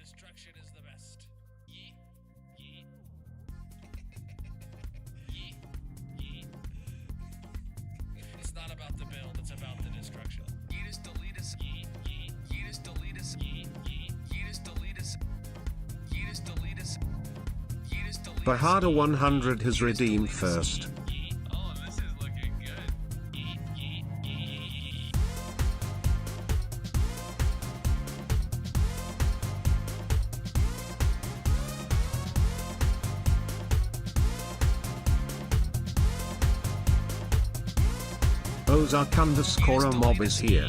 Destruction is the best. Yeet. Yeet. Yeet. Yeet. It's not about the build, it's about the destruction. Yeetus deletus. Yeet. Yeet. Yeetus deletus. Yeet. Yeet. Yeetus deletus. Yeetus deletus. Yeetus deletus. Bahada 100 has redeemed first. Oh, this is looking good. Yeet. Yeet. Yeet. Ozark _ mob is here.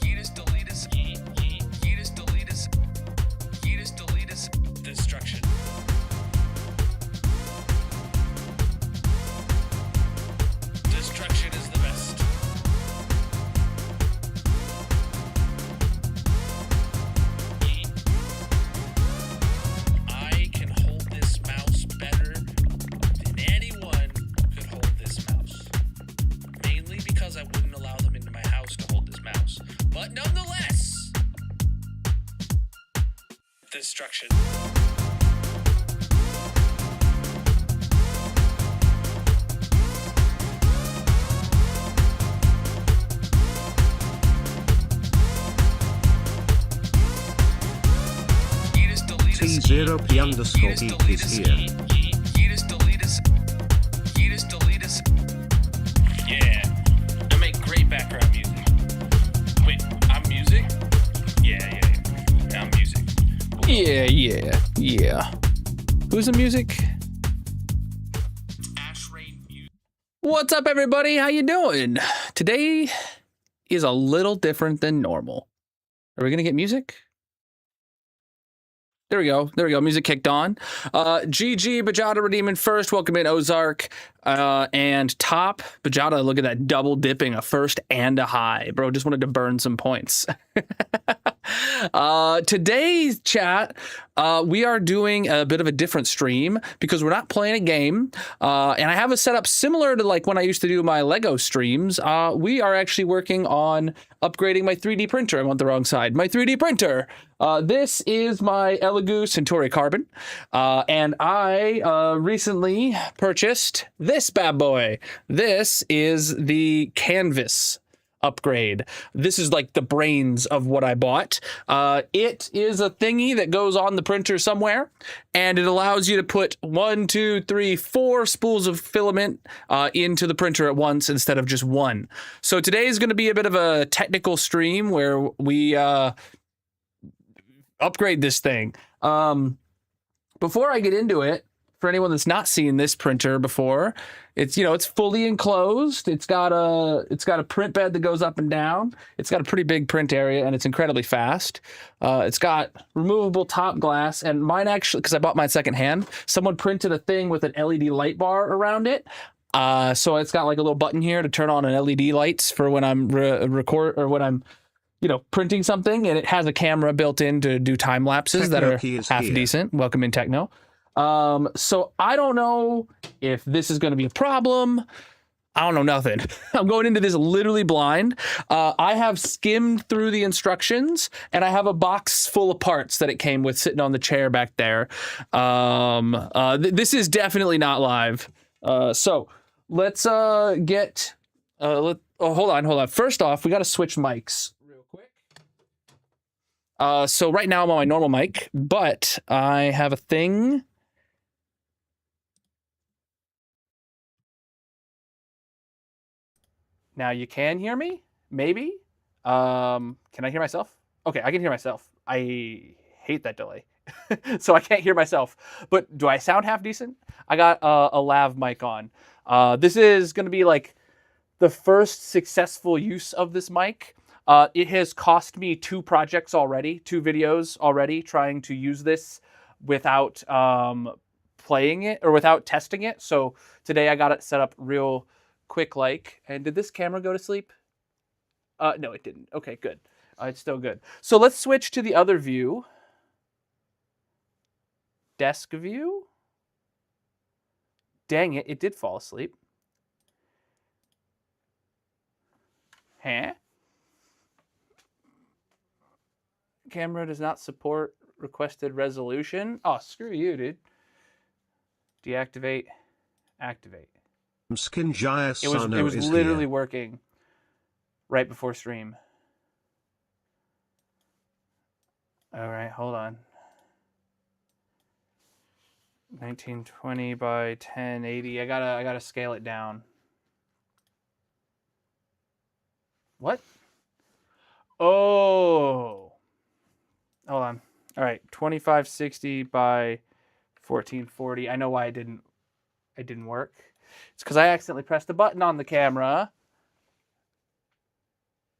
Yeetus deletus. Yeetus deletus. Yeetus deletus. Destruction. Destruction is the best. I can hold this mouse better than anyone could hold this mouse. Mainly because I wouldn't allow them into my house to hold this mouse. But nonetheless, destruction. Yeetus deletus. T0P_geek is here. Yeetus deletus. Yeetus deletus. Yeah. I make great background music. Wait, I'm music? Yeah. I'm music. Yeah. Who's the music? Ash Rain music. What's up, everybody? How you doing? Today is a little different than normal. Are we gonna get music? There we go. Music kicked on. GG, Bajada redeeming first. Welcome in, Ozark. And top, Bajada, look at that double dipping, a first and a high. Bro, just wanted to burn some points. Today's chat, we are doing a bit of a different stream because we're not playing a game. And I have a setup similar to like when I used to do my Lego streams. We are actually working on upgrading my 3D printer. I'm on the wrong side. My 3D printer. This is my Elegoo Centauri Carbon. And I recently purchased this bad boy. This is the Canvas upgrade. This is like the brains of what I bought. It is a thingy that goes on the printer somewhere, and it allows you to put 1, 2, 3, 4 spools of filament into the printer at once instead of just one. So today is going to be a bit of a technical stream where we upgrade this thing. Before I get into it, for anyone that's not seen this printer before, it's fully enclosed. It's got a print bed that goes up and down. It's got a pretty big print area, and it's incredibly fast. It's got removable top glass, and mine actually, because I bought mine secondhand, someone printed a thing with an LED light bar around it. So it's got like a little button here to turn on an LED lights for when I'm when I'm printing something, and it has a camera built in to do time lapses that are half decent. Welcome in, Techno. So I don't know if this is going to be a problem. I don't know nothing. I'm going into this literally blind. I have skimmed through the instructions, and I have a box full of parts that it came with sitting on the chair back there. This is definitely not live. So let's get. Hold on. First off, we got to switch mics real quick. So right now I'm on my normal mic, but I have a thing. Now you can hear me, maybe. Can I hear myself? Okay, I can hear myself. I hate that delay. So I can't hear myself. But do I sound half decent? I got a lav mic on. This is going to be like the first successful use of this mic. It has cost me 2 projects already, 2 videos already, trying to use this without playing it or without testing it. So today I got it set up real quick like. And did this camera go to sleep? No, it didn't. Okay, good. It's still good. So let's switch to the other view. Desk view. Dang it, it did fall asleep. Huh? Camera does not support requested resolution. Oh, screw you, dude. Deactivate, activate. Skinjaya It was Sano is literally here. working right before stream. All right, hold on. 1920 by 1080. I gotta scale it down. What? Oh. Hold on. All right, 2560 by 1440. I know why it didn't work. It's because I accidentally pressed a button on the camera.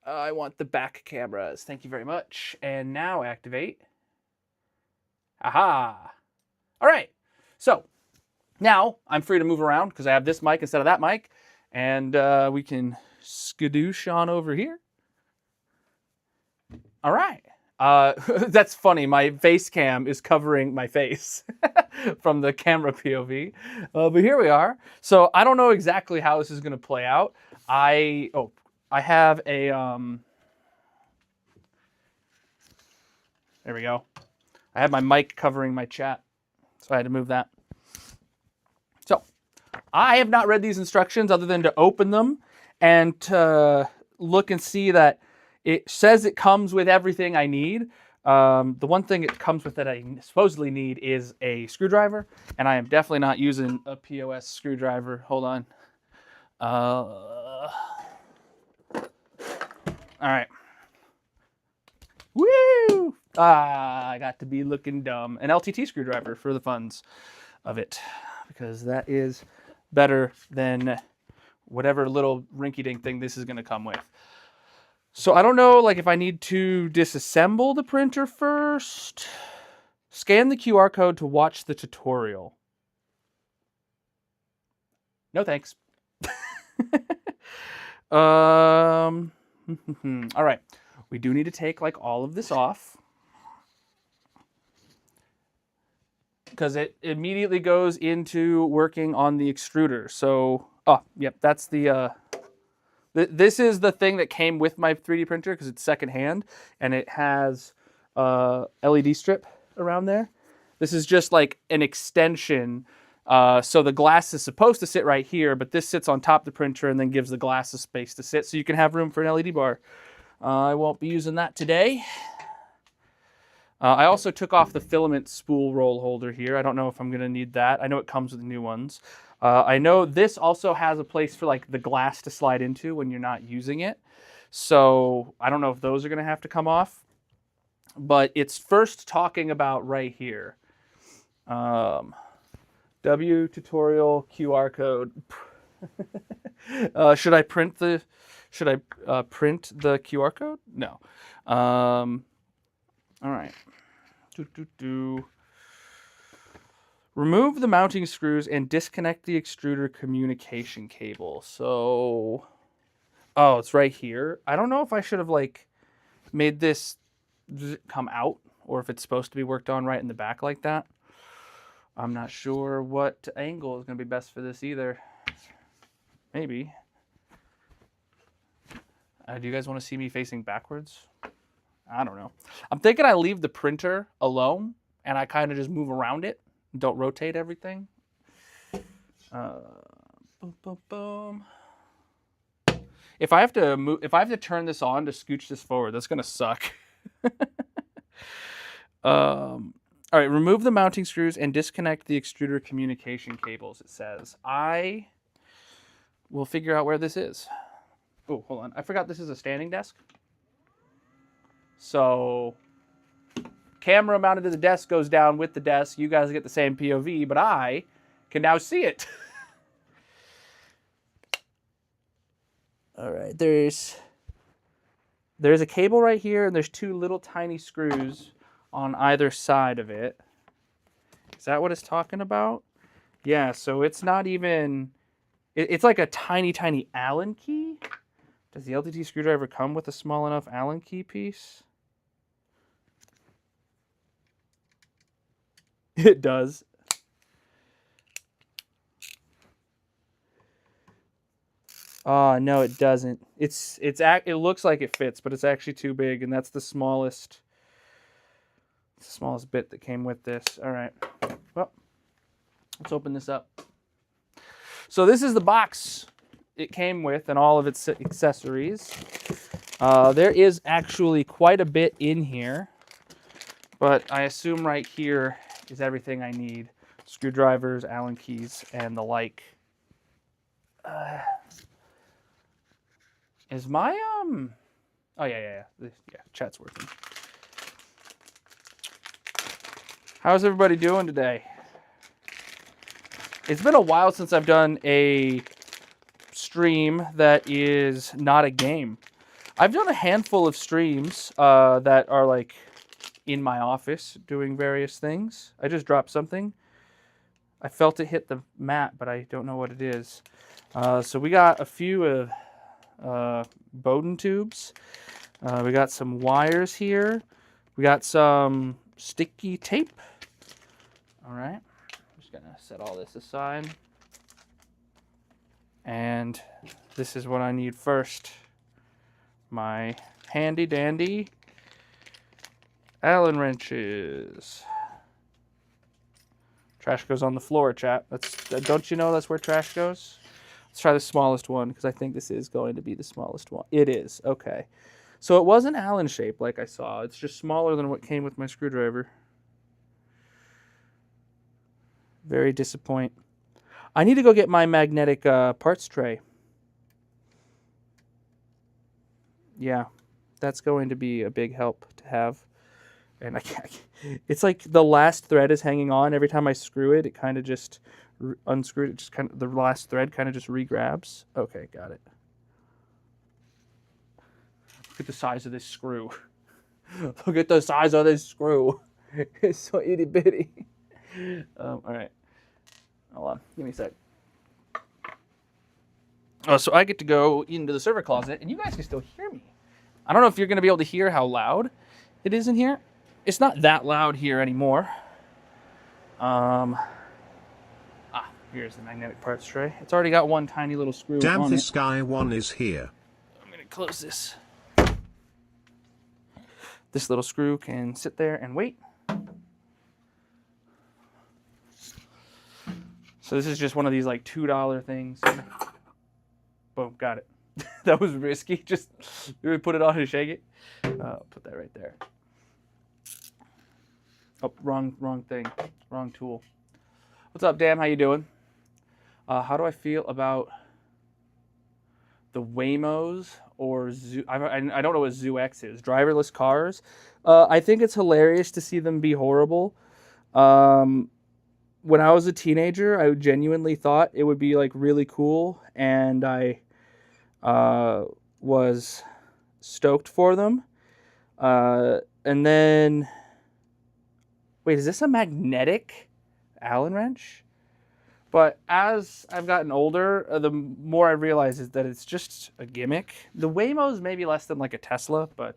I want the back cameras. Thank you very much. And now activate. Aha. All right. So now I'm free to move around because I have this mic instead of that mic. And we can skadoosh on over here. All right. That's funny. My face cam is covering my face from the camera POV. But here we are. So I don't know exactly how this is going to play out. I have a there we go. I have my mic covering my chat, so I had to move that. So I have not read these instructions other than to open them and to look and see that it says it comes with everything I need. The one thing it comes with that I supposedly need is a screwdriver, and I am definitely not using a POS screwdriver. Hold on. All right. Woo! I got to be looking dumb. An LTT screwdriver for the funds of it, because that is better than whatever little rinky-dink thing this is going to come with. So I don't know, like, if I need to disassemble the printer first. Scan the QR code to watch the tutorial. No thanks. All right. We do need to take, like, all of this off, because it immediately goes into working on the extruder. So, oh, yep, that's the this is the thing that came with my 3D printer because it's secondhand, and it has LED strip around there. This is just like an extension. So the glass is supposed to sit right here, but this sits on top of the printer and then gives the glass a space to sit so you can have room for an LED bar. I won't be using that today. I also took off the filament spool roll holder here. I don't know if I'm going to need that. I know it comes with new ones. I know this also has a place for like the glass to slide into when you're not using it. So I don't know if those are going to have to come off. But it's first talking about right here. W tutorial QR code. Should I print the QR code? No. All right. Remove the mounting screws and disconnect the extruder communication cable. So, oh, it's right here. I don't know if I should have like made this come out or if it's supposed to be worked on right in the back like that. I'm not sure what angle is going to be best for this either. Maybe. Do you guys want to see me facing backwards? I don't know. I'm thinking I leave the printer alone and I kind of just move around it. Don't rotate everything. Boom, boom, boom. If I have to turn this on to scooch this forward, that's gonna suck. All right, remove the mounting screws and disconnect the extruder communication cables. It says I will figure out where this is. Oh, hold on. I forgot this is a standing desk. So camera mounted to the desk goes down with the desk. You guys get the same POV, but I can now see it. All right, there's a cable right here, and there's two little tiny screws on either side of it. Is that what it's talking about? Yeah, so it's not even... It's like a tiny, tiny Allen key. Does the LTT screwdriver come with a small enough Allen key piece? It does. Oh, no, it doesn't. It looks like it fits, but it's actually too big, and that's the smallest It's the smallest bit that came with this. All right. Well, let's open this up. So this is the box it came with and all of its accessories. There is actually quite a bit in here, but I assume right here is everything I need. Screwdrivers, Allen keys, and the like. Is my, oh yeah, chat's working. How's everybody doing today? It's been a while since I've done a stream that is not a game. I've done a handful of streams that are like in my office doing various things. I just dropped something. I felt it hit the mat, but I don't know what it is. So we got a few Bowden tubes. We got some wires here. We got some sticky tape. All right. I'm just going to set all this aside. And this is what I need first. My handy dandy Allen wrenches. Trash goes on the floor, chat. Don't you know that's where trash goes? Let's try the smallest one because I think this is going to be the smallest one. It is. Okay. So it wasn't Allen shaped like I saw. It's just smaller than what came with my screwdriver. Very disappointing. I need to go get my magnetic parts tray. Yeah, that's going to be a big help to have. And I can't, it's like the last thread is hanging on. Every time I screw it, it kind of just unscrewed. It just kind of, the last thread kind of just regrabs. Okay, got it. Look at the size of this screw. Look at the size of this screw. It's so itty bitty. All right. Hold on. Give me a sec. Oh, so I get to go into the server closet, and you guys can still hear me. I don't know if you're going to be able to hear how loud it is in here. It's not that loud here anymore. Here's the magnetic parts tray. It's already got one tiny little screw on it. Damn, this guy one is here. I'm going to close this. This little screw can sit there and wait. So this is just one of these like $2 things. Boom, got it. That was risky. Just really put it on and shake it. Put that right there. Oh, wrong thing. Wrong tool. What's up, Dan? How you doing? How do I feel about the Waymos or Zoo? I don't know what Zoo X is. Driverless cars. I think it's hilarious to see them be horrible. When I was a teenager, I genuinely thought it would be like really cool, and I was stoked for them. And then, wait, is this a magnetic Allen wrench? But as I've gotten older, the more I realize is that it's just a gimmick. The Waymo is maybe less than like a Tesla, but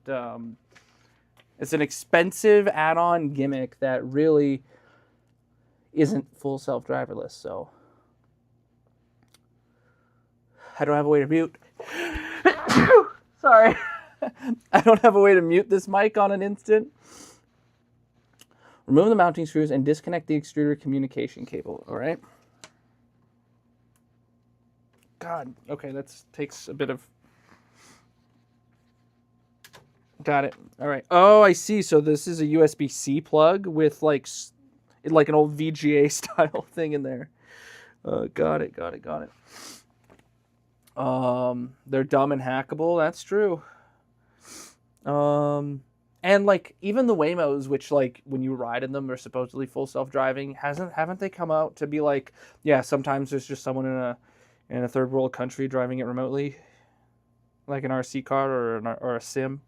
it's an expensive add-on gimmick that really isn't full self-driverless. So I don't have a way to mute. Sorry. I don't have a way to mute this mic on an instant. Remove the mounting screws and disconnect the extruder communication cable. All right. God. Okay, that takes a bit of... Got it. All right. Oh, I see. So this is a USB-C plug with like an old VGA style thing in there. Got it. They're dumb and hackable. That's true. And like even the Waymos, which like when you ride in them are supposedly full self-driving, haven't they come out to be like, yeah, sometimes there's just someone in a third world country driving it remotely, like an RC car or a sim.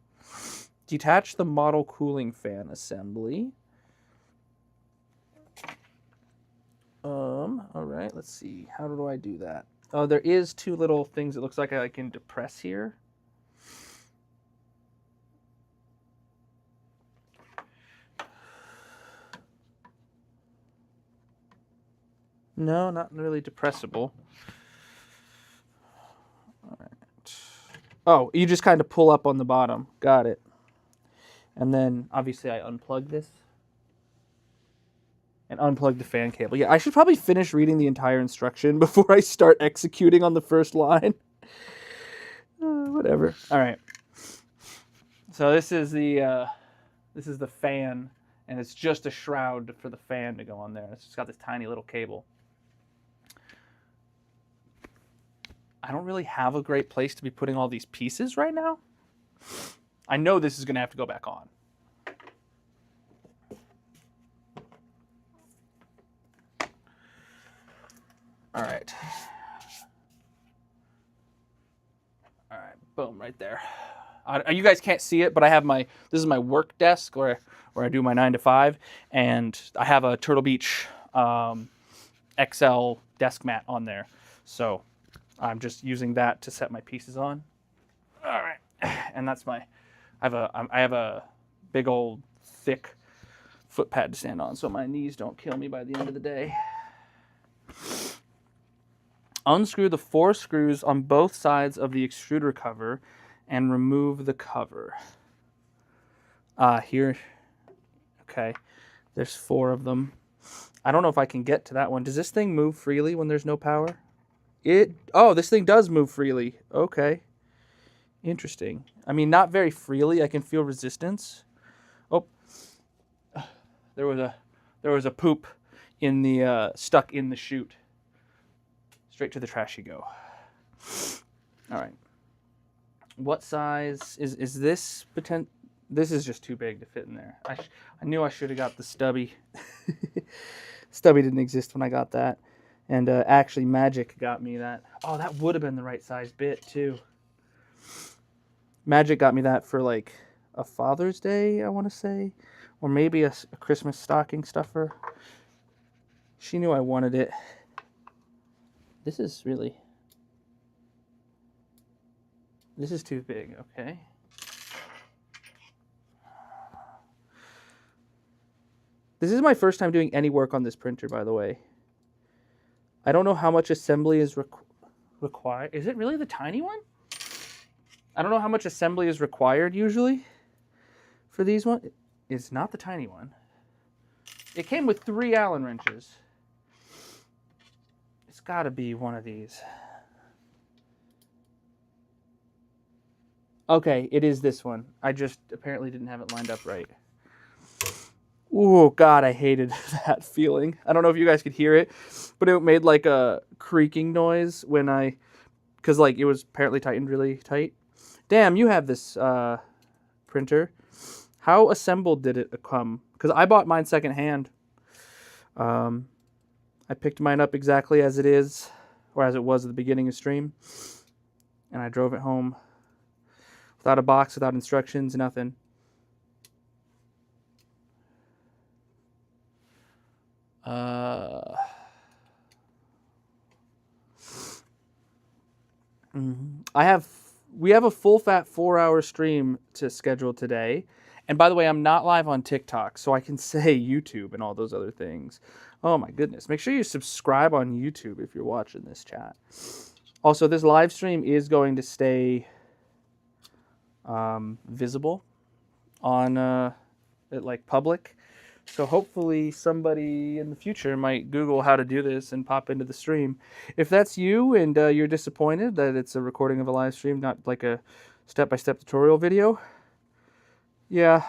Detach the model cooling fan assembly. All right, let's see. How do I do that? Oh, there is two little things it looks like I can depress here. No, not really depressible. All right. Oh, you just kind of pull up on the bottom. Got it. And then, obviously, I unplug this. and unplug the fan cable. Yeah, I should probably finish reading the entire instruction before I start executing on the first line. Whatever. All right. So this is the fan, and it's just a shroud for the fan to go on there. It's just got this tiny little cable. I don't really have a great place to be putting all these pieces right now. I know this is going to have to go back on. All right. All right, boom, right there. You guys can't see it, but I have this is my work desk where I do my 9 to 5, and I have a Turtle Beach XL desk mat on there. So I'm just using that to set my pieces on. All right, and that's I have a big old thick foot pad to stand on, so my knees don't kill me by the end of the day. Unscrew the 4 screws on both sides of the extruder cover and remove the cover. Here, okay, there's 4 of them. I don't know if I can get to that one. Does this thing move freely when there's no power? Oh, this thing does move freely. Okay. Interesting. I mean, not very freely. I can feel resistance. Oh, there was a poop in the stuck in the chute. Straight to the trash you go. All right. What size is this? This is just too big to fit in there. I knew I should have got the stubby. Stubby didn't exist when I got that. And actually, Magic got me that. Oh, that would have been the right size bit, too. Magic got me that for, like, a Father's Day, I want to say. Or maybe a Christmas stocking stuffer. She knew I wanted it. This is too big, okay. This is my first time doing any work on this printer, by the way. I don't know how much assembly is required. Is it really the tiny one? I don't know how much assembly is required usually for these ones. It's not the tiny one. It came with 3 Allen wrenches. It's got to be one of these. Okay, it is this one. I just apparently didn't have it lined up right. Oh, God, I hated that feeling. I don't know if you guys could hear it, but it made like a creaking noise when because like it was apparently tightened really tight. Damn, you have this printer. How assembled did it come? Because I bought mine secondhand. I picked mine up exactly as it is, or as it was at the beginning of stream, and I drove it home without a box, without instructions, nothing. We have a full fat 4-hour stream to schedule today. And by the way, I'm not live on TikTok, so I can say YouTube and all those other things. Oh my goodness. Make sure you subscribe on YouTube if you're watching this, chat. Also, this live stream is going to stay visible on like public. So hopefully somebody in the future might Google how to do this and pop into the stream. If that's you and you're disappointed that it's a recording of a live stream, not like a step-by-step tutorial video, yeah,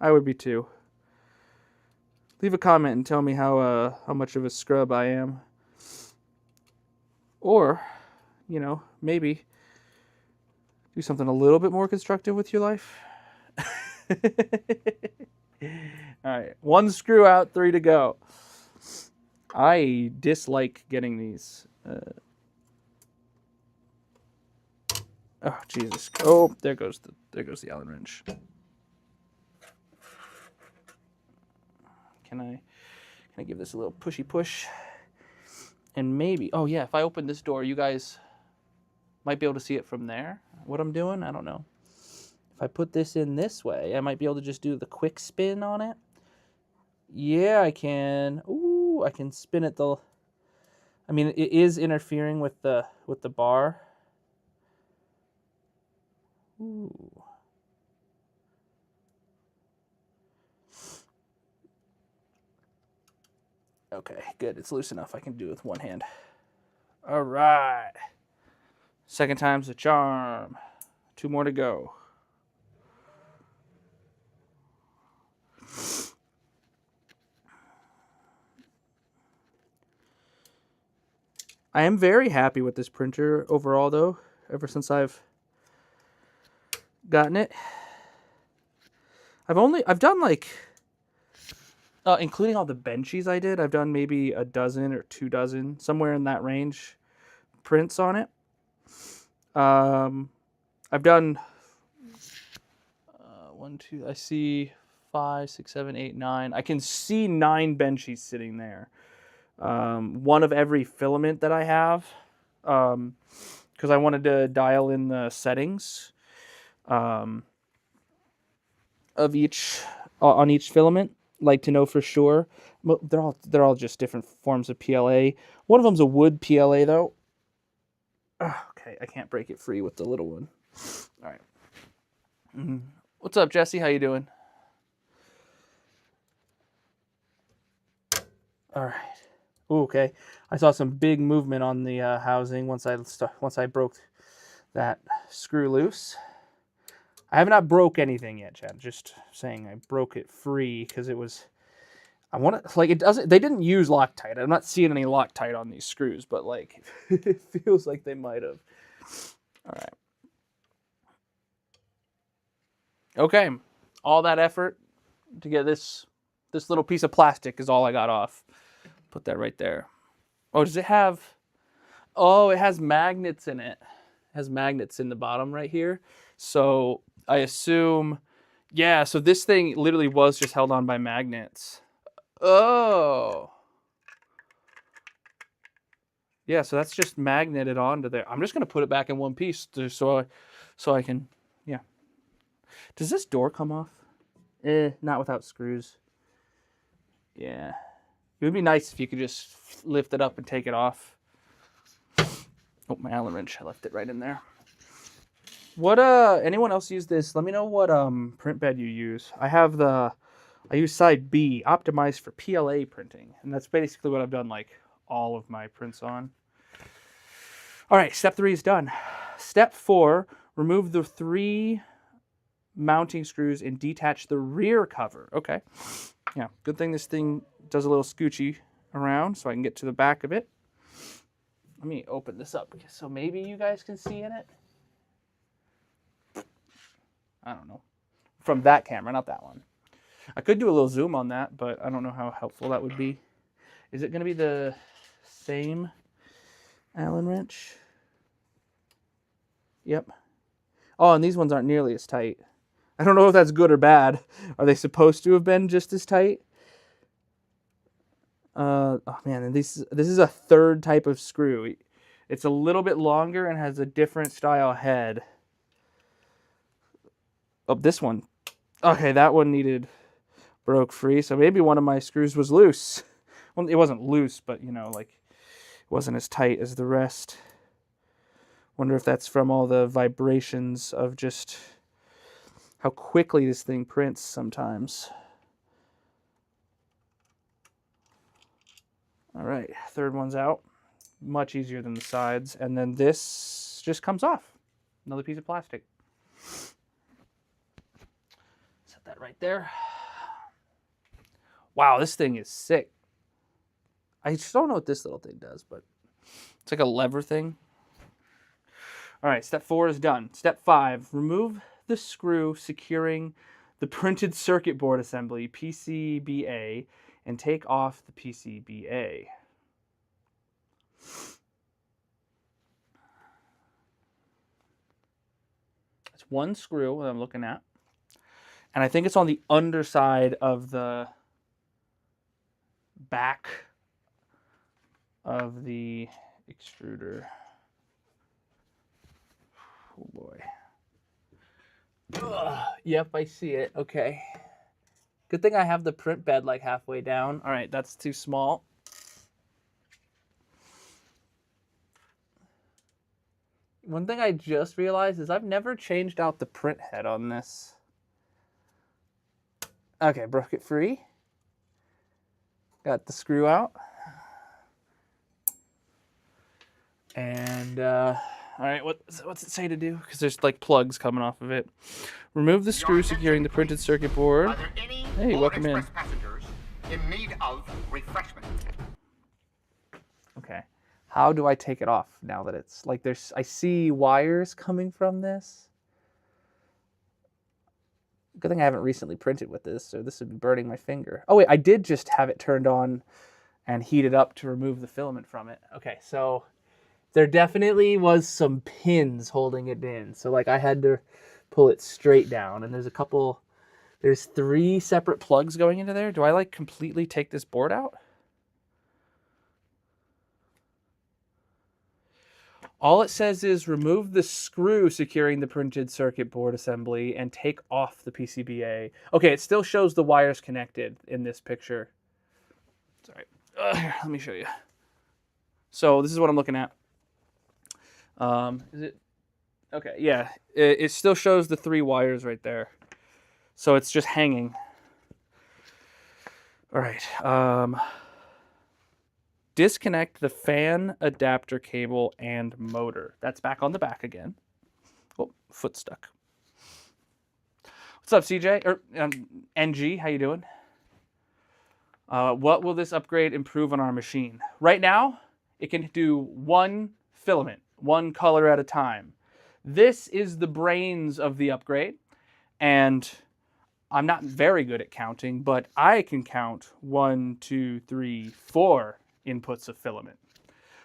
I would be too. Leave a comment and tell me how much of a scrub I am. Or, you know, maybe do something a little bit more constructive with your life. All right, 1 screw out, 3 to go. I dislike getting these. Oh Jesus! Oh, there goes the Allen wrench. Can I give this a little pushy push? And maybe, oh yeah, if I open this door, you guys might be able to see it from there. What I'm doing, I don't know. If I put this in this way, I might be able to just do the quick spin on it. Yeah, I can. Ooh, I can spin it I mean, it is interfering with the bar. Ooh. Okay, good. It's loose enough. I can do it with one hand. All right. Second time's a charm. 2 more to go. I am very happy with this printer overall, though, ever since I've gotten it. I've done like, including all the benchies I did, I've done maybe a dozen or 2 dozen, somewhere in that range, prints on it. I've done 1, 2, I see 5, 6, 7, 8, 9. I can see 9 benchies sitting there. One of every filament that I have, because I wanted to dial in the settings of each on each filament, like to know for sure. They're all just different forms of PLA. One of them's a wood PLA though. Okay, I can't break it free with the little one. All right. What's up, Jesse? How you doing? All right. Ooh, okay. I saw some big movement on the housing once I broke that screw loose. I have not broke anything yet, Chad. Just saying, I broke it free because it was. I want to like it doesn't. They didn't use Loctite. I'm not seeing any Loctite on these screws, but like it feels like they might have. All right. Okay. All that effort to get this little piece of plastic is all I got off. Put that right there. Oh, does it have... Oh, it has magnets in it. It has magnets in the bottom right here. So I assume... Yeah, so this thing literally was just held on by magnets. Oh. Yeah, so that's just magneted onto there. I'm just going to put it back in one piece so I can... Yeah. Does this door come off? Not without screws. Yeah. It would be nice if you could just lift it up and take it off. Oh, my Allen wrench. I left it right in there. What, anyone else use this? Let me know what, print bed you use. I use side B, optimized for PLA printing. And that's basically what I've done, like, all of my prints on. All right, step 3 is done. Step 4, remove the 3 mounting screws and detach the rear cover. Okay. Yeah, good thing this thing does a little scoochy around so I can get to the back of it. Let me open this up so maybe you guys can see in it. I don't know. From that camera, not that one. I could do a little zoom on that, but I don't know how helpful that would be. Is it going to be the same Allen wrench? Yep. Oh, and these ones aren't nearly as tight. I don't know if that's good or bad. Are they supposed to have been just as tight? Oh man, and this is a 3rd type of screw. It's a little bit longer and has a different style head. Oh, this one. Okay, that one broke free, so maybe one of my screws was loose. Well, it wasn't loose, but you know, like it wasn't as tight as the rest. Wonder if that's from all the vibrations of just how quickly this thing prints sometimes. All right, 3rd one's out. Much easier than the sides. And then this just comes off. Another piece of plastic. Set that right there. Wow, this thing is sick. I just don't know what this little thing does, but it's like a lever thing. All right, step 4 is done. Step 5, remove the screw securing the printed circuit board assembly, PCBA, and take off the PCBA. It's one screw that I'm looking at. And I think it's on the underside of the back of the extruder. Oh boy. Ugh, yep, I see it. Okay. Good thing I have the print bed like halfway down. All right, that's too small. One thing I just realized is I've never changed out the print head on this. Okay, broke it free. Got the screw out. And, all right, what's it say to do? Because there's like plugs coming off of it. Remove the screw securing the printed circuit board. Are there any Hey, All welcome in. Express passengers in need of refreshment? Okay. How do I take it off now that it's like I see wires coming from this? Good thing I haven't recently printed with this, so this would be burning my finger. Oh wait, I did just have it turned on and heated up to remove the filament from it. Okay, so there definitely was some pins holding it in. So like I had to pull it straight down, and there's 3 separate plugs going into there. Do I like completely take this board out? All it says is remove the screw securing the printed circuit board assembly and take off the PCBA. Okay, it still shows the wires connected in this picture. Sorry. Here, let me show you. So this is what I'm looking at. Is it? Okay, yeah. It still shows the 3 wires right there. So it's just hanging. All right. Disconnect the fan adapter cable and motor. That's back on the back again. Oh, foot stuck. What's up, CJ? Or NG, how you doing? What will this upgrade improve on our machine? Right now, it can do 1 filament, 1 color at a time. This is the brains of the upgrade, and I'm not very good at counting, but I can count 1, 2, 3, 4 inputs of filament.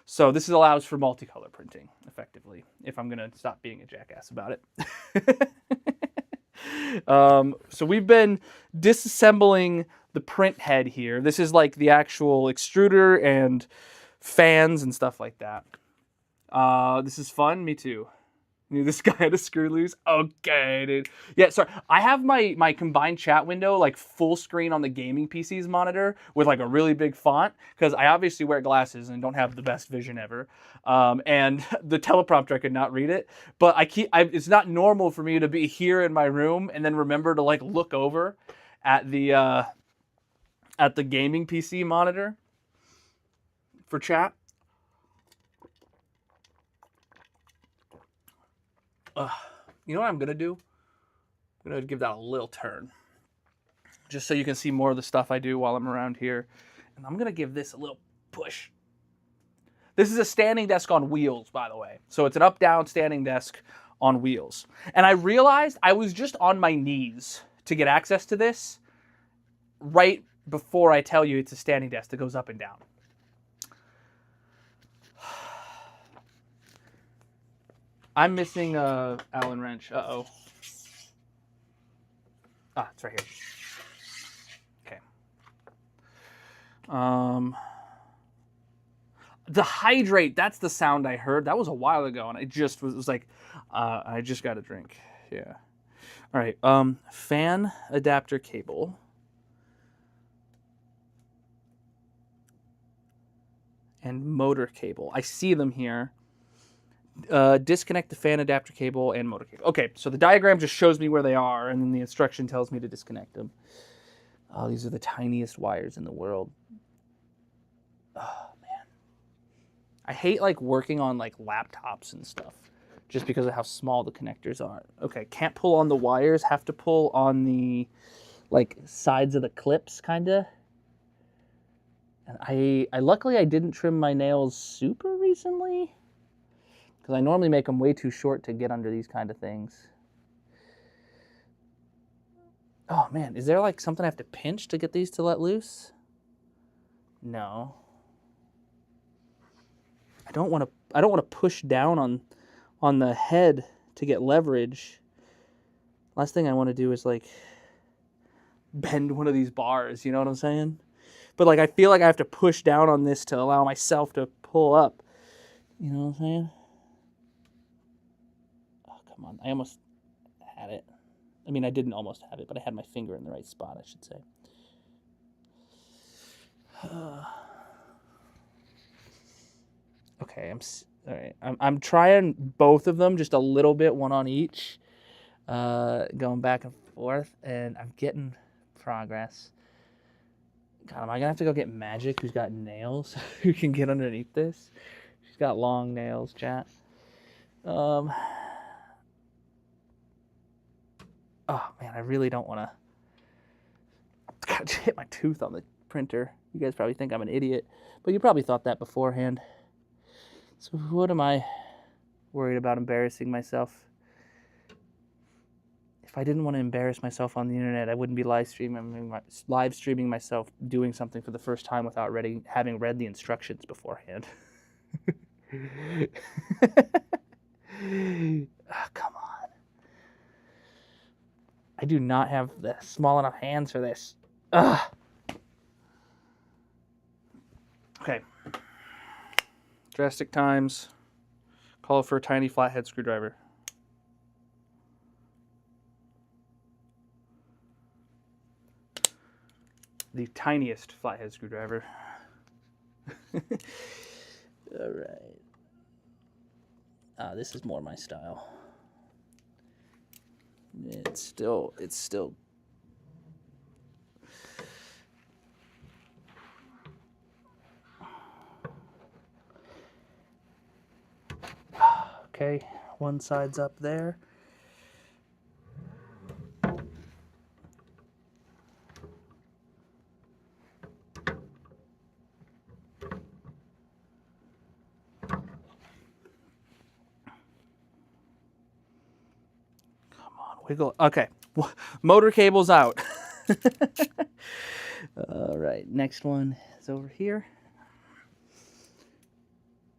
So this allows for multicolor printing, effectively, if I'm going to stop being a jackass about it. So we've been disassembling the print head here. This is like the actual extruder and fans and stuff like that. This is fun. Me too. Knew this guy had a screw loose. Okay, dude. Yeah, sorry. I have my combined chat window like full screen on the gaming PC's monitor with like a really big font because I obviously wear glasses and don't have the best vision ever. And the teleprompter, I could not read it. But it's not normal for me to be here in my room and then remember to like look over at the gaming PC monitor for chat. You know what I'm going to do? I'm going to give that a little turn. Just so you can see more of the stuff I do while I'm around here. And I'm going to give this a little push. This is a standing desk on wheels, by the way. So it's an up-down standing desk on wheels. And I realized I was just on my knees to get access to this right before I tell you it's a standing desk that goes up and down. I'm missing a Allen wrench. Uh-oh. Ah, it's right here. Okay. The hydrate, that's the sound I heard. That was a while ago, and I just was like, I just got a drink. Yeah. All right. Fan adapter cable. And motor cable. I see them here. Disconnect the fan adapter cable and motor cable. Okay, so the diagram just shows me where they are, and then the instruction tells me to disconnect them. Oh, these are the tiniest wires in the world. Oh, man. I hate, like, working on, like, laptops and stuff just because of how small the connectors are. Okay, can't pull on the wires, have to pull on the, like, sides of the clips, kind of. And I luckily I didn't trim my nails super recently, because I normally make them way too short to get under these kind of things. Oh man, is there like something I have to pinch to get these to let loose? No. I don't want to push down on the head to get leverage. Last thing I want to do is like bend one of these bars, you know what I'm saying? But like I feel like I have to push down on this to allow myself to pull up. You know what I'm saying? Come on, I almost had it. I mean, I didn't almost have it, but I had my finger in the right spot, I should say. Okay, all right. I'm trying both of them, just a little bit, one on each, going back and forth, and I'm getting progress. God, am I gonna have to go get Magic, who's got nails, who can get underneath this? She's got long nails, chat. Oh man, I really don't want to. God, hit my tooth on the printer. You guys probably think I'm an idiot, but you probably thought that beforehand. So what am I worried about embarrassing myself? If I didn't want to embarrass myself on the internet, I wouldn't be live streaming myself doing something for the first time without having read the instructions beforehand. Come on. I do not have the small enough hands for this. Ugh. Okay. Drastic times. Call for a tiny flathead screwdriver. The tiniest flathead screwdriver. All right. This is more my style. It's still. Okay, one side's up there. Wiggle. Okay, motor cable's out. All right, next one is over here.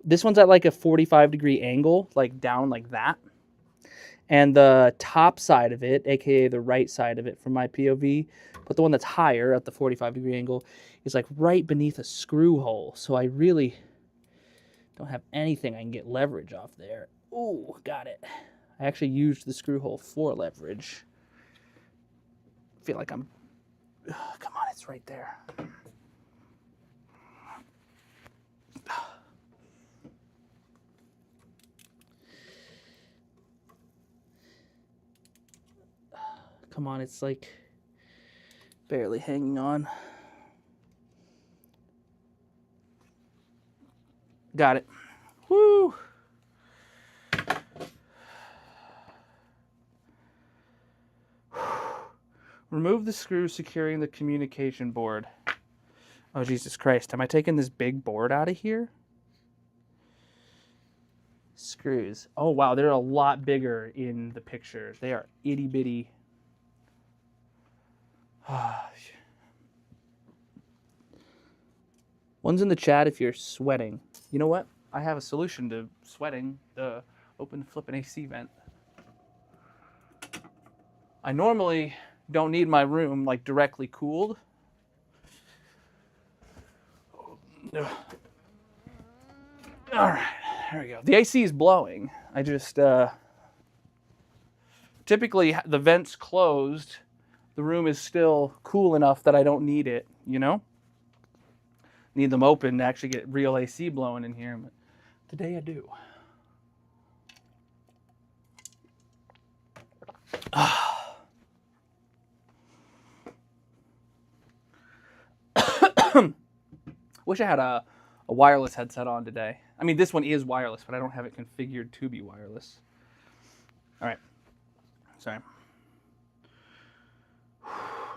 This one's at like a 45-degree angle, like down like that. And the top side of it, aka the right side of it from my POV, but the one that's higher at the 45-degree angle is like right beneath a screw hole. So I really don't have anything I can get leverage off there. Ooh, got it. I actually used the screw hole for leverage. I feel like I'm... Come on, it's right there. Come on, it's like barely hanging on. Got it. Woo! Remove the screw securing the communication board. Oh, Jesus Christ. Am I taking this big board out of here? Screws. Oh, wow. They're a lot bigger in the picture. They are itty bitty. One's in the chat if you're sweating. You know what? I have a solution to sweating. Open flipping AC vent. I normally don't need my room like directly cooled. All right, there we go. The AC is blowing. I just typically the vent's closed. The room is still cool enough that I don't need it, you know? Need them open to actually get real AC blowing in here, but today I do. Wish I had a wireless headset on today. I mean, this one is wireless, but I don't have it configured to be wireless. All right. Sorry.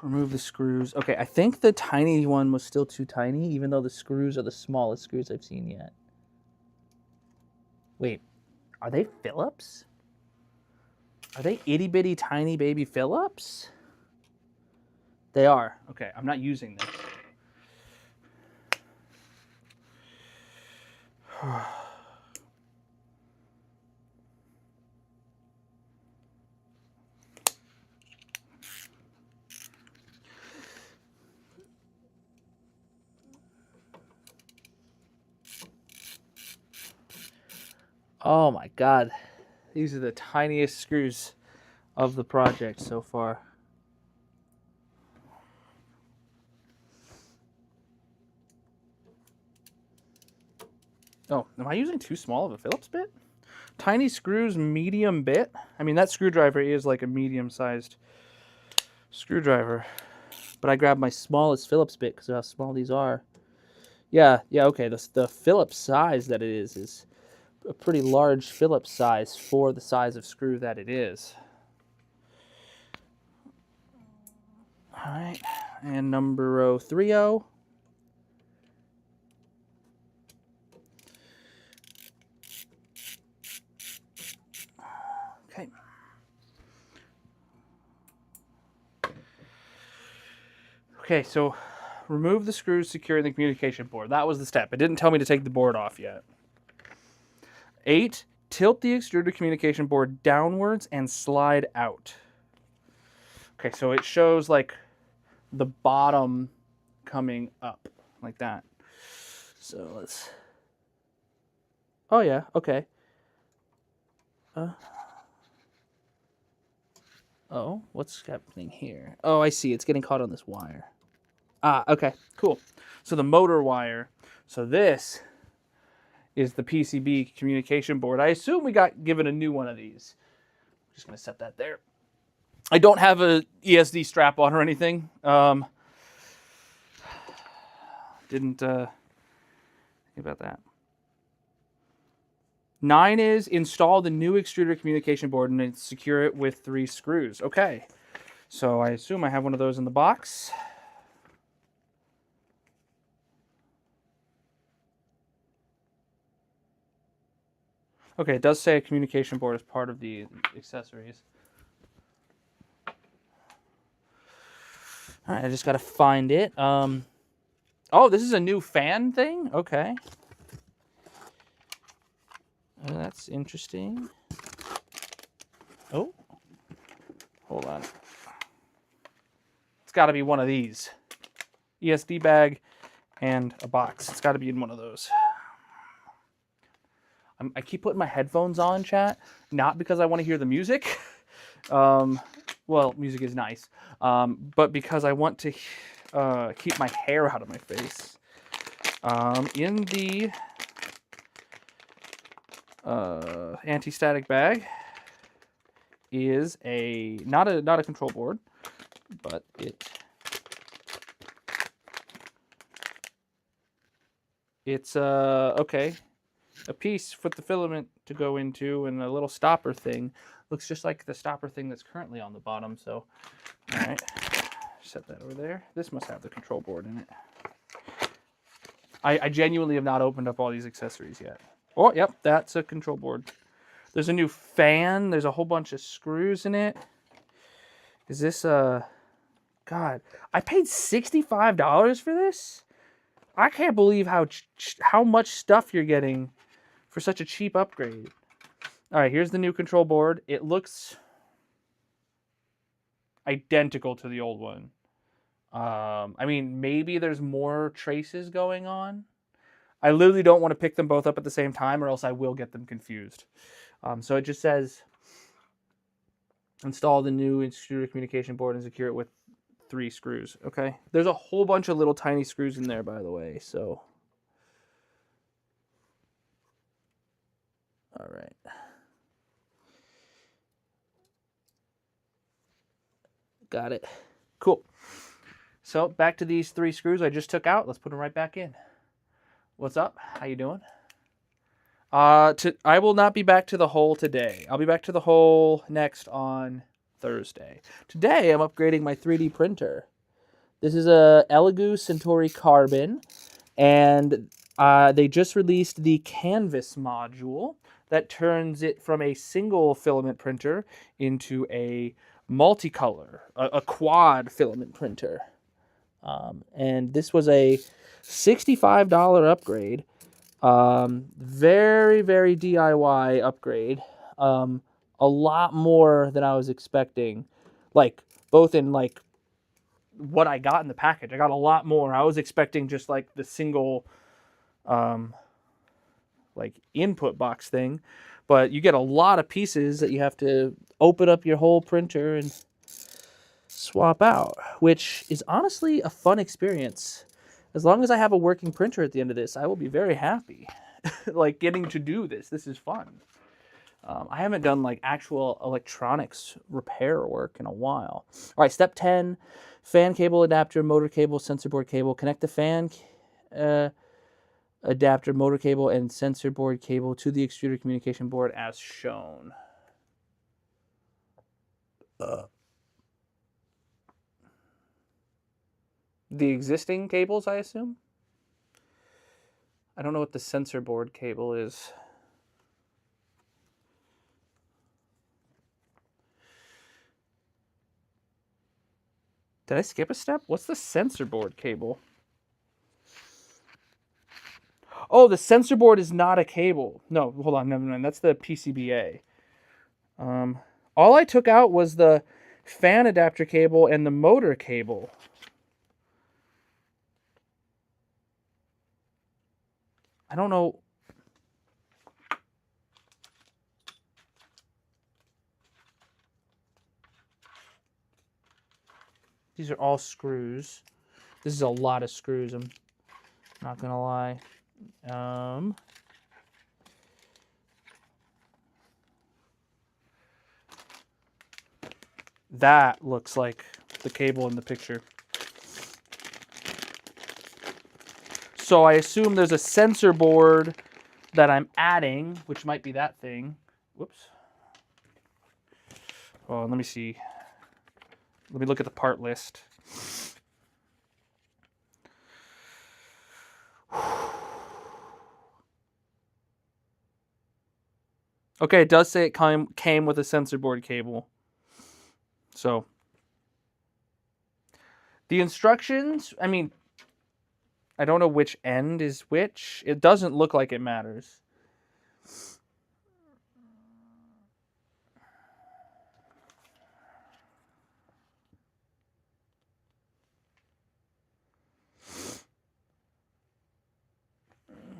Remove the screws. Okay, I think the tiny one was still too tiny, even though the screws are the smallest screws I've seen yet. Wait, are they Phillips? Are they itty bitty tiny baby Phillips? They are. Okay, I'm not using this. Oh my God. These are the tiniest screws of the project so far. Oh, am I using too small of a Phillips bit? Tiny screws, medium bit. I mean, that screwdriver is like a medium-sized screwdriver. but I grabbed my smallest Phillips bit because of how small these are. Yeah, okay. The Phillips size that it is a pretty large Phillips size for the size of screw that it is. All right, and number 30. Okay. Okay, so remove the screws securing the communication board. That was the step. It didn't tell me to take the board off yet. 8, tilt the extruded communication board downwards and slide out. Okay, so it shows like the bottom coming up like that. So let's... Oh yeah, okay. Oh, what's happening here? Oh, I see. It's getting caught on this wire. Ah, okay, cool. So the motor wire. So this is the PCB communication board. I assume we got given a new one of these. I'm just going to set that there. I don't have a ESD strap on or anything. Didn't think about that. 9 is install the new extruder communication board and secure it with 3 screws. Okay, so I assume I have one of those in the box. Okay, it does say a communication board is part of the accessories. All right, I just got to find it. Oh, this is a new fan thing? Okay. Oh, that's interesting. Oh, hold on. It's got to be one of these. ESD bag and a box. It's got to be in one of those. I keep putting my headphones on, chat, not because I want to hear the music. Well, music is nice, but because I want to keep my hair out of my face. In the anti-static bag is not a control board, but it's okay. A piece with the filament to go into and a little stopper thing. Looks just like the stopper thing that's currently on the bottom. So, all right, set that over there. This must have the control board in it. I genuinely have not opened up all these accessories yet. Oh, yep, that's a control board. There's a new fan. There's a whole bunch of screws in it. Is this God, I paid $65 for this? I can't believe how much stuff you're getting for such a cheap upgrade. All right, here's the new control board. It looks identical to the old one. I mean, maybe there's more traces going on. I literally don't want to pick them both up at the same time or else I will get them confused. So it just says, install the new extruder communication board and secure it with 3 screws. Okay. There's a whole bunch of little tiny screws in there, by the way. So, all right. Got it. Cool. So back to these 3 screws I just took out. Let's put them right back in. What's up? How you doing? I will not be back to the hole today. I'll be back to the hole next on Thursday. Today I'm upgrading my 3D printer. This is a Elegoo Centauri Carbon, and they just released the Canvas module that turns it from a single filament printer into a multicolor, a quad filament printer. And this was a $65 upgrade. Very, very DIY upgrade. A lot more than I was expecting. Like, both in, like, what I got in the package. I got a lot more. I was expecting just, like, the single, like, input box thing. But you get a lot of pieces that you have to open up your whole printer and swap out, which is honestly a fun experience. As long as I have a working printer at the end of this, I will be very happy. Like, getting to do this. This is fun. I haven't done like actual electronics repair work in a while. All right, step 10, fan cable adapter, motor cable, sensor board cable. Connect the fan adapter, motor cable, and sensor board cable to the extruder communication board as shown. The existing cables, I assume? I don't know what the sensor board cable is. Did I skip a step? What's the sensor board cable? Oh, the sensor board is not a cable. No, hold on. No. That's the PCBA. All I took out was the fan adapter cable and the motor cable. I don't know. These are all screws. This is a lot of screws, I'm not gonna lie. That looks like the cable in the picture. So I assume there's a sensor board that I'm adding, which might be that thing. Whoops. Oh, let me see. Let me look at the part list. Okay, it does say it came with a sensor board cable. So, the instructions, I mean, I don't know which end is which. It doesn't look like it matters.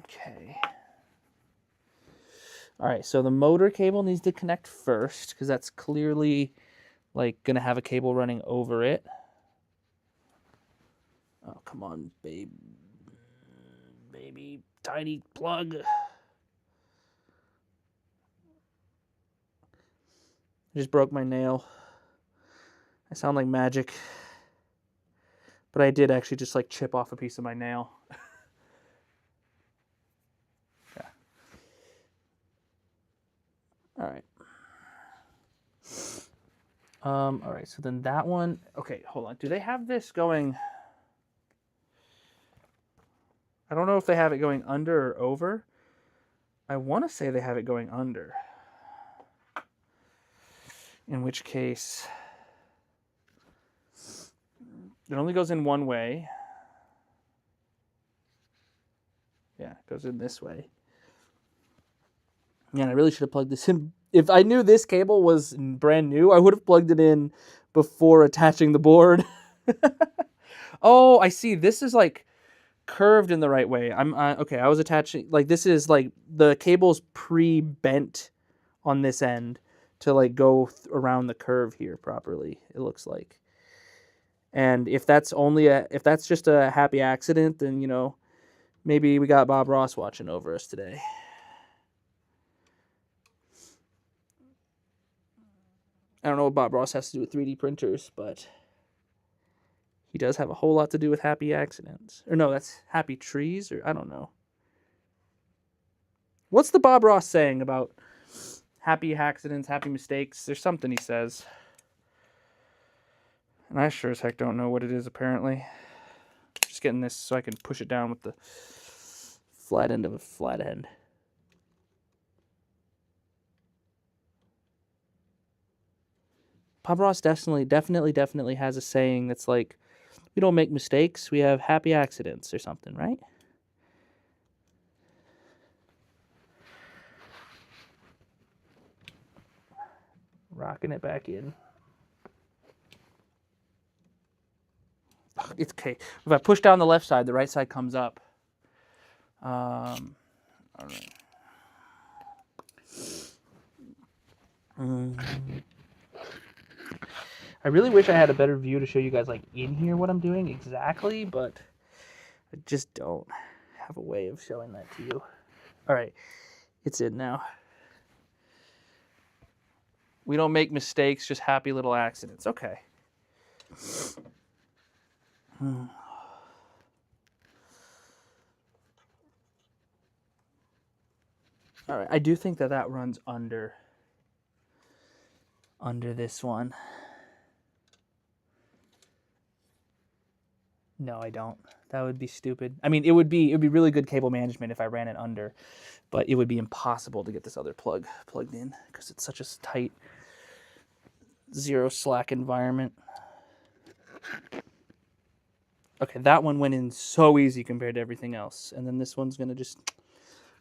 Okay. All right, so the motor cable needs to connect first because that's clearly like going to have a cable running over it. Oh, come on, babe. Baby, tiny plug. I just broke my nail. I sound like magic. But I did actually just like chip off a piece of my nail. Yeah. All right. All right, so then that one, okay, hold on. Do they have this going? I don't know if they have it going under or over. I want to say they have it going under. In which case, it only goes in one way. Yeah, it goes in this way. Man, I really should have plugged this in. If I knew this cable was brand new, I would have plugged it in before attaching the board. Oh, I see. This is like curved in the right way. Okay. I was attaching, like, this is like the cable's pre-bent on this end to like go around the curve here properly, it looks like. And if that's just a happy accident, then, you know, maybe we got Bob Ross watching over us today. I don't know what Bob Ross has to do with 3D printers, but he does have a whole lot to do with happy accidents. Or no, that's happy trees, or I don't know. What's the Bob Ross saying about happy accidents, happy mistakes? There's something he says. And I sure as heck don't know what it is, apparently. Just getting this so I can push it down with the flat end of a flat end. Bob Ross definitely has a saying that's like, we don't make mistakes, we have happy accidents or something, right? Rocking it back in. It's okay. If I push down the left side, the right side comes up. All right. I really wish I had a better view to show you guys like in here what I'm doing exactly, but I just don't have a way of showing that to you. All right, it's in now. We don't make mistakes, just happy little accidents. Okay. All right, I do think that runs under this one. No, I don't. That would be stupid. I mean, it would be really good cable management if I ran it under, but it would be impossible to get this other plug plugged in because it's such a tight zero slack environment. Okay, that one went in so easy compared to everything else, and then this one's gonna just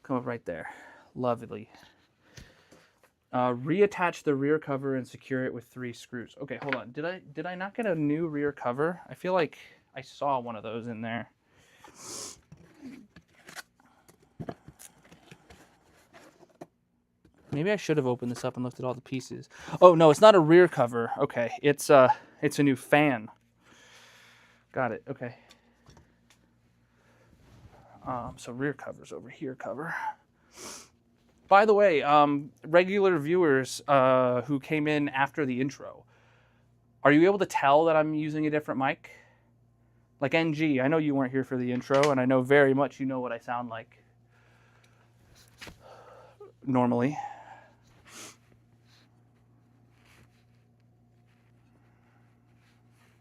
come up right there. Lovely. Reattach the rear cover and secure it with 3 screws. Okay, hold on. Did I not get a new rear cover? I feel like I saw one of those in there. Maybe I should have opened this up and looked at all the pieces. Oh no, it's not a rear cover. Okay, it's a new fan. Got it. Okay. So rear cover's over here. Cover. By the way, regular viewers who came in after the intro, are you able to tell that I'm using a different mic? Like NG, I know you weren't here for the intro, and I know very much you know what I sound like normally.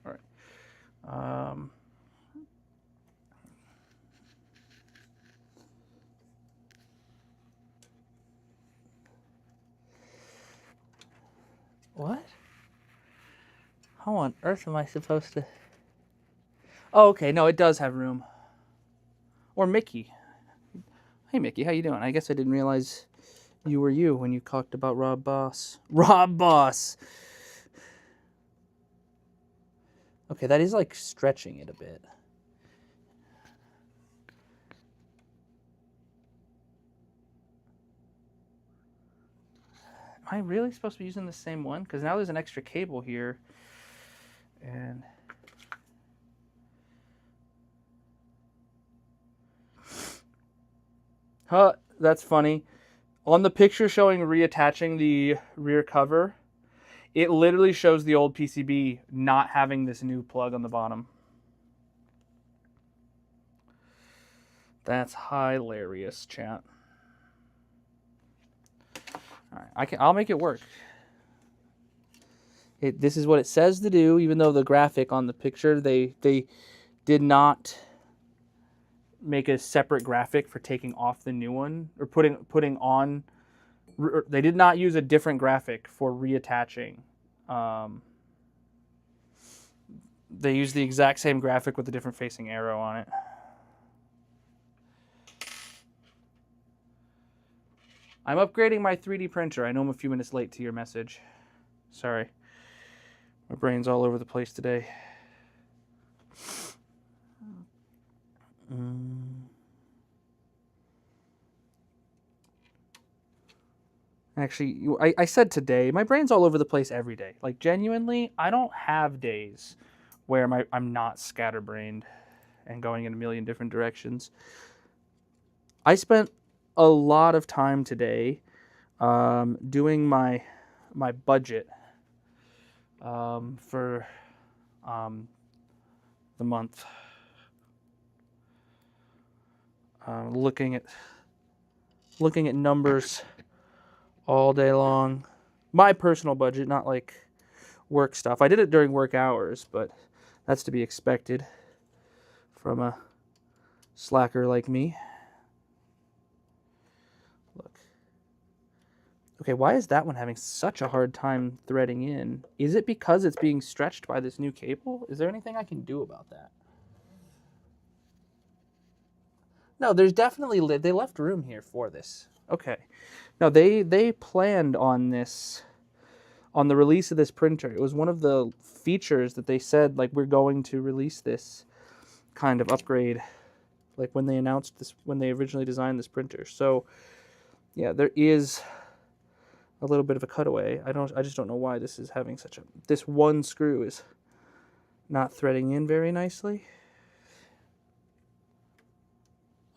All right. What? How on earth am I supposed to... Oh, okay. No, it does have room. Or Mickey. Hey, Mickey. How you doing? I guess I didn't realize you were you when you talked about Rob Boss. Rob Boss! Okay, that is like stretching it a bit. Am I really supposed to be using the same one? Because now there's an extra cable here. And... Huh, that's funny. On the picture showing reattaching the rear cover, it literally shows the old PCB not having this new plug on the bottom. That's hilarious, chat. All right, I'll make it work. This is what it says to do, even though the graphic on the picture, they did not make a separate graphic for taking off the new one or putting on. They did not use a different graphic for reattaching. They used the exact same graphic with a different facing arrow on it. I'm upgrading my 3D printer. I know I'm a few minutes late to your message. Sorry. My brain's all over the place today. Actually, I said today. My brain's all over the place every day. Like, genuinely, I don't have days where I'm not scatterbrained and going in a million different directions. I spent a lot of time today doing my budget for the month. Looking at numbers all day long. My personal budget, not like work stuff. I did it during work hours, but that's to be expected from a slacker like me. Look. Okay, why is that one having such a hard time threading in? Is it because it's being stretched by this new cable? Is there anything I can do about that? No, there's definitely... They left room here for this. Okay. No, they planned on this, on the release of this printer. It was one of the features that they said, like, we're going to release this kind of upgrade, like when they announced this, when they originally designed this printer. So, yeah, there is a little bit of a cutaway. I just don't know why this is having such a... This one screw is not threading in very nicely.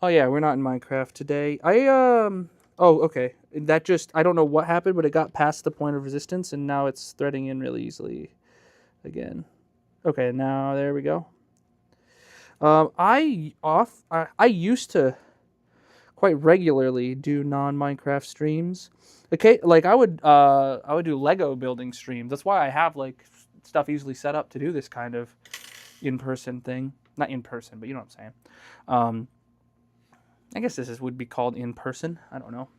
Oh yeah, we're not in Minecraft today. Oh, okay. That just, I don't know what happened, but it got past the point of resistance, and now it's threading in really easily again. Okay, now there we go. I used to quite regularly do non-Minecraft streams. Okay, like I would do Lego building streams. That's why I have like stuff easily set up to do this kind of in-person thing. Not in person, but you know what I'm saying. I guess would be called in person. I don't know.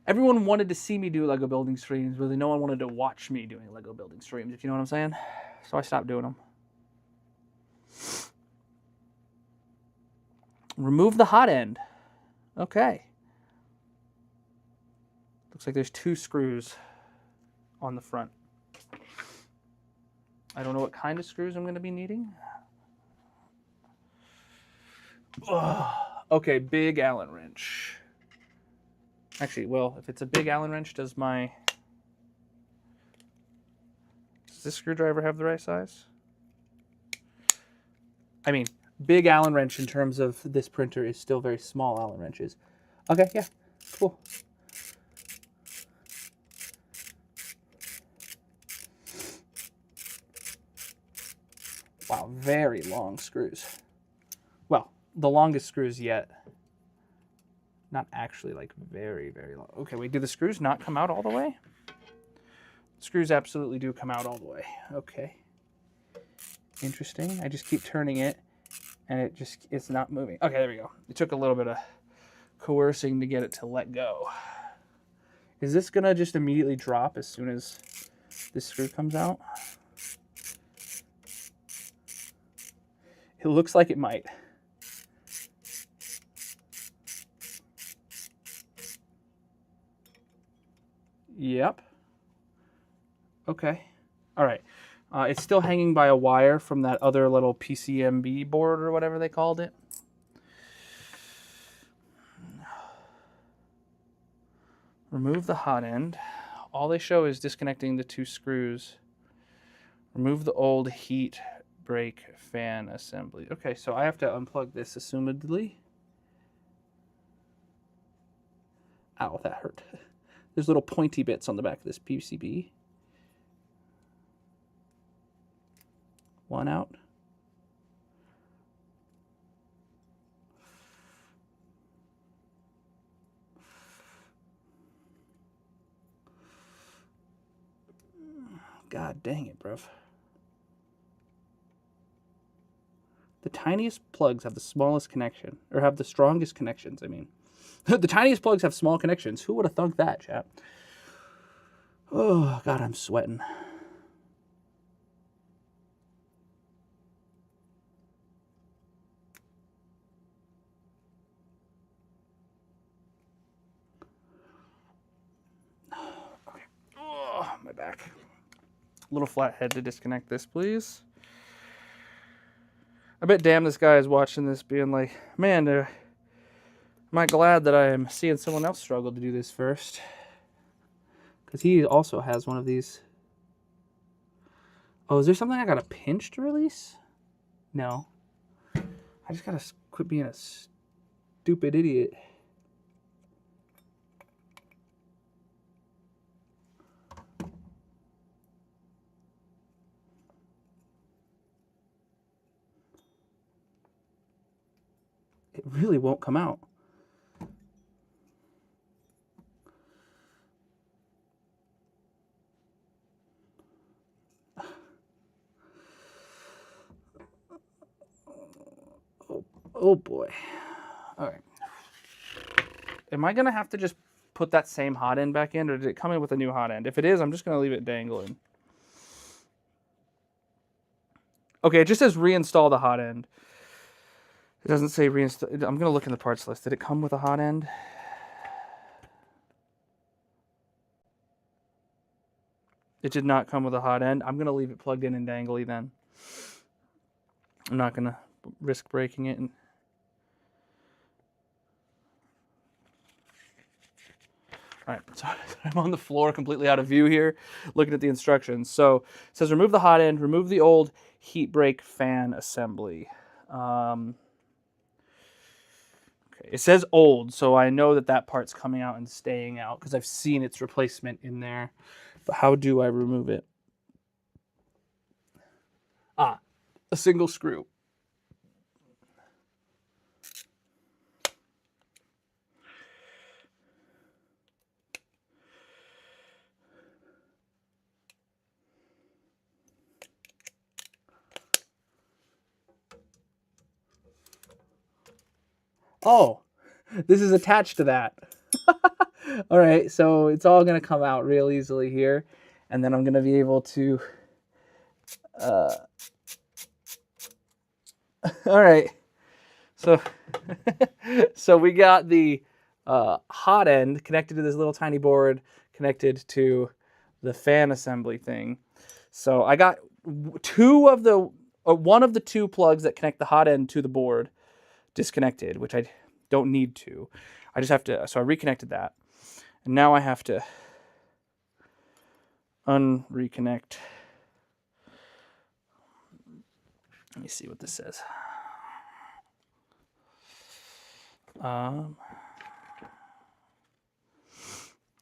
Everyone wanted to see me do Lego building streams, but no one wanted to watch me doing Lego building streams, if you know what I'm saying. So I stopped doing them. Remove the hot end. Okay. Looks like there's 2 screws on the front. I don't know what kind of screws I'm going to be needing. Ugh. Okay, big Allen wrench. Actually, well, if it's a big Allen wrench, does this screwdriver have the right size? I mean, big Allen wrench in terms of this printer is still very small Allen wrenches. Okay, yeah, cool. Wow, very long screws. Well, the longest screws yet. Not actually like very, very long. Okay, wait, do the screws not come out all the way? Screws absolutely do come out all the way. Okay. Interesting. I just keep turning it and it's not moving. Okay, there we go. It took a little bit of coercing to get it to let go. Is this gonna just immediately drop as soon as this screw comes out? It looks like it might. Yep. Okay. All right. It's still hanging by a wire from that other little PCMB board or whatever they called it. Remove the hot end. All they show is disconnecting the 2 screws. Remove the old heat brake fan assembly. Okay, so I have to unplug this, assumedly. Ow, that hurt. There's little pointy bits on the back of this PCB. One out. God dang it, bruv. The tiniest plugs have the smallest connection, or have the strongest connections, I mean. The tiniest plugs have small connections. Who would have thunk that, chap? Oh, God, I'm sweating. Okay. Oh, my back. Little flat head to disconnect this, please. I bet damn this guy is watching this being like, man, am I glad that I am seeing someone else struggle to do this first. Because he also has one of these. Oh, is there something I gotta pinch to release? No. I just gotta quit being a stupid idiot. It really won't come out. Oh boy. All right. Am I going to have to just put that same hot end back in, or did it come in with a new hot end? If it is, I'm just going to leave it dangling. Okay, it just says reinstall the hot end. It doesn't say reinstall. I'm going to look in the parts list. Did it come with a hot end? It did not come with a hot end. I'm going to leave it plugged in and dangly then. I'm not going to risk breaking it. All right, so I'm on the floor completely out of view here, looking at the instructions. So it says remove the hot end, remove the old heat brake fan assembly. It says old, so I know that that part's coming out and staying out because I've seen its replacement in there. But how do I remove it? Ah, a single screw. Oh, this is attached to that. All right, so it's all going to come out real easily here. And then I'm going to be able to... all right. So, so we got the hot end connected to this little tiny board, connected to the fan assembly thing. So I got one of the two plugs that connect the hot end to the board disconnected, which I don't need to. I just have to, so I reconnected that. And now I have to unreconnect. Let me see what this says.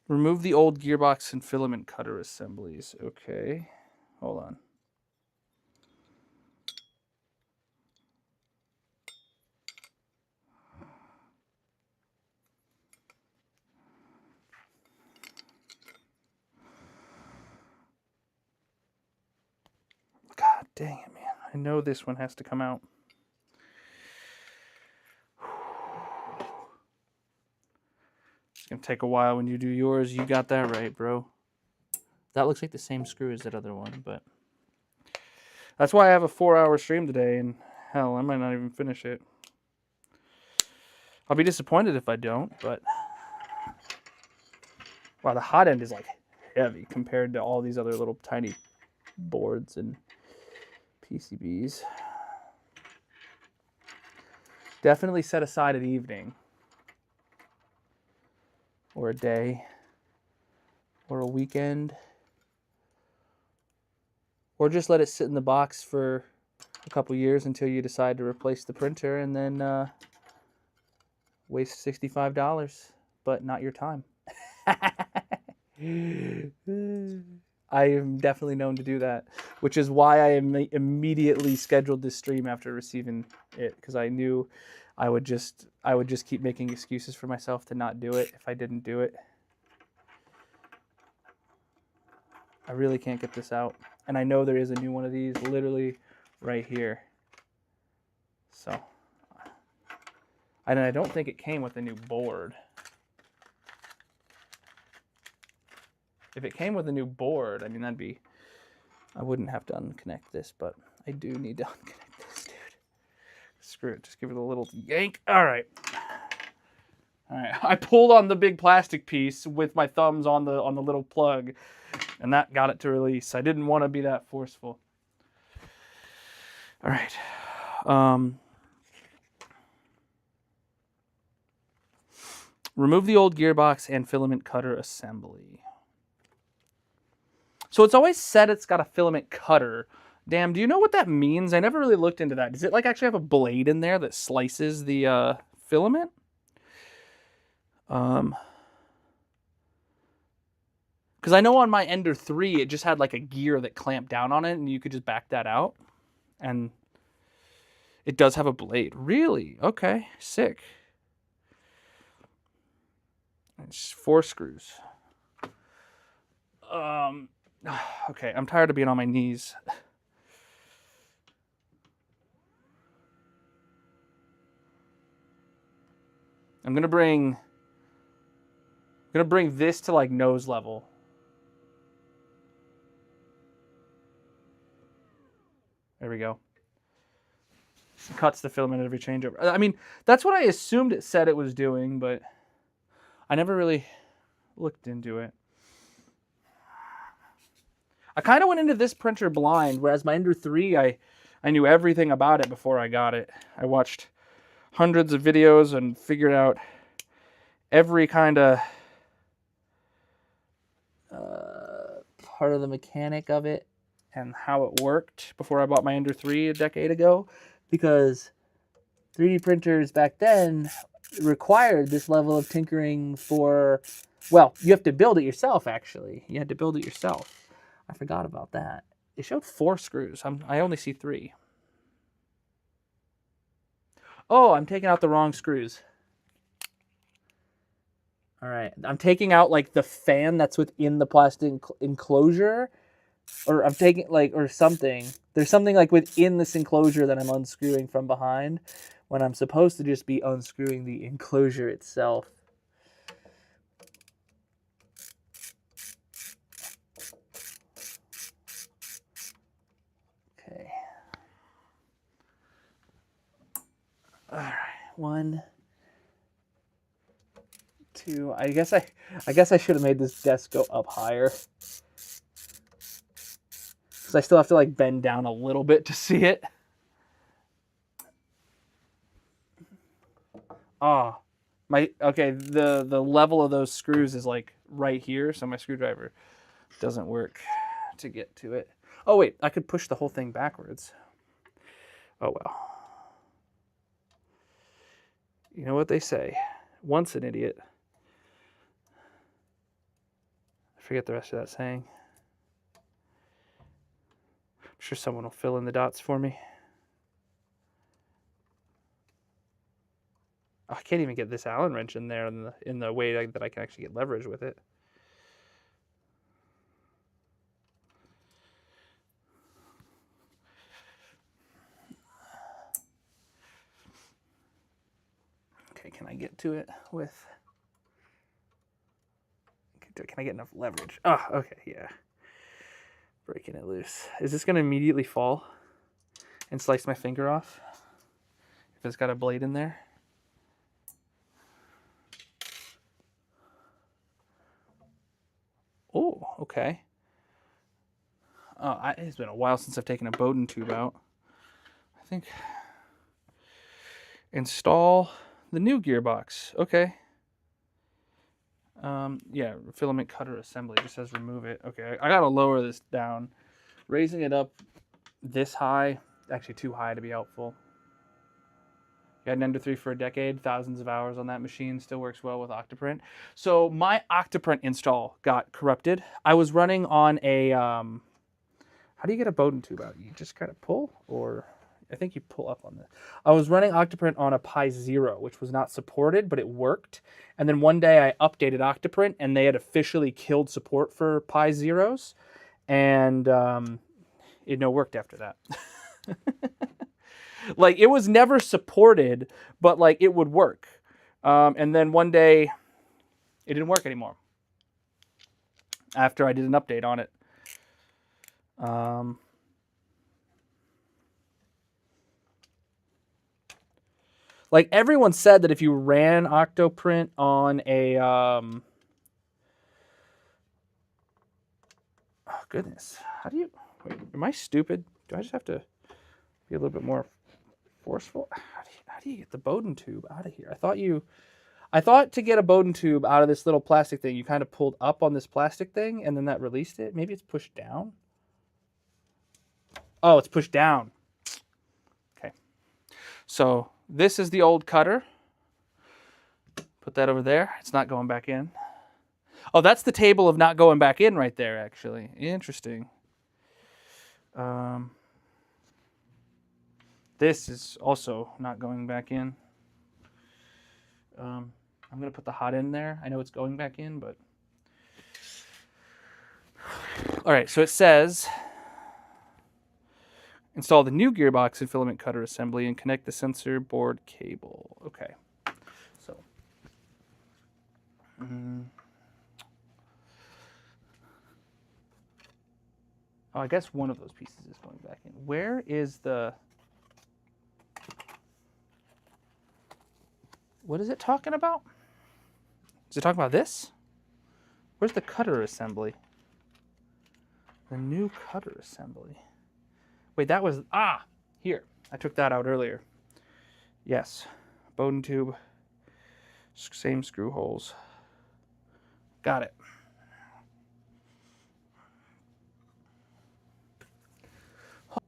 Remove the old gearbox and filament cutter assemblies. Okay, hold on. God dang it, man. I know this one has to come out. It's going to take a while when you do yours. You got that right, bro. That looks like the same screw as that other one, but... That's why I have a 4-hour stream today, and hell, I might not even finish it. I'll be disappointed if I don't, but... Wow, the hot end is, like, heavy compared to all these other little tiny boards and PCBs. Definitely set aside an evening. Or a day. Or a weekend. Or just let it sit in the box for a couple years until you decide to replace the printer and then waste $65, but not your time. I am definitely known to do that, which is why I immediately scheduled this stream after receiving it, because I knew I would just keep making excuses for myself to not do it if I didn't do it. I really can't get this out. And I know there is a new one of these literally right here. So, and I don't think it came with a new board. If it came with a new board, I mean, I wouldn't have to unconnect this, but I do need to unconnect this, dude. Screw it, just give it a little yank. All right. All right, I pulled on the big plastic piece with my thumbs on the little plug, and that got it to release. I didn't want to be that forceful. All right. Remove the old gearbox and filament cutter assembly. So it's always said it's got a filament cutter. Damn, do you know what that means? I never really looked into that. Does it like actually have a blade in there that slices the filament? Because I know on my Ender 3, it just had like a gear that clamped down on it, and you could just back that out. And it does have a blade. Really? Okay, sick. It's 4 screws. Okay, I'm tired of being on my knees. I'm gonna bring this to like nose level. There we go. Cuts the filament at every changeover. I mean, that's what I assumed it said it was doing, but I never really looked into it. I kind of went into this printer blind, whereas my Ender 3, I knew everything about it before I got it. I watched hundreds of videos and figured out every kind of part of the mechanic of it and how it worked before I bought my Ender 3 a decade ago. Because 3D printers back then required this level of tinkering for, well, you have to build it yourself, actually. You had to build it yourself. I forgot about that. It showed 4 screws. I only see 3. Oh, I'm taking out the wrong screws. All right. I'm taking out like the fan that's within the plastic enclosure, or I'm taking like, or something. There's something like within this enclosure that I'm unscrewing from behind when I'm supposed to just be unscrewing the enclosure itself. Okay. All right. 1, 2. I guess I should have made this desk go up higher. Because I still have to like bend down a little bit to see it. Ah, okay. The level of those screws is like right here, so my screwdriver doesn't work to get to it. Oh wait, I could push the whole thing backwards. Oh well. You know what they say? Once an idiot. I forget the rest of that saying. I'm sure someone will fill in the dots for me. Oh, I can't even get this Allen wrench in there in the way that I can actually get leverage with it. Okay, can I get to it with... Can I get enough leverage? Oh, okay, yeah. Breaking it loose. Is this going to immediately fall and slice my finger off if it's got a blade in there? Oh, okay. It's been a while since I've taken a Bowden tube out. I think install the new gearbox. Okay. Yeah, filament cutter assembly. It just says remove it. Okay, I gotta lower this down. Raising it up this high, actually too high to be helpful. Got an Ender 3 for a decade, thousands of hours on that machine, still works well with Octoprint. So my Octoprint install got corrupted. I was running on a, how do you get a Bowden tube out? You just kind of pull, or I think you pull up on this. I was running Octoprint on a Pi Zero, which was not supported, but it worked. And then one day I updated Octoprint, and they had officially killed support for Pi Zeros, and it worked after that. Like, it was never supported, but like it would work. And then one day it didn't work anymore after I did an update on it. Like, everyone said that if you ran Octoprint on a oh goodness, how do you, wait, am I stupid? Do I just have to be a little bit more forceful? How do you get the Bowden tube out of here? I thought to get a Bowden tube out of this little plastic thing, you kind of pulled up on this plastic thing and then that released it. Maybe it's pushed down. Oh, it's pushed down. Okay. So this is the old cutter. Put that over there. It's not going back in. Oh, that's the table of not going back in right there, actually. Interesting. This is also not going back in. I'm going to put the hot end there. I know it's going back in, but... All right, so it says... Install the new gearbox and filament cutter assembly and connect the sensor board cable. Okay, so... Oh, I guess one of those pieces is going back in. Where is the... What is it talking about? Is it talking about this? Where's the cutter assembly? The new cutter assembly. Wait, that was... Ah! Here. I took that out earlier. Yes. Bowden tube. Same screw holes. Got it. All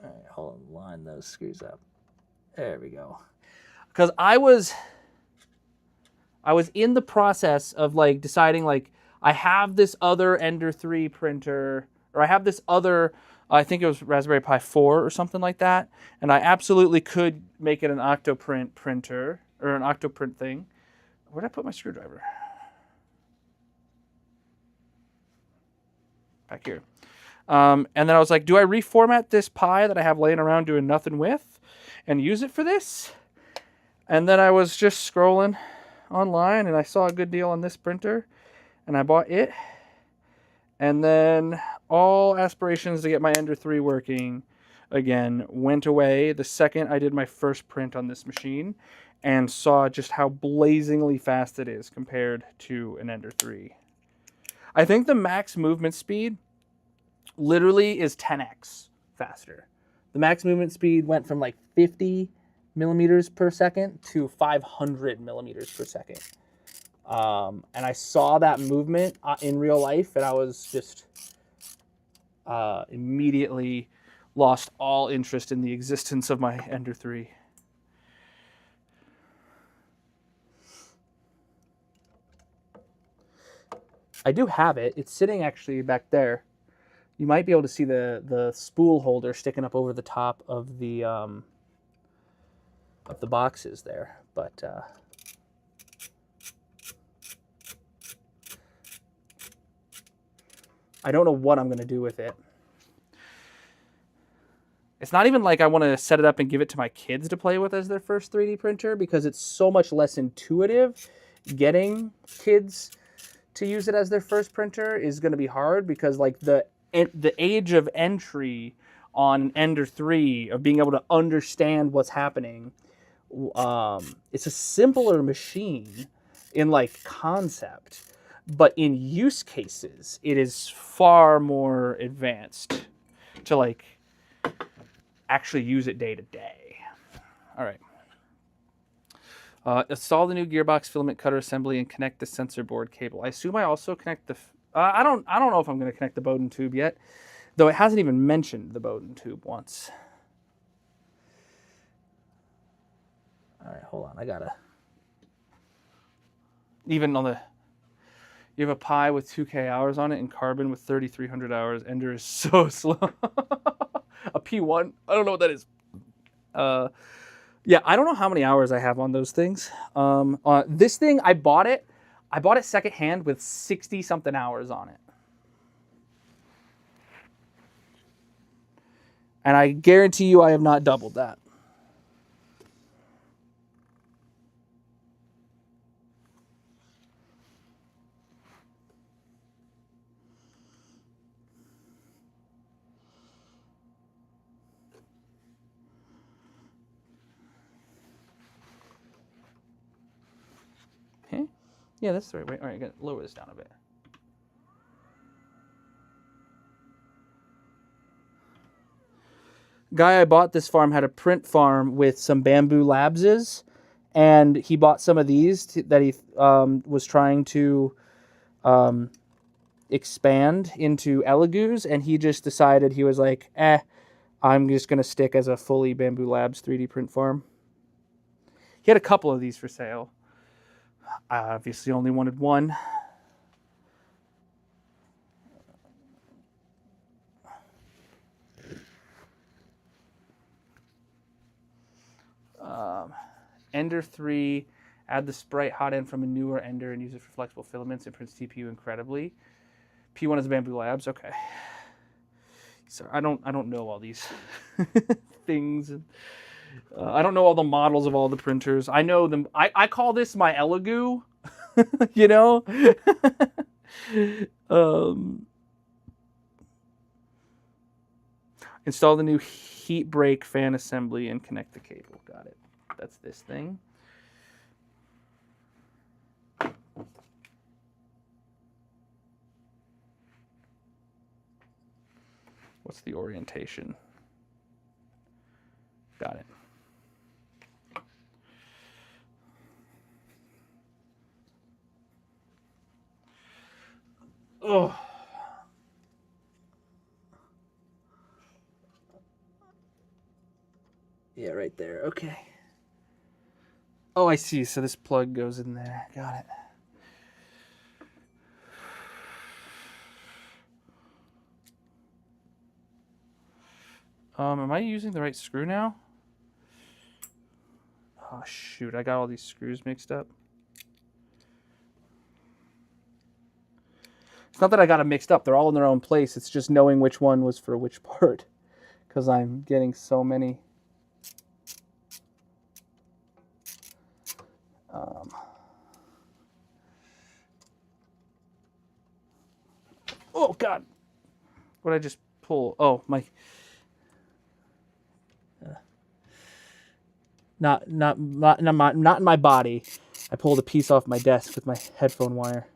right, hold on. Line those screws up. There we go. because I was in the process of like deciding like I have this other Ender 3 printer, or I have this other, I think it was Raspberry Pi 4 or something like that, and I absolutely could make it an Octoprint printer or an Octoprint thing. Where'd I put my screwdriver? Back here. And then I was like, do I reformat this Pi that I have laying around doing nothing with and use it for this? And then I was just scrolling online and I saw a good deal on this printer and I bought it. And then all aspirations to get my Ender 3 working again went away the second I did my first print on this machine and saw just how blazingly fast it is compared to an Ender 3. I think the max movement speed literally is 10x faster. The max movement speed went from like 50 millimeters per second to 500 millimeters per second. And I saw that movement in real life, and I was just immediately lost all interest in the existence of my Ender 3. I do have it. It's sitting actually back there. You might be able to see the spool holder sticking up over the top of the boxes there, but I don't know what I'm going to do with it. It's not even like I want to set it up and give it to my kids to play with as their first 3D printer, because it's so much less intuitive. Getting kids to use it as their first printer is going to be hard, because like the age of entry on Ender 3 of being able to understand what's happening, it's a simpler machine in like concept, but in use cases it is far more advanced to like actually use it day to day. All right. Install the new gearbox filament cutter assembly and connect the sensor board cable. I assume I also connect the. I don't know if I'm going to connect the Bowden tube yet, though it hasn't even mentioned the Bowden tube once. All right, hold on. I gotta. Even on the. You have a Pi with 2K hours on it and Carbon with 3,300 hours. Ender is so slow. A P1. I don't know what that is. Yeah, I don't know how many hours I have on those things. This thing, I bought it secondhand with 60 something hours on it. And I guarantee you I have not doubled that. Okay. Yeah, that's the right way. All right, I gotta lower this down a bit. Guy I bought this farm had a print farm with some Bamboo Labses, and he bought some of these that he was trying to expand into Elegoos, and he just decided, he was like, I'm just going to stick as a fully Bamboo Labs 3D print farm. He had a couple of these for sale. I obviously only wanted one. Ender 3, add the sprite hot end from a newer Ender and use it for flexible filaments and prints TPU incredibly. P1 is Bamboo Labs. Okay. So I don't know all these things. I don't know all the models of all the printers. I know them. I call this my Elegoo. You know. Install the new heat break fan assembly and connect the cable. Got it. That's this thing. What's the orientation? Got it. Oh. Yeah, right there. Okay. Oh, I see. So this plug goes in there. Got it. Am I using the right screw now? Oh, shoot. I got all these screws mixed up. It's not that I got them mixed up. They're all in their own place. It's just knowing which one was for which part. Because I'm getting so many. Oh, God. What did I just pull? Oh, my... Not in my body. I pulled a piece off my desk with my headphone wire.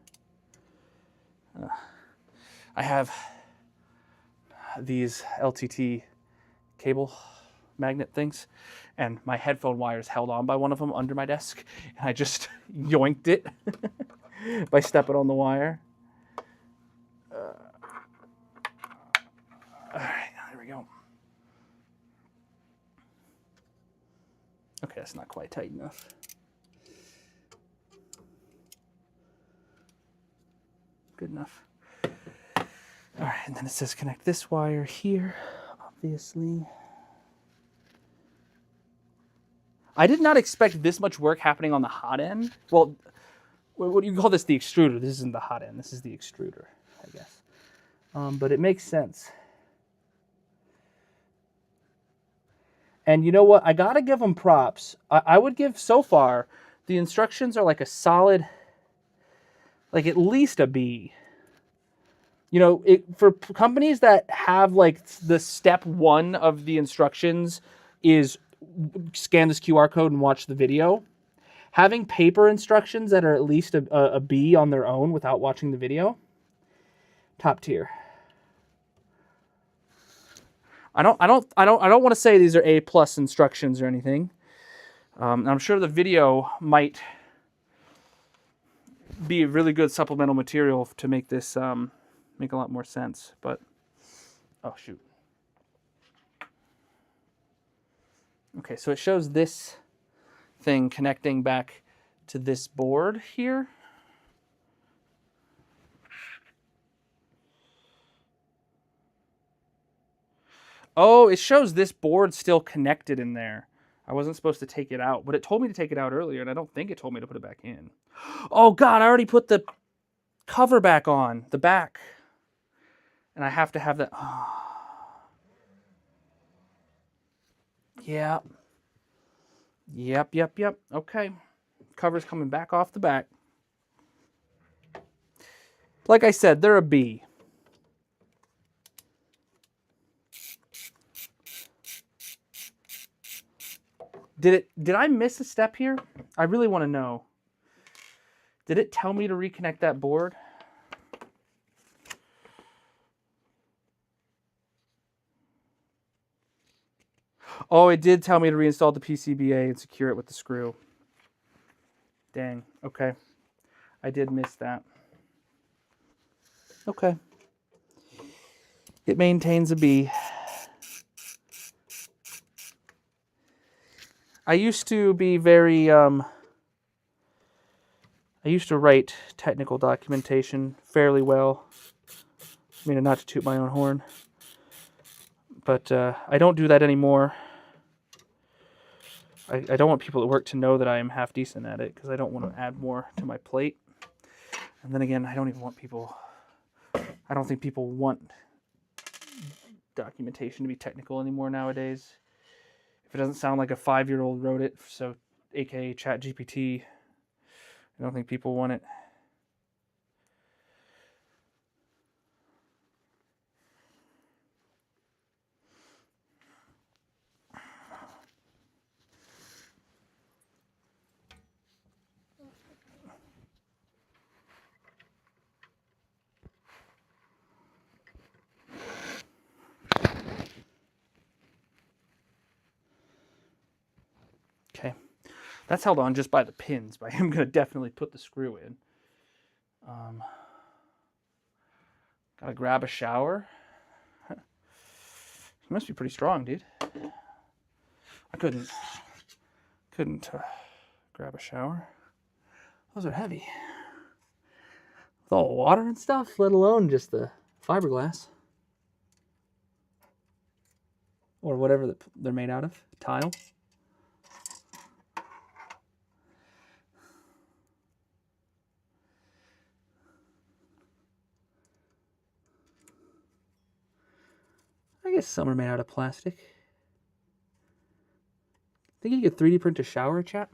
I have these LTT cable magnet things, and my headphone wire is held on by one of them under my desk, and I just yoinked it by stepping on the wire. All right, there we go. Okay, that's not quite tight enough. Good enough. All right, and then it says connect this wire here, obviously. I did not expect this much work happening on the hot end. Well, what do you call this? The extruder. This isn't the hot end. This is the extruder, I guess. But it makes sense. And you know what? I got to give them props. I would give, so far, the instructions are like a solid, like at least a B. You know, for companies that have like the step 1 of the instructions is scan this QR code and watch the video. Having paper instructions that are at least a B on their own without watching the video, top tier. I don't want to say these are A+ instructions or anything. I'm sure the video might be a really good supplemental material to make this make a lot more sense. But oh shoot. Okay, so it shows this thing connecting back to this board here. Oh, it shows this board still connected in there. I wasn't supposed to take it out, but it told me to take it out earlier, and I don't think it told me to put it back in. Oh, God, I already put the cover back on, the back. And I have to have that. Oh. Yeah. Yep. Okay. Cover's coming back off the back. Like I said, they're a B. Did I miss a step here? I really want to know. Did it tell me to reconnect that board? Oh, it did tell me to reinstall the PCBA and secure it with the screw. Dang. Okay. I did miss that. Okay. It maintains a B. I used to be very, I used to write technical documentation fairly well. I mean, not to toot my own horn. But I don't do that anymore. I don't want people at work to know that I am half decent at it, because I don't want to add more to my plate. And then again, I don't even want people... I don't think people want documentation to be technical anymore nowadays. If it doesn't sound like a 5-year-old wrote it, so aka ChatGPT, I don't think people want it. Okay, that's held on just by the pins, but I'm going to definitely put the screw in. Gotta grab a shower. You must be pretty strong, dude. I couldn't grab a shower. Those are heavy. With all the water and stuff, let alone just the fiberglass. Or whatever they're made out of. Tile. I guess some are made out of plastic. Think you could 3D print a shower, chat?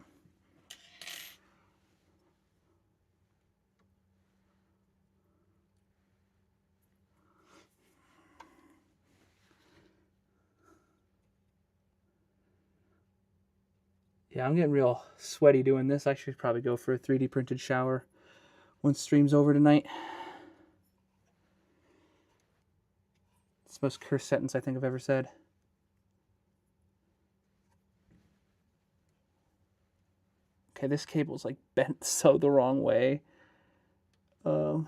Yeah, I'm getting real sweaty doing this. I should probably go for a 3D printed shower once stream's over tonight. It's the most cursed sentence I think I've ever said. Okay, this cable's like bent so the wrong way. Okay.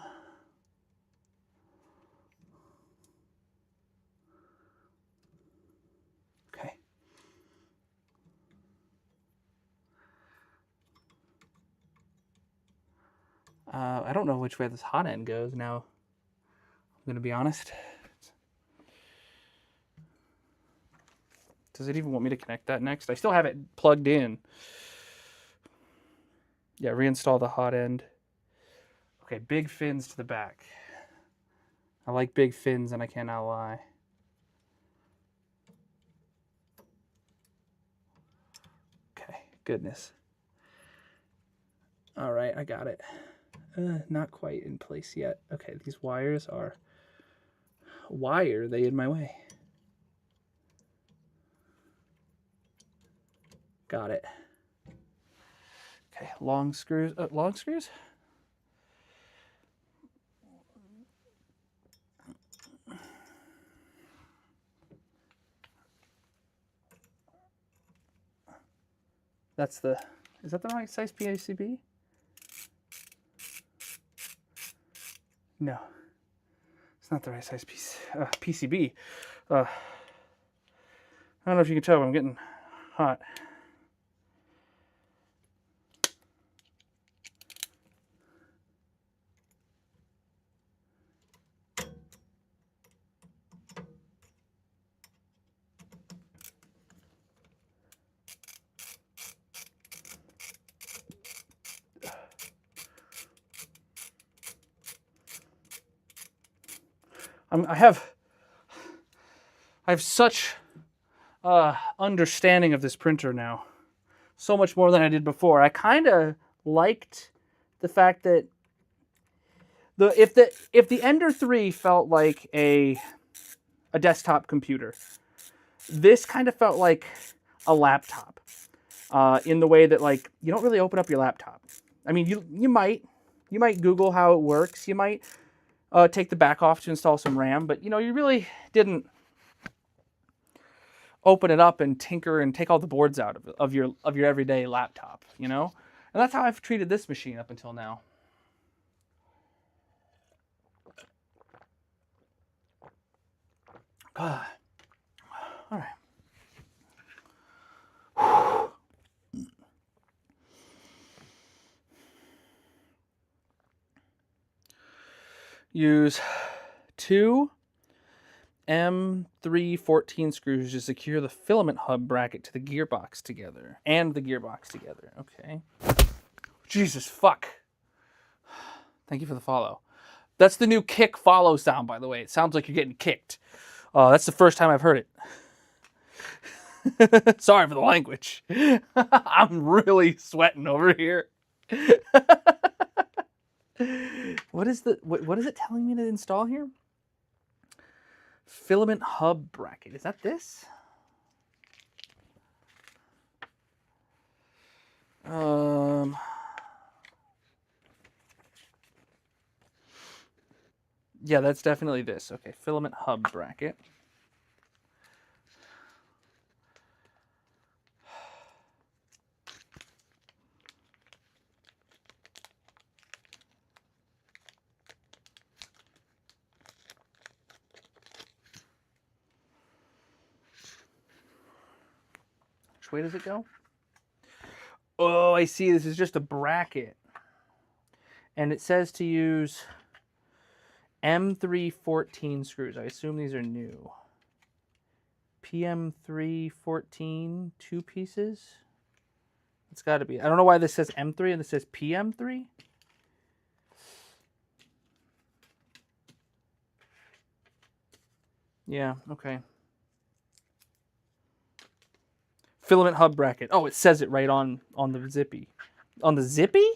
I don't know which way this hot end goes now. I'm going to be honest. Does it even want me to connect that next? I still have it plugged in. Yeah, reinstall the hot end. Okay, big fins to the back. I like big fins and I cannot lie. Okay, goodness. All right, I got it. Not quite in place yet. Okay, these wires are... Why are they in my way? Got it. Okay, long screws. Long screws? That's the... Is that the right size PCB? No. It's not the right size PCB. I don't know if you can tell, but I'm getting hot. I have such understanding of this printer now, so much more than I did before. I kind of liked the fact that if the Ender 3 felt like a desktop computer, this kind of felt like a laptop, in the way that, like, you don't really open up your laptop. I mean, you might Google how it works. You might take the back off to install some RAM, but you really didn't open it up and tinker and take all the boards out of your everyday laptop, and that's how I've treated this machine up until now. All right. Use 2 M314 screws to secure the filament hub bracket to the gearbox together. Okay. Jesus, fuck. Thank you for the follow. That's the new kick follow sound, by the way. It sounds like you're getting kicked. That's the first time I've heard it. Sorry for the language. I'm really sweating over here. What is it telling me to install here? Filament hub bracket. Is that this? Yeah, that's definitely this. Okay, filament hub bracket. Which way does it go? Oh, I see. This is just a bracket. And it says to use M314 screws. I assume these are new. PM314, 2 pieces. It's got to be. I don't know why this says M3 and this says PM3. Yeah, okay. Filament hub bracket. Oh, it says it right on the zippy. On the zippy?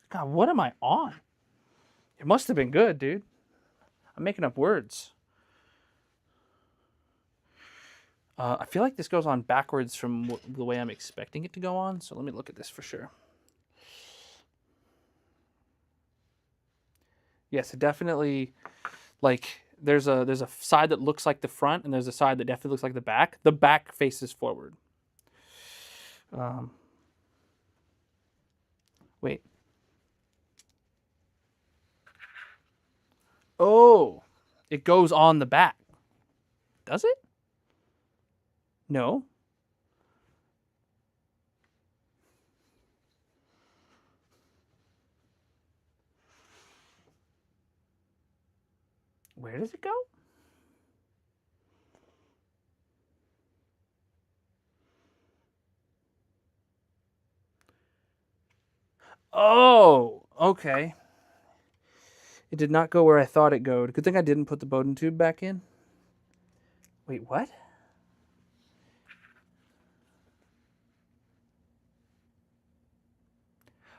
God, what am I on? It must have been good, dude. I'm making up words. I feel like this goes on backwards from the way I'm expecting it to go on, so let me look at this for sure. Yes, it definitely, like, there's a side that looks like the front, and there's a side that definitely looks like the back. The back faces forward. Wait. Oh, it goes on the back. Does it? No. Where does it go? Oh, okay. It did not go where I thought it go. Good thing I didn't put the Bowden tube back in. Wait, what?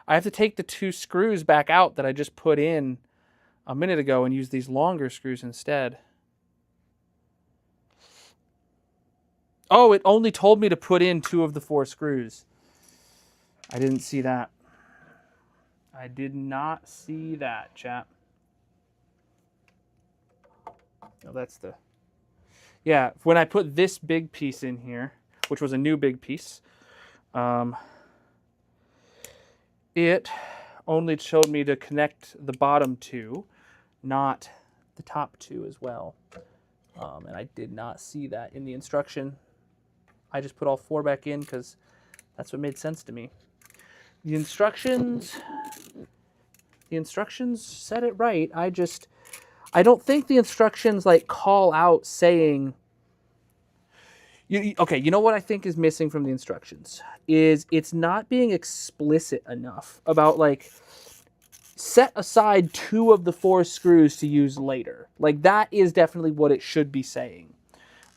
I have to take the 2 screws back out that I just put in a minute ago and use these longer screws instead. Oh, it only told me to put in 2 of the 4 screws. I didn't see that. I did not see that, chap. No, that's the... Yeah, when I put this big piece in here, which was a new big piece, it only showed me to connect the bottom 2, not the top 2 as well. And I did not see that in the instruction. I just put all 4 back in because that's what made sense to me. The instructions said it right. I don't think the instructions like call out saying... Okay, you know what I think is missing from the instructions? Is it's not being explicit enough about, like, set aside 2 of the 4 screws to use later. Like, that is definitely what it should be saying.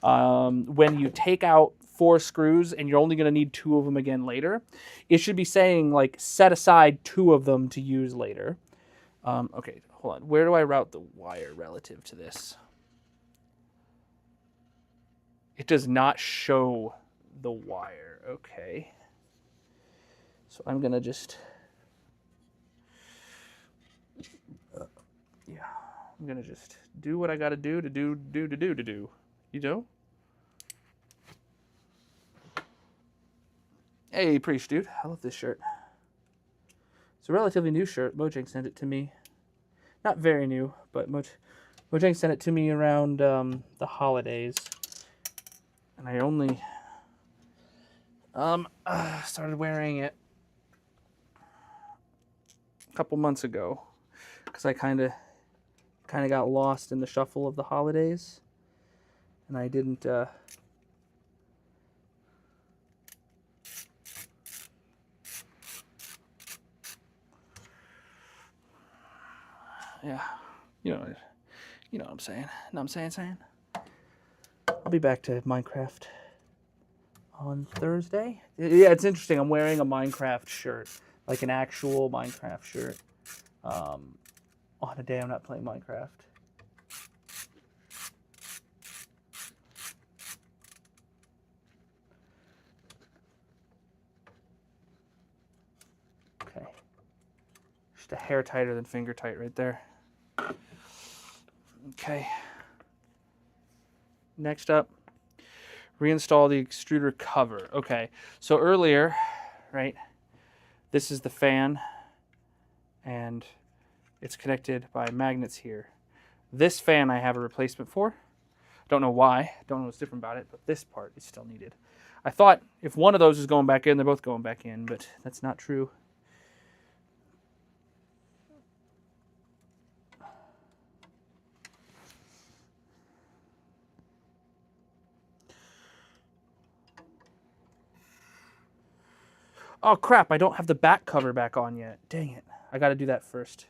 When you take out 4 screws and you're only going to need 2 of them again later, it should be saying, like, set aside 2 of them to use later. Okay, hold on. Where do I route the wire relative to this? It does not show the wire. Okay. So I'm going to just... yeah. I'm going to just do what I got to do. You know? Hey, Priest dude. I love this shirt. It's a relatively new shirt. Mojang sent it to me. Not very new, but Mojang sent it to me around the holidays. And I only started wearing it a couple months ago because I kind of got lost in the shuffle of the holidays, and I didn't. Yeah, you know what I'm saying. Know what I'm saying. I'll be back to Minecraft on Thursday. Yeah, it's interesting. I'm wearing a Minecraft shirt, like an actual Minecraft shirt, on a day I'm not playing Minecraft. Okay. Just a hair tighter than finger tight right there. Okay. Next up, reinstall the extruder cover. Okay, so earlier, right, this is the fan, and it's connected by magnets here. This fan I have a replacement for. Don't know why. Don't know what's different about it, but this part is still needed. I thought if one of those is going back in, they're both going back in, but that's not true. Oh crap, I don't have the back cover back on yet. Dang it. I gotta do that first.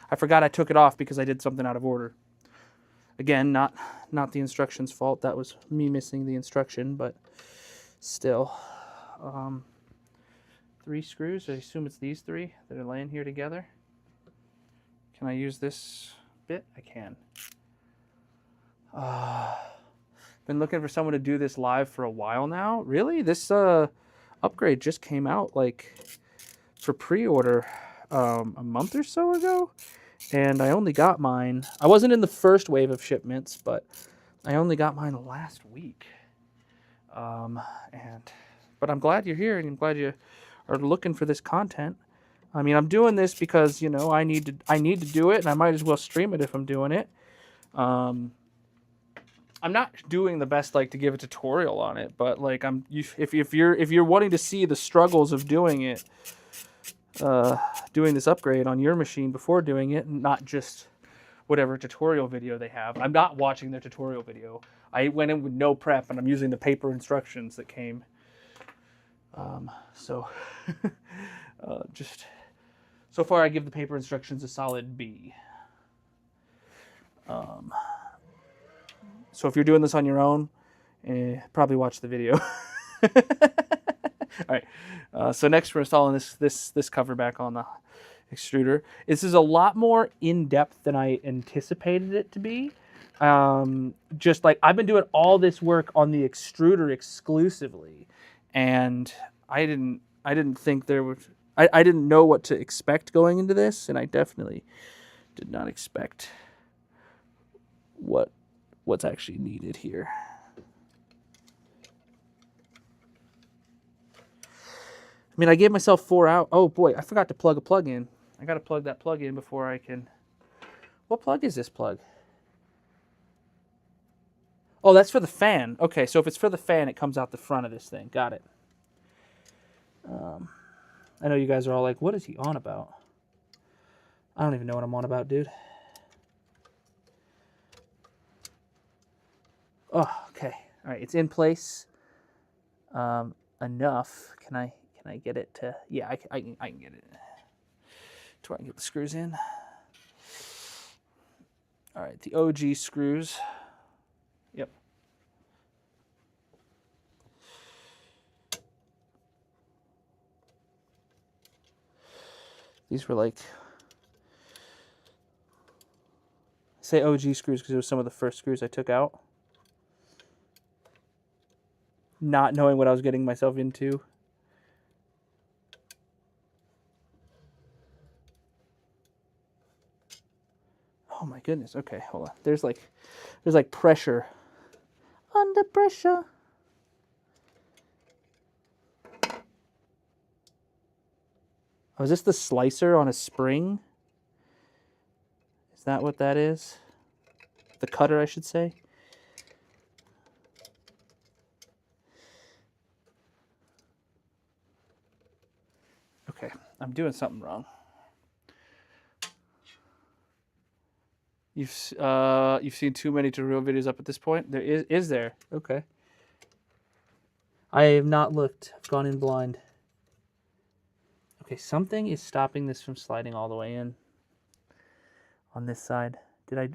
I forgot I took it off because I did something out of order. Again, not the instructions fault. That was me missing the instruction, but still. 3 screws. I assume it's these 3 that are laying here together. Can I use this bit? I can. Been looking for someone to do this live for a while now. Really? This upgrade just came out like for pre-order a month or so ago. And I only got mine. I wasn't in the first wave of shipments, but I only got mine last week. But I'm glad you're here, and I'm glad you are looking for this content. I mean, I'm doing this because, you know, I need to do it, and I might as well stream it if I'm doing it. I'm not doing the best, like, to give a tutorial on it, but like if you're wanting to see the struggles of doing it, doing this upgrade on your machine before doing it, not just whatever tutorial video they have. I'm not watching their tutorial video. I went in with no prep, and I'm using the paper instructions that came. Just so far, I give the paper instructions a solid B. So if you're doing this on your own, probably watch the video. All right. So next we're installing this cover back on the extruder. This is a lot more in-depth than I anticipated it to be. Just like I've been doing all this work on the extruder exclusively, and I didn't think there was. I didn't know what to expect going into this, and I definitely did not expect what's actually needed here. I mean, I gave myself 4 hours. Oh boy, I forgot to plug a plug in. I got to plug that plug in before I can. What plug is this plug? Oh, that's for the fan. Okay, so if it's for the fan, it comes out the front of this thing. Got it. I know you guys are all like, what is he on about? I don't even know what I'm on about, dude. Oh, okay. All right, it's in place. Enough. Can I get it to? Yeah, I can get it to where I can get the screws in. All right, the OG screws. Yep. These were like, I say OG screws because it was some of the first screws I took out. Not knowing what I was getting myself into. Oh my goodness. Okay, hold on. There's like pressure. Under pressure. Oh, is this the slicer on a spring? Is that what that is? The cutter, I should say. Okay, I'm doing something wrong. You've seen too many tutorial videos up at this point? There is there? Okay. I have not looked. I've gone in blind. Okay, something is stopping this from sliding all the way in on this side.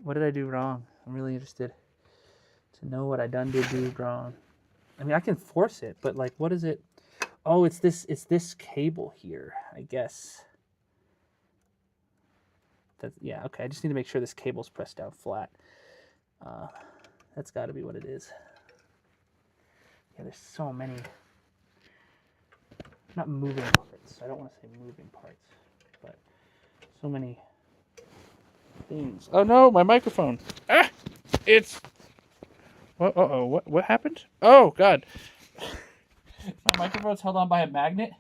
What did I do wrong? I'm really interested to know what I did do wrong. I mean, I can force it, but like, what is it? Oh, it's this cable here, I guess. Yeah, okay. I just need to make sure this cable's pressed down flat. That's got to be what it is. Yeah, there's so many. Not moving parts. I don't want to say moving parts, but so many things. Oh no, my microphone. Ah, it's. What happened? Oh God. My microphone's held on by a magnet,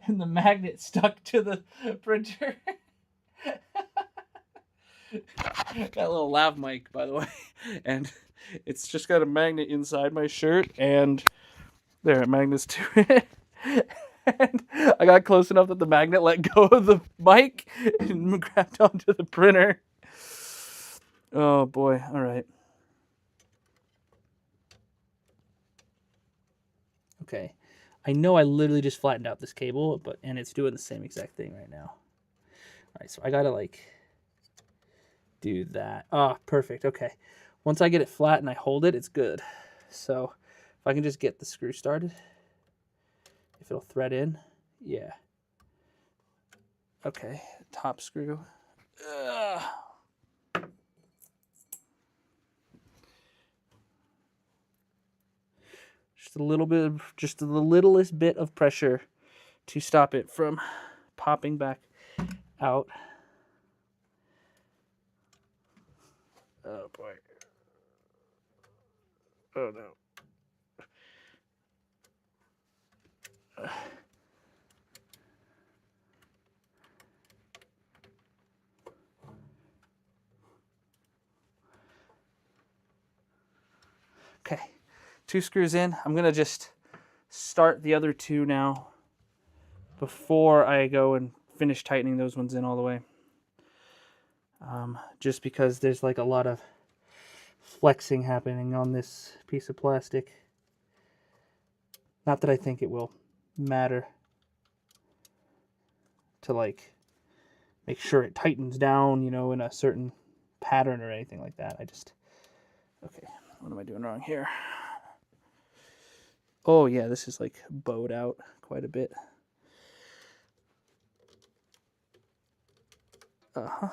and the magnet stuck to the printer. Got a little lav mic, by the way, and it's just got a magnet inside my shirt, and there, it magnets to it. And I got close enough that the magnet let go of the mic and grabbed onto the printer. Oh boy! All right. Okay, I know I literally just flattened out this cable, and it's doing the same exact thing right now. All right, so I gotta like do that. Ah, perfect. Okay, once I get it flat and I hold it, it's good. So if I can just get the screw started, if it'll thread in, yeah. Okay, top screw. Ugh. Just a little bit, just the littlest bit of pressure to stop it from popping back out. Oh boy. Oh no. Okay, 2 screws in. I'm gonna just start the other 2 now before I go and finish tightening those ones in all the way. Just because there's like a lot of flexing happening on this piece of plastic. Not that I think it will matter to like make sure it tightens down, you know, in a certain pattern or anything like that. Okay, what am I doing wrong here? Oh yeah, this is like bowed out quite a bit. Uh-huh.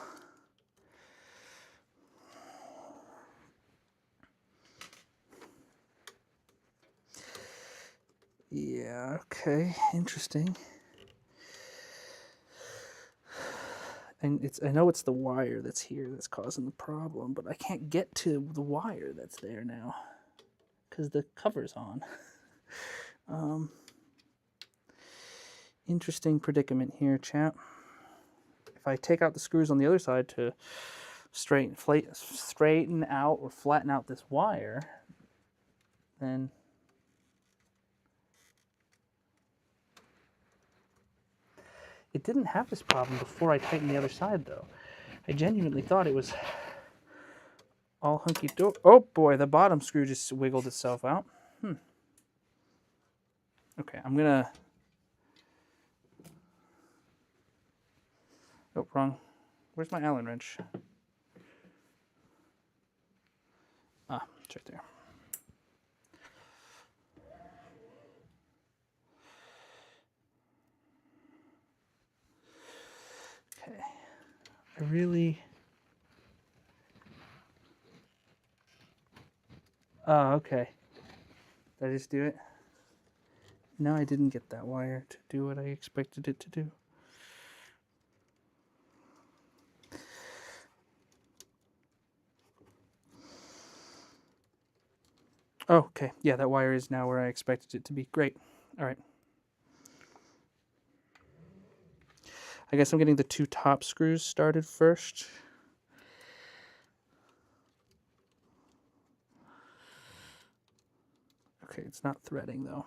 Yeah, okay, interesting. And I know it's the wire that's here that's causing the problem, but I can't get to the wire that's there now because the cover's on. Interesting predicament here, chap. If I take out the screws on the other side to straighten out or flatten out this wire, then it didn't have this problem before I tightened the other side, though. I genuinely thought it was all hunky-dory. Oh boy, the bottom screw just wiggled itself out. Okay, I'm gonna... Oh, wrong. Where's my Allen wrench? Ah, it's right there. Okay. I really... Oh, okay. Did I just do it? No, I didn't get that wire to do what I expected it to do. Oh, okay. Yeah, that wire is now where I expected it to be. Great. All right. I guess I'm getting the 2 top screws started first. Okay, it's not threading though.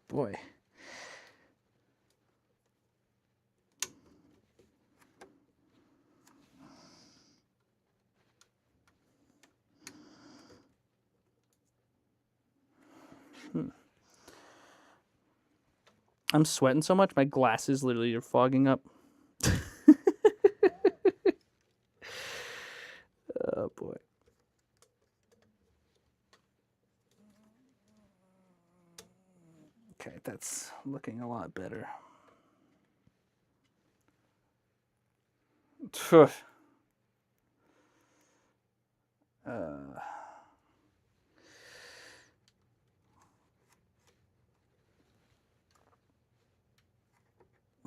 Boy. I'm sweating so much, my glasses literally are fogging up. Oh boy. Okay, that's looking a lot better.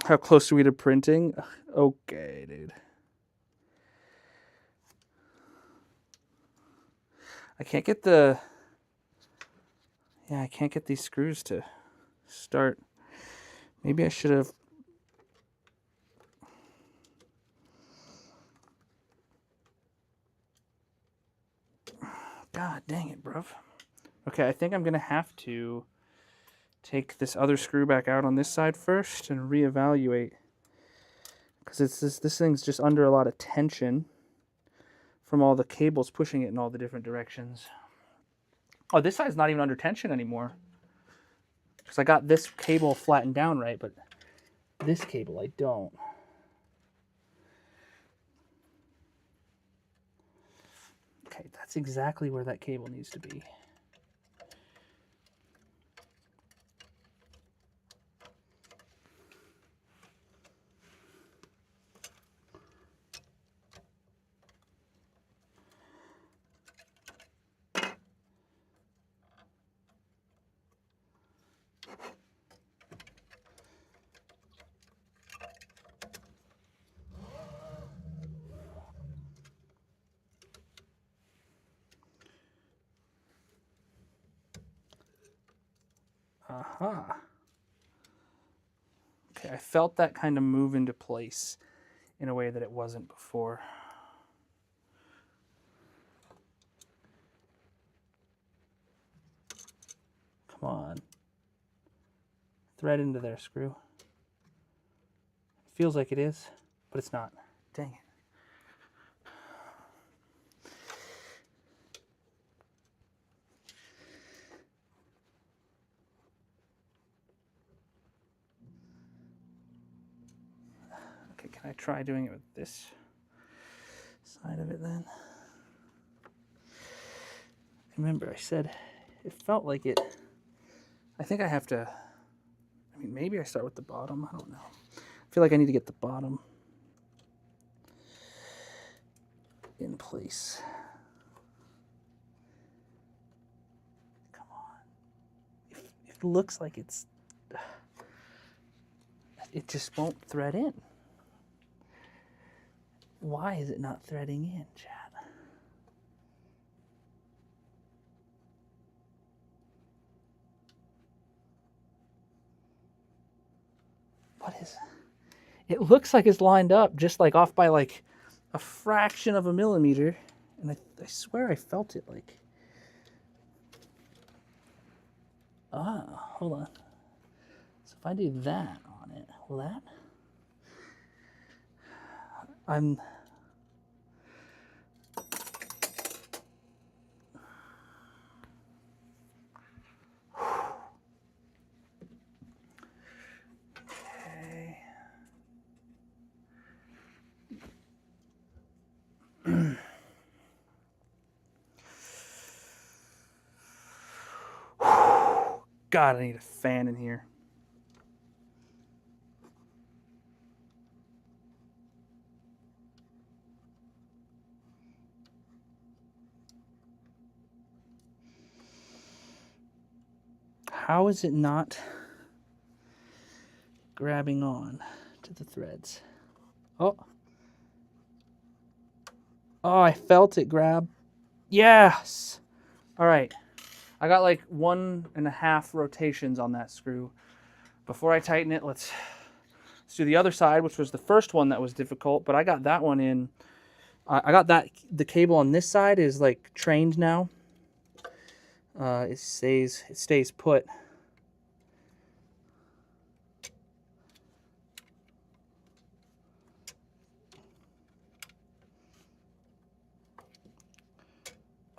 How close are we to printing? Okay, dude. I can't get the... Yeah, I can't get these screws to start. Maybe I should have... God dang it, bruv. Okay, I think I'm going to have to take this other screw back out on this side first and reevaluate. Because this thing's just under a lot of tension from all the cables pushing it in all the different directions. Oh, this side's not even under tension anymore. Because I got this cable flattened down right, but this cable I don't. Okay, that's exactly where that cable needs to be. Aha. Okay, I felt that kind of move into place in a way that it wasn't before. Come on. Thread into there, screw. Feels like it is, but it's not. Dang it. Okay, can I try doing it with this side of it then? Remember, I said it felt like it. I think I have to. I mean, maybe I start with the bottom. I don't know. I feel like I need to get the bottom in place. Come on. It looks like it's. It just won't thread in. Why is it not threading in, chat? What is it? It looks like it's lined up just like off by like a fraction of a millimeter. And I swear I felt it like. Ah, hold on. So if I do that on it, will that? I'm. Okay. God, I need a fan in here. How is it not grabbing on to the threads? Oh. Oh, I felt it grab. Yes. All right. I got like 1.5 rotations on that screw. Before I tighten it, let's do the other side, which was the first one that was difficult, but I got that one in. I got that, the cable on this side is like trained now. It stays put.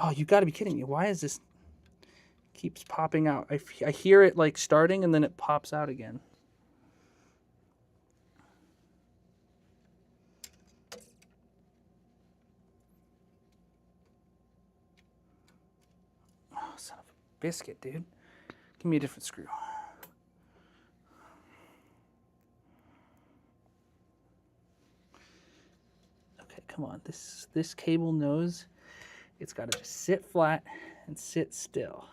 Oh, you got to be kidding me. Why is this keeps popping out? I hear it like starting and then it pops out again. Oh, son of a biscuit, dude. Give me a different screw. Okay, come on. This cable knows it's got to just sit flat and sit still.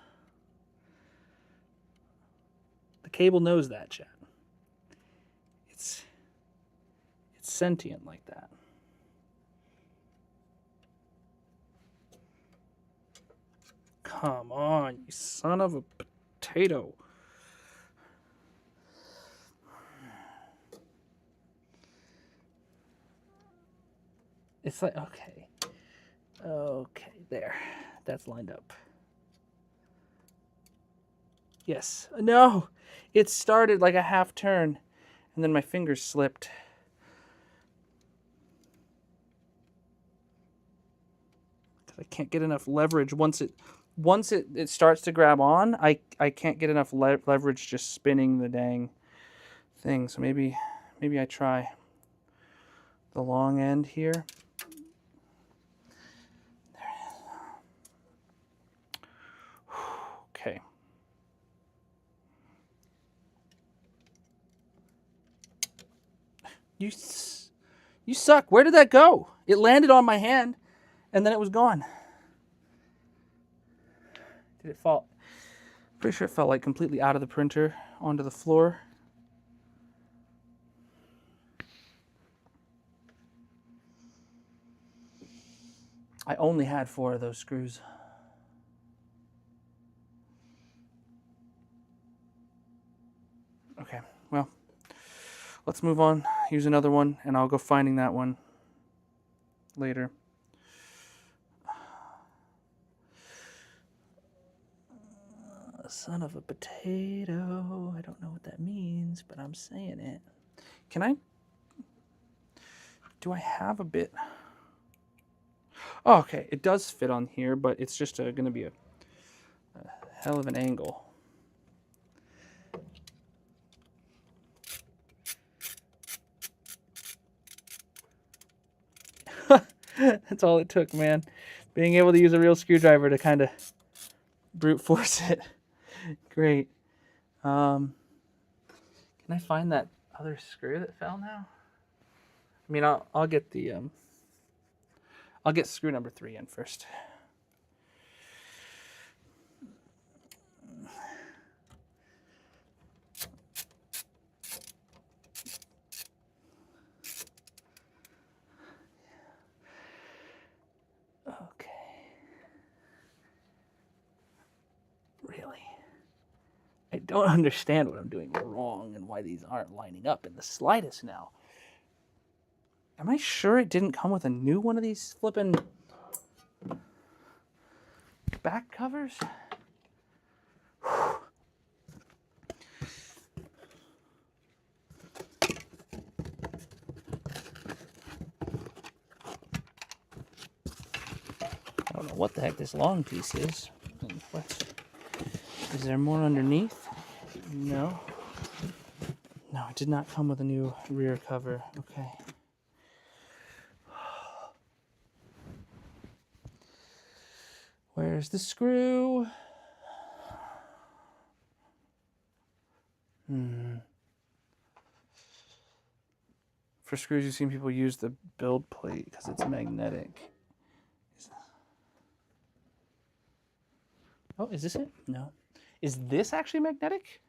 The cable knows that, chat. It's sentient like that. Come on, you son of a potato. It's like, okay, there. that's lined up. Yes. No! It started like a half turn, and then my fingers slipped. I can't get enough leverage once it starts to grab on. I can't get enough leverage just spinning the dang thing. So maybe I try the long end here. Okay. You suck. Where did that go? It landed on my hand, and then it was gone. Did it fall? Pretty sure it fell like completely out of the printer onto the floor. I only had 4 of those screws. Okay, well, let's move on. Use another one, and I'll go finding that one later. Son of a potato. I don't know what that means, but I'm saying it. Do I have a bit? Oh, okay, it does fit on here, but it's just going to be a hell of an angle. That's all it took, man. Being able to use a real screwdriver to kind of brute force it. Great. Can I find that other screw that fell now? I mean, I'll get the I'll get screw number 3 in first. Okay. Really? I don't understand what I'm doing wrong and why these aren't lining up in the slightest now. Am I sure it didn't come with a new one of these flippin' back covers? I don't know what the heck this long piece is. Is there more underneath? No. No, it did not come with a new rear cover. Okay. Where's the screw? For screws, you've seen people use the build plate because it's magnetic. Oh, is this it? No. Is this actually magnetic?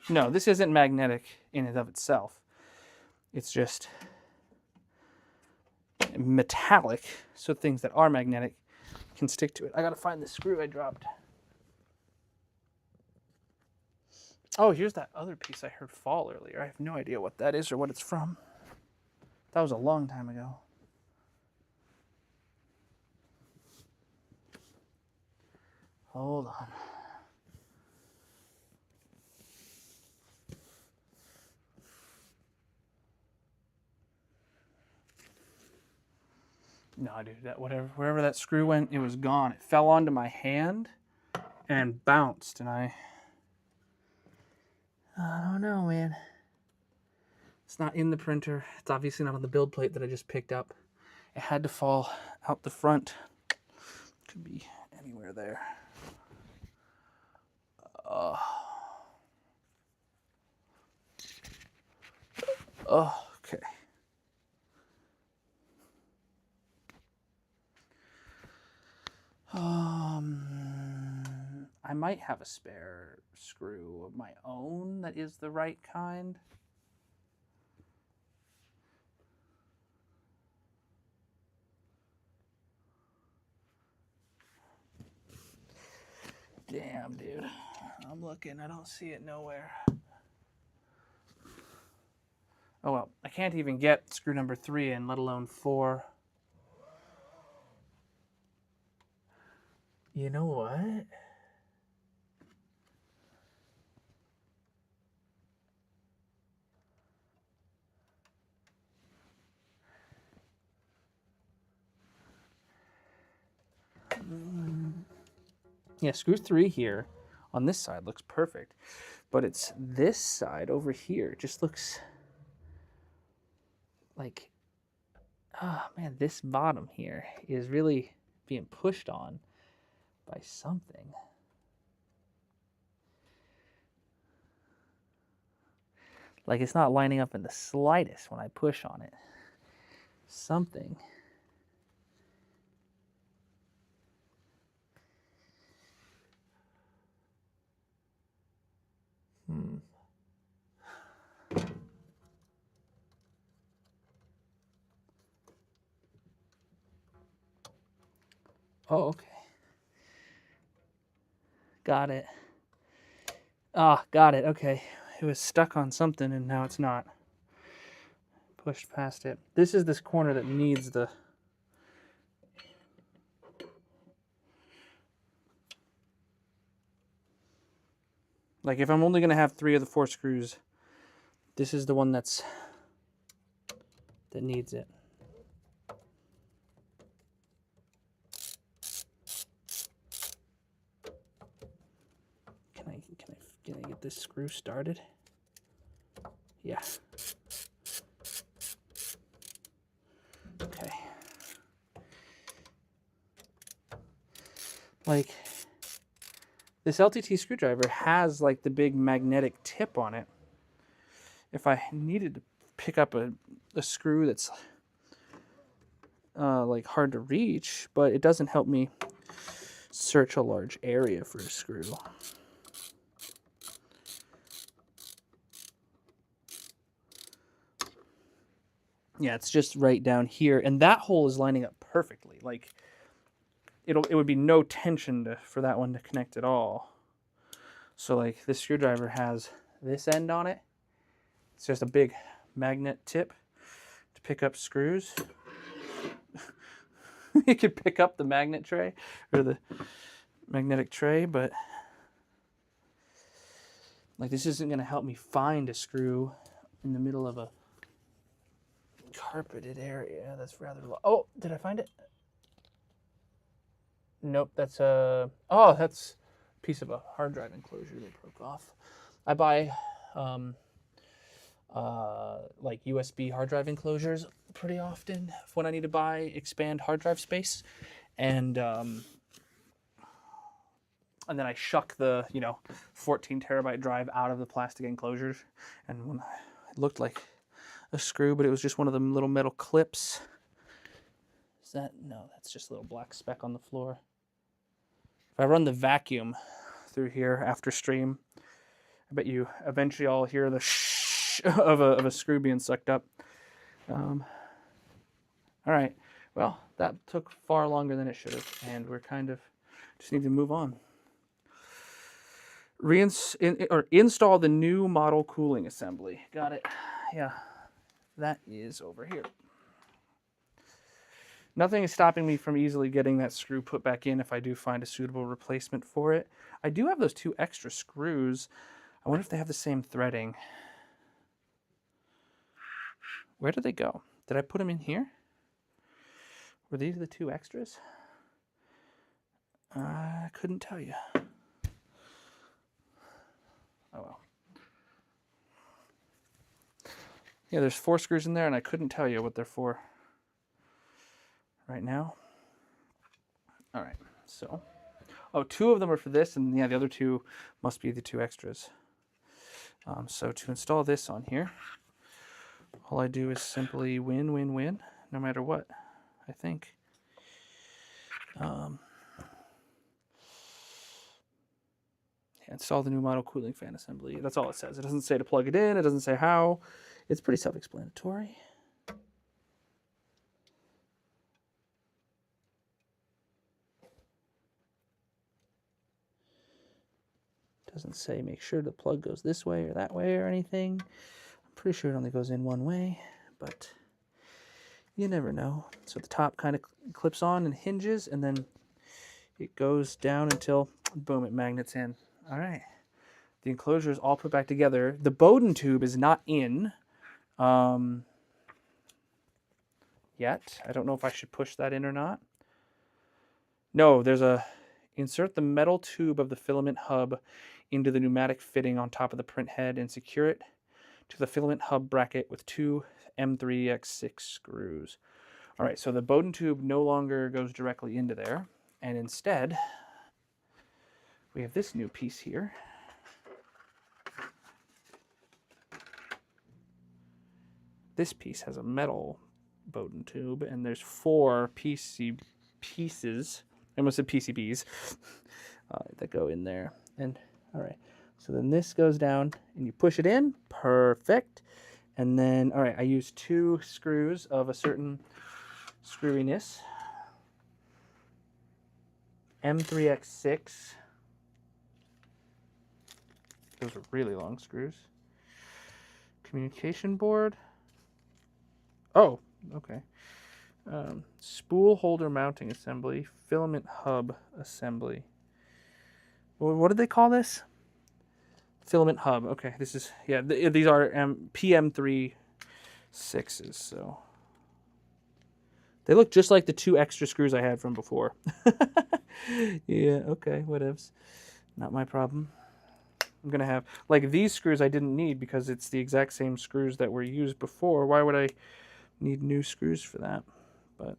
No, this isn't magnetic in and of itself. It's just metallic, so things that are magnetic can stick to it. I gotta find the screw I dropped. Oh, here's that other piece I heard fall earlier. I have no idea what that is or what it's from. That was a long time ago. Hold on. No, dude, that wherever that screw went, it was gone. It fell onto my hand and bounced, and I don't know, man. It's not in the printer. It's obviously not on the build plate that I just picked up. It had to fall out the front. Could be anywhere there. Okay. I might have a spare screw of my own that is the right kind. Damn, dude. I'm looking. I don't see it nowhere. Oh well, I can't even get screw number 3 in, let alone 4. You know what? Yeah, screw 3 here on this side looks perfect, but it's this side over here just looks like, oh man, this bottom here is really being pushed on by something. Like it's not lining up in the slightest when I push on it. Something. Oh, okay. Got it. Ah, got it. Okay. It was stuck on something and now it's not. Pushed past it. This is this corner that needs the... Like if I'm only going to have 3 of the 4 screws, this is the one that needs it. Can I get this screw started? Yeah. Okay. Like this LTT screwdriver has like the big magnetic tip on it. If I needed to pick up a screw that's like hard to reach, but it doesn't help me search a large area for a screw. Yeah, it's just right down here, and that hole is lining up perfectly. Like it would be no tension for that one to connect at all. So like this screwdriver has this end on it. It's just a big magnet tip to pick up screws. You could pick up the magnet tray or the magnetic tray, but like this isn't going to help me find a screw in the middle of a carpeted area. That's rather low. Oh, did I find it? Nope, that's a... Oh, that's a piece of a hard drive enclosure that broke off. I buy like USB hard drive enclosures pretty often when I need to expand hard drive space, and then I shuck the 14 terabyte drive out of the plastic enclosures, and when it looked like a screw, but it was just one of them little metal clips. Is that... No, that's just a little black speck on the floor. If I run the vacuum through here after stream, I bet you eventually I'll hear the shh of a screw being sucked up. All right, well, that took far longer than it should have, and we're kind of just need to move on. Install the new model cooling assembly. Got it. Yeah, that is over here. Nothing is stopping me from easily getting that screw put back in if I do find a suitable replacement for it. I do have those 2 extra screws. I wonder if they have the same threading. Where did they go? Did I put them in here? Were these the 2 extras? I couldn't tell you. Oh well. Yeah, there's 4 screws in there, and I couldn't tell you what they're for right now. All right, so, 2 of them are for this, and yeah, the other 2 must be the 2 extras. So to install this on here, all I do is simply win, no matter what, I think. Install the new model cooling fan assembly. That's all it says. It doesn't say to plug it in. It doesn't say how. It's pretty self-explanatory. Doesn't say make sure the plug goes this way or that way or anything. I'm pretty sure it only goes in one way, but you never know. So the top kind of clips on and hinges, and then it goes down until, boom, it magnets in. All right. The enclosure is all put back together. The Bowden tube is not in yet. I don't know if I should push that in or not. No, there's a insert the metal tube of the filament hub into the pneumatic fitting on top of the print head and secure it to the filament hub bracket with 2 M3x6 screws. All right, so the Bowden tube no longer goes directly into there, and instead we have this new piece here. This piece has a metal Bowden tube, and there's 4 pieces. I almost said PCBs that go in there. And all right, so then this goes down, and you push it in. Perfect. And then, all right, I use 2 screws of a certain screwiness. M3x6. Those are really long screws. Communication board. Oh, okay. Spool holder mounting assembly, filament hub assembly. What did they call this? Filament hub. Okay, this is, yeah, these are PM3/6s, so. They look just like the 2 extra screws I had from before. Yeah, okay, whatevs. Not my problem. I'm going to have, like, these screws I didn't need because it's the exact same screws that were used before. Why would I need new screws for that? But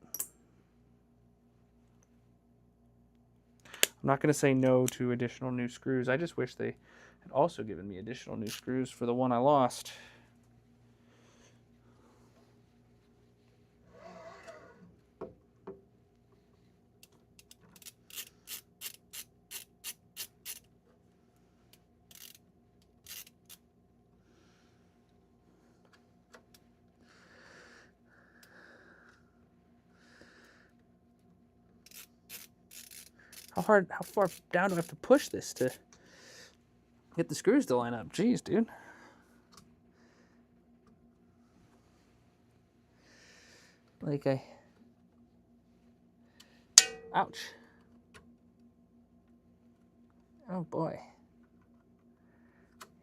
I'm not going to say no to additional new screws. I just wish they had also given me additional new screws for the one I lost. How far down do I have to push this to get the screws to line up? Jeez, dude. Like ouch. Oh boy.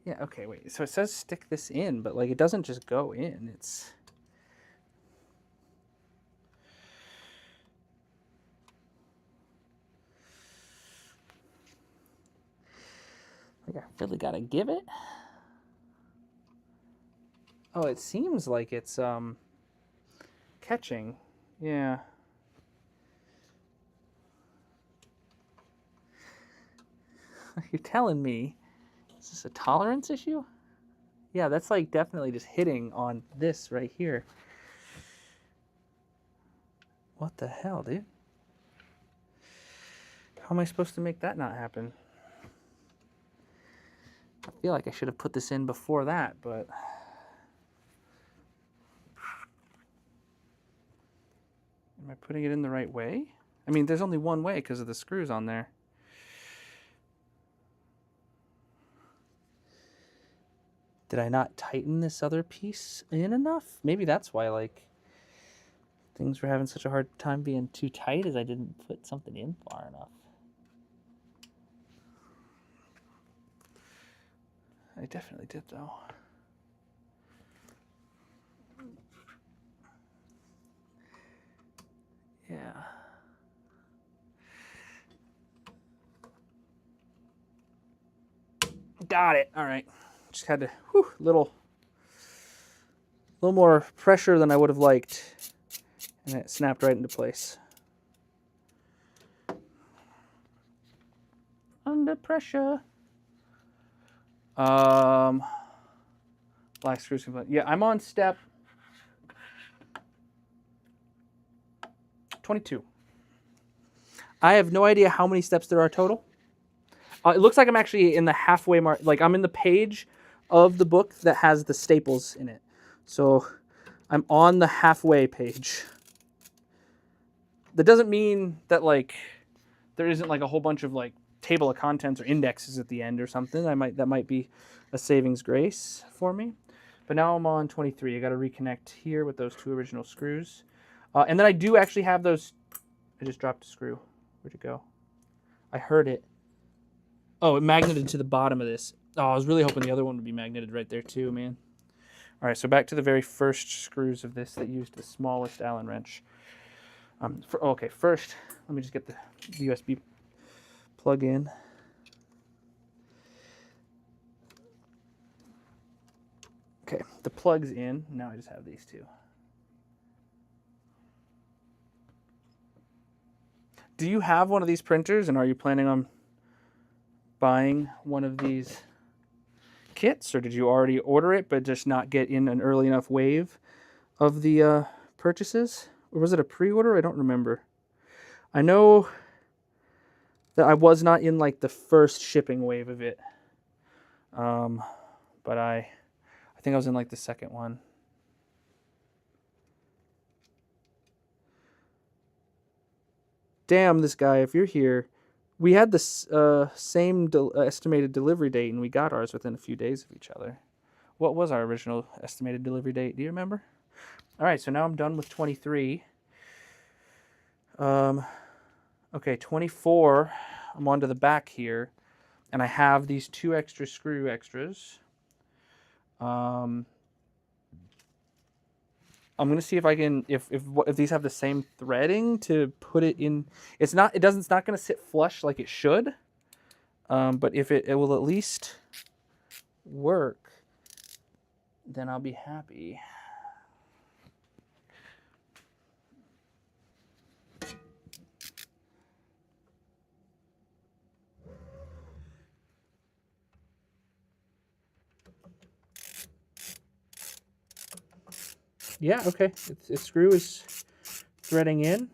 Yeah, okay, wait. So it says stick this in, but like it doesn't just go in. It's like I really gotta give it. Oh, it seems like it's catching. Yeah. You're telling me, is this a tolerance issue? Yeah, that's like definitely just hitting on this right here. What the hell, dude? How am I supposed to make that not happen? I feel like I should have put this in before that, but am I putting it in the right way? I mean, there's only one way because of the screws on there. Did I not tighten this other piece in enough? Maybe that's why, like, things were having such a hard time being too tight, as I didn't put something in far enough. I definitely did, though. Yeah. Got it. All right. Just had to, little more pressure than I would have liked, and it snapped right into place. Under pressure. Black screws. Yeah, I'm on step 22. I have no idea how many steps there are total. It looks like I'm actually in the halfway mark. Like I'm in the page of the book that has the staples in it. So I'm on the halfway page. That doesn't mean that like there isn't like a whole bunch of like table of contents or indexes at the end or something. That might be a savings grace for me. But now I'm on 23. I got to reconnect here with those 2 original screws. And then I do actually have those. I just dropped a screw. Where'd it go? I heard it. Oh, it magneted to the bottom of this. Oh, I was really hoping the other one would be magneted right there too, man. All right, so back to the very first screws of this that used the smallest Allen wrench. Okay, first, let me just get the USB plug in. Okay, the plug's in. Now I just have these two. Do you have one of these printers, and are you planning on buying one of these kits, or did you already order it but just not get in an early enough wave of the purchases? Or was it a pre-order? I don't remember. I know that I was not in like the first shipping wave of it, but I think I was in like the second one. Damn, this guy, if you're here, we had the same estimated delivery date, and we got ours within a few days of each other. What was our original estimated delivery date? Do you remember? All right, so now I'm done with 23. Okay, 24, I'm onto the back here, and I have these 2 extra screw extras. I'm gonna see if I can, if these have the same threading to put it in. It's not gonna sit flush like it should, but if it will at least work, then I'll be happy. Yeah, okay. Its screw is threading in.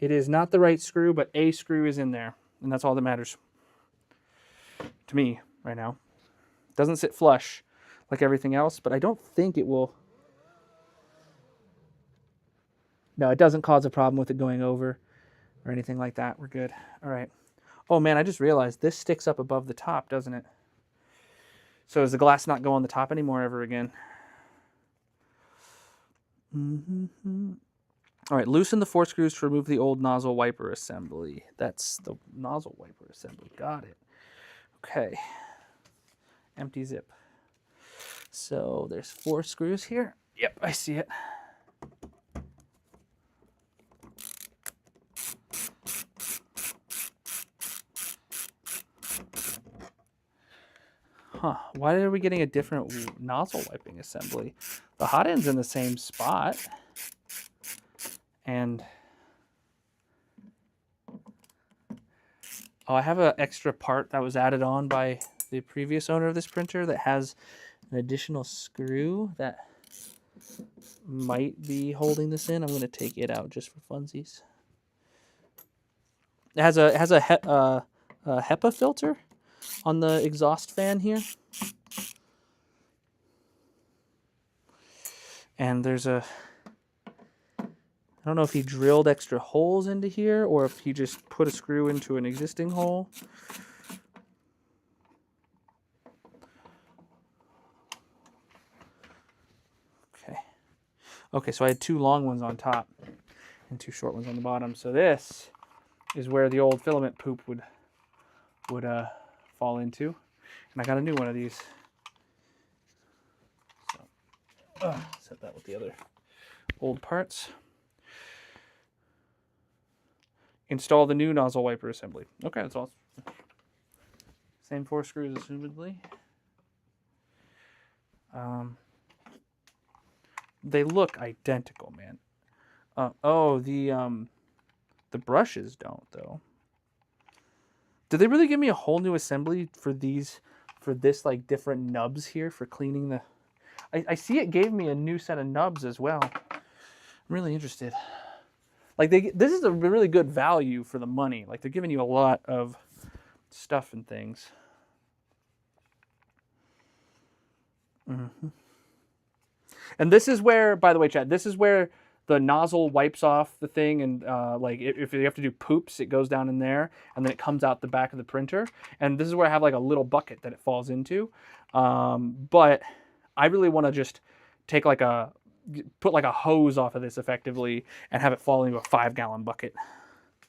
It is not the right screw, but a screw is in there, and that's all that matters to me right now. It doesn't sit flush like everything else, but I don't think it will. No, it doesn't cause a problem with it going over or anything like that. We're good. All right. Oh man, I just realized this sticks up above the top, doesn't it? So does the glass not go on the top anymore ever again? All right, loosen the 4 screws to remove the old nozzle wiper assembly. That's the nozzle wiper assembly. Got it. Okay. Empty zip. So there's 4 screws here. Yep, I see it. Huh, why are we getting a different nozzle wiping assembly? The hot end's in the same spot. And oh, I have an extra part that was added on by the previous owner of this printer that has an additional screw that might be holding this in. I'm going to take it out just for funsies. It has a HEPA filter on the exhaust fan here. And there's a, I don't know if he drilled extra holes into here or if he just put a screw into an existing hole. Okay. Okay, so I had 2 long ones on top and 2 short ones on the bottom. So this is where the old filament poop would fall into. And I got a new one of these. So, set that with the other old parts. Install the new nozzle wiper assembly. Okay, that's all. Same 4 screws, assumedly. They look identical, man. The brushes don't, though. Did they really give me a whole new assembly for these, for this like different nubs here for cleaning the? I see it gave me a new set of nubs as well. I'm really interested. Like this is a really good value for the money. Like they're giving you a lot of stuff and things. And this is where, by the way, Chad, this is where the nozzle wipes off the thing, and like if you have to do poops, it goes down in there, and then it comes out the back of the printer. And this is where I have like a little bucket that it falls into. But I really want to just take like put like a hose off of this effectively and have it fall into a 5-gallon bucket.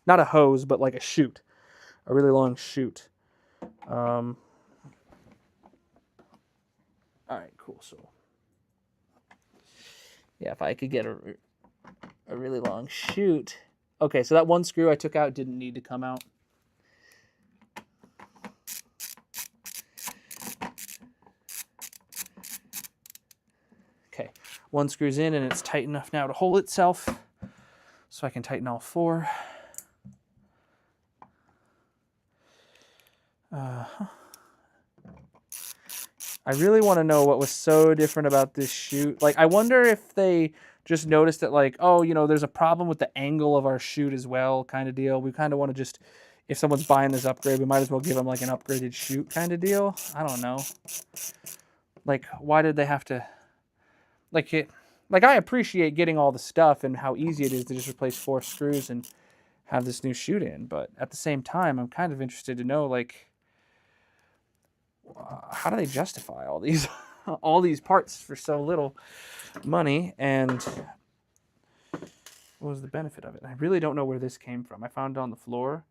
not a hose, but like a chute, a really long chute. All right, cool. So yeah, if I could get a really long chute. Okay, so that one screw I took out didn't need to come out. Okay, one screw's in and it's tight enough now to hold itself. So I can tighten all four. I really want to know what was so different about this chute. Like, I wonder if they just noticed that, like, oh, you know, there's a problem with the angle of our chute as well, kind of deal. We kind of want to just, if someone's buying this upgrade, we might as well give them like an upgraded chute kind of deal. I don't know. Like, why did they have to, like, I appreciate getting all the stuff and how easy it is to just replace 4 screws and have this new chute in. But at the same time, I'm kind of interested to know, like, how do they justify all these all these parts for so little money, and what was the benefit of it? I really don't know where this came from. I found it on the floor.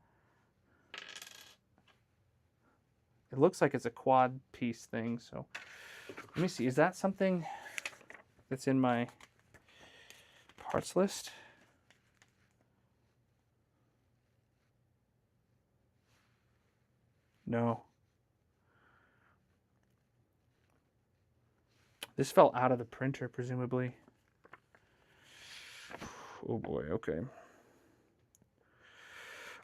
It looks like it's a quad piece thing, so let me see. Is that something that's in my parts list? No. This fell out of the printer, presumably. Oh boy, okay.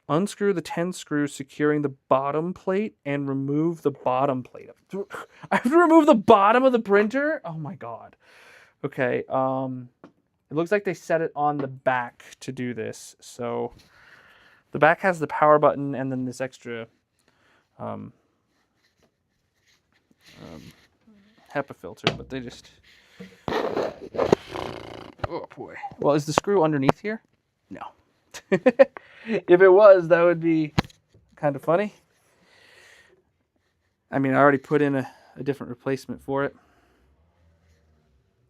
Unscrew the 10 screws securing the bottom plate and remove the bottom plate. I have to remove the bottom of the printer? Oh my god. Okay, it looks like they set it on the back to do this. So the back has the power button and then this extra HEPA filter, but they just... Oh boy. Well, is the screw underneath here? No. If it was, that would be kind of funny. I mean, I already put in a different replacement for it.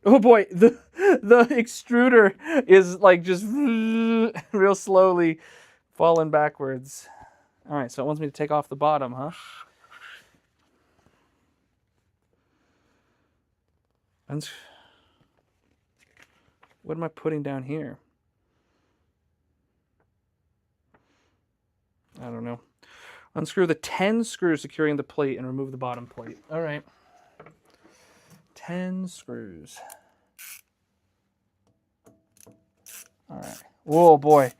Oh boy, the extruder is like just real slowly falling backwards. All right, so it wants me to take off the bottom, huh? What am I putting down here? I don't know. Unscrew the 10 screws securing the plate and remove the bottom plate. All right. 10 screws. All right. Whoa, boy.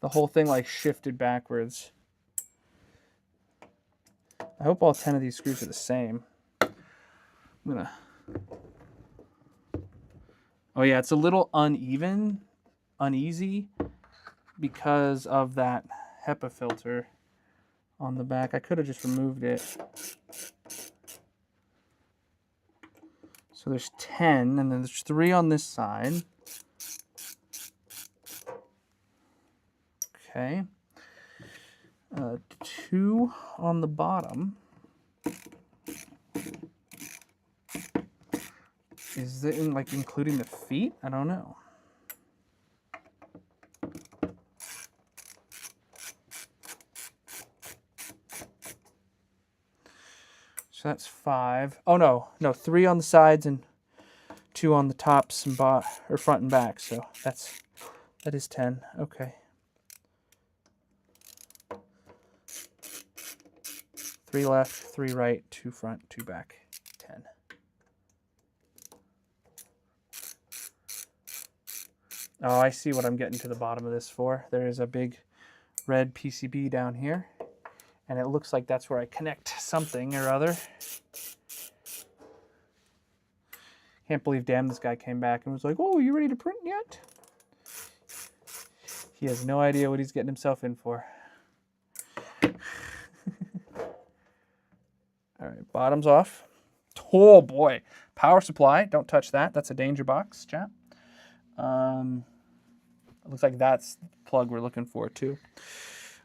The whole thing like shifted backwards. I hope all 10 of these screws are the same. I'm gonna... Oh yeah, it's a little uneasy because of that HEPA filter on the back. I could have just removed it. So there's 10, and then there's 3 on this side. Okay. 2 on the bottom. Is it like including the feet? I don't know. So that's 5. Oh no, 3 on the sides and 2 on the tops and or front and back. So that is 10. Okay. 3 left, 3 right, 2 front, 2 back. 10. Oh, I see what I'm getting to the bottom of this for. There is a big red PCB down here, and it looks like that's where I connect something or other. Can't believe, damn, this guy came back and was like, oh, you ready to print yet? He has no idea what he's getting himself in for. All right, bottom's off. Oh, boy. Power supply. Don't touch that. That's a danger box, chap. It looks like that's the plug we're looking for, too.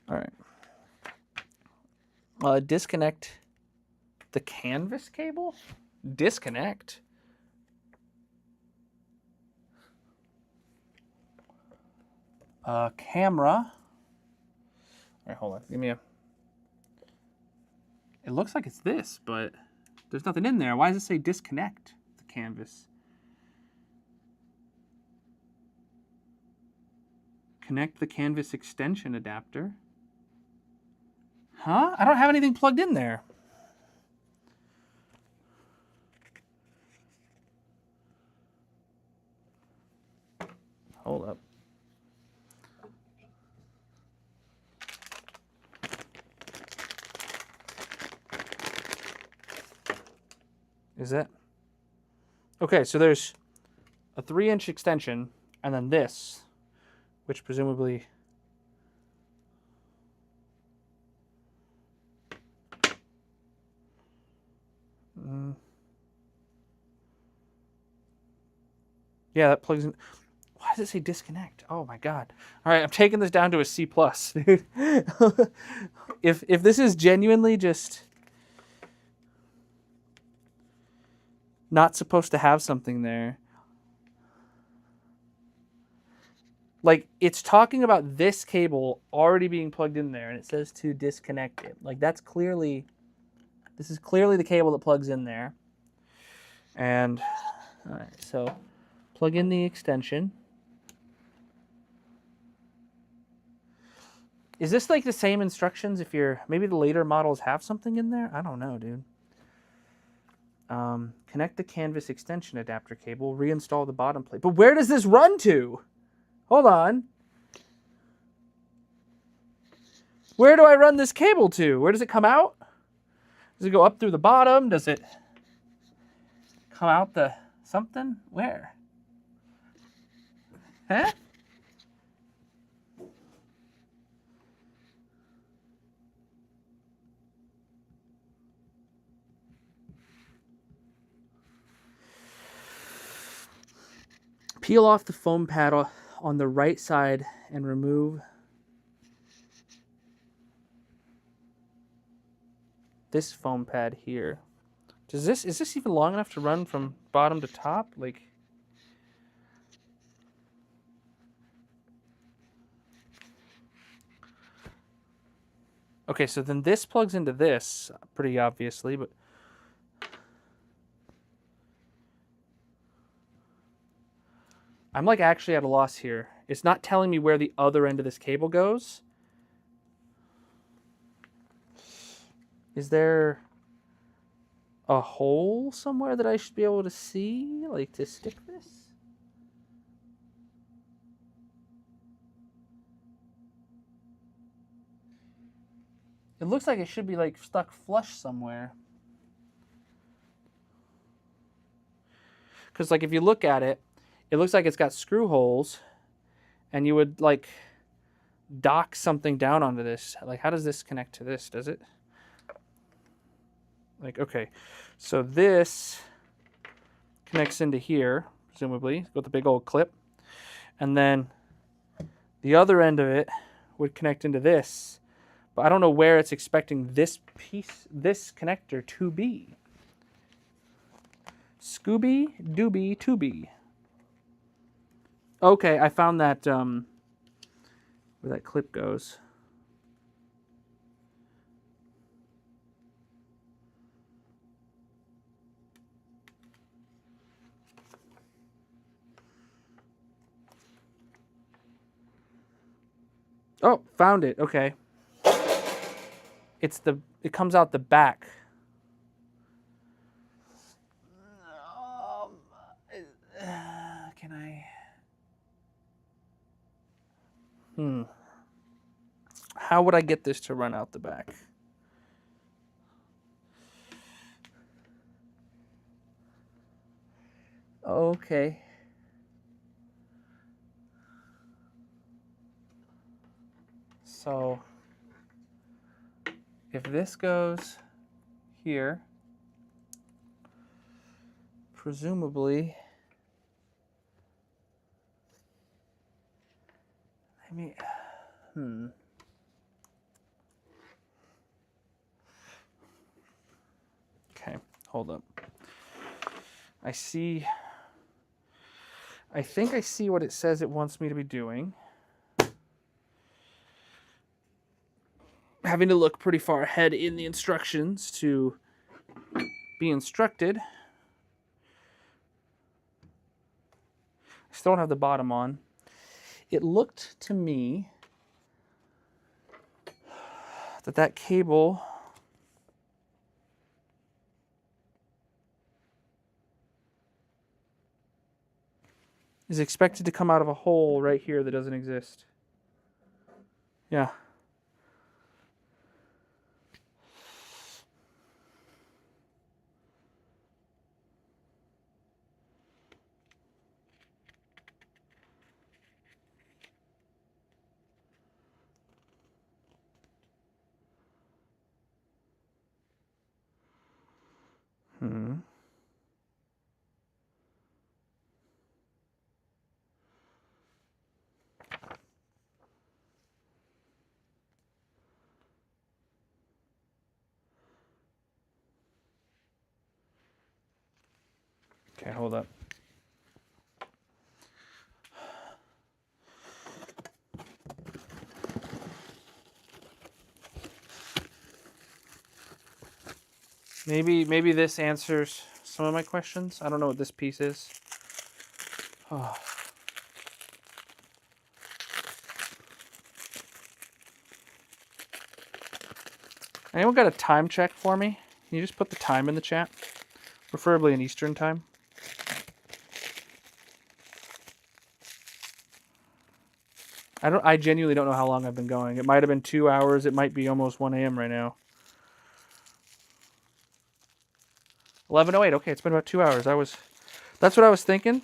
All right. Disconnect the canvas cable? Disconnect? Camera. right, hold on. Give me a... It looks like it's this, but there's nothing in there. Why does it say disconnect the canvas? Connect the canvas extension adapter. Huh? I don't have anything plugged in there. Hold up. Is it? Okay, so there's a 3-inch extension and then this, which presumably... Yeah, that plugs in. Why does it say disconnect? Oh my god. All right, I'm taking this down to a C+, dude. If this is genuinely just not supposed to have something there. Like, it's talking about this cable already being plugged in there, and it says to disconnect it. Like, that's clearly... This is clearly the cable that plugs in there. And, all right, so plug in the extension. Is this like the same instructions if you're... Maybe the later models have something in there? I don't know, dude. Connect the canvas extension adapter cable. Reinstall the bottom plate. But where does this run to? Hold on. Where do I run this cable to? Where does it come out? Does it go up through the bottom? Does it come out the something? Where? Huh? Peel off the foam pad on the right side and remove this foam pad here. Is this even long enough to run from bottom to top? Like, okay, so then this plugs into this pretty obviously, but I'm like actually at a loss here. It's not telling me where the other end of this cable goes. Is there a hole somewhere that I should be able to see, like to stick this? It looks like it should be like stuck flush somewhere. Because like if you look at it, it looks like it's got screw holes, and you would like dock something down onto this. Like, how does this connect to this? Does it? Like, okay, so this connects into here, presumably, with a big old clip. And then the other end of it would connect into this. But I don't know where it's expecting this piece, this connector to be. Scooby Dooby Tooby. Okay, I found that, where that clip goes. Oh, found it. Okay. It comes out the back. Can I? How would I get this to run out the back? Okay. So if this goes here, presumably, I mean, Okay, hold up. I think I see what it says it wants me to be doing. having to look pretty far ahead in the instructions to be instructed. I still don't have the bottom on. It looked to me that cable is expected to come out of a hole right here that doesn't exist. Yeah. Okay, hold up. Maybe this answers some of my questions. I don't know what this piece is. Oh. Anyone got a time check for me? Can you just put the time in the chat? Preferably in Eastern time. I genuinely don't know how long I've been going. It might have been 2 hours. It might be almost 1 a.m. right now. 11:08. Okay, it's been about 2 hours. That's what I was thinking.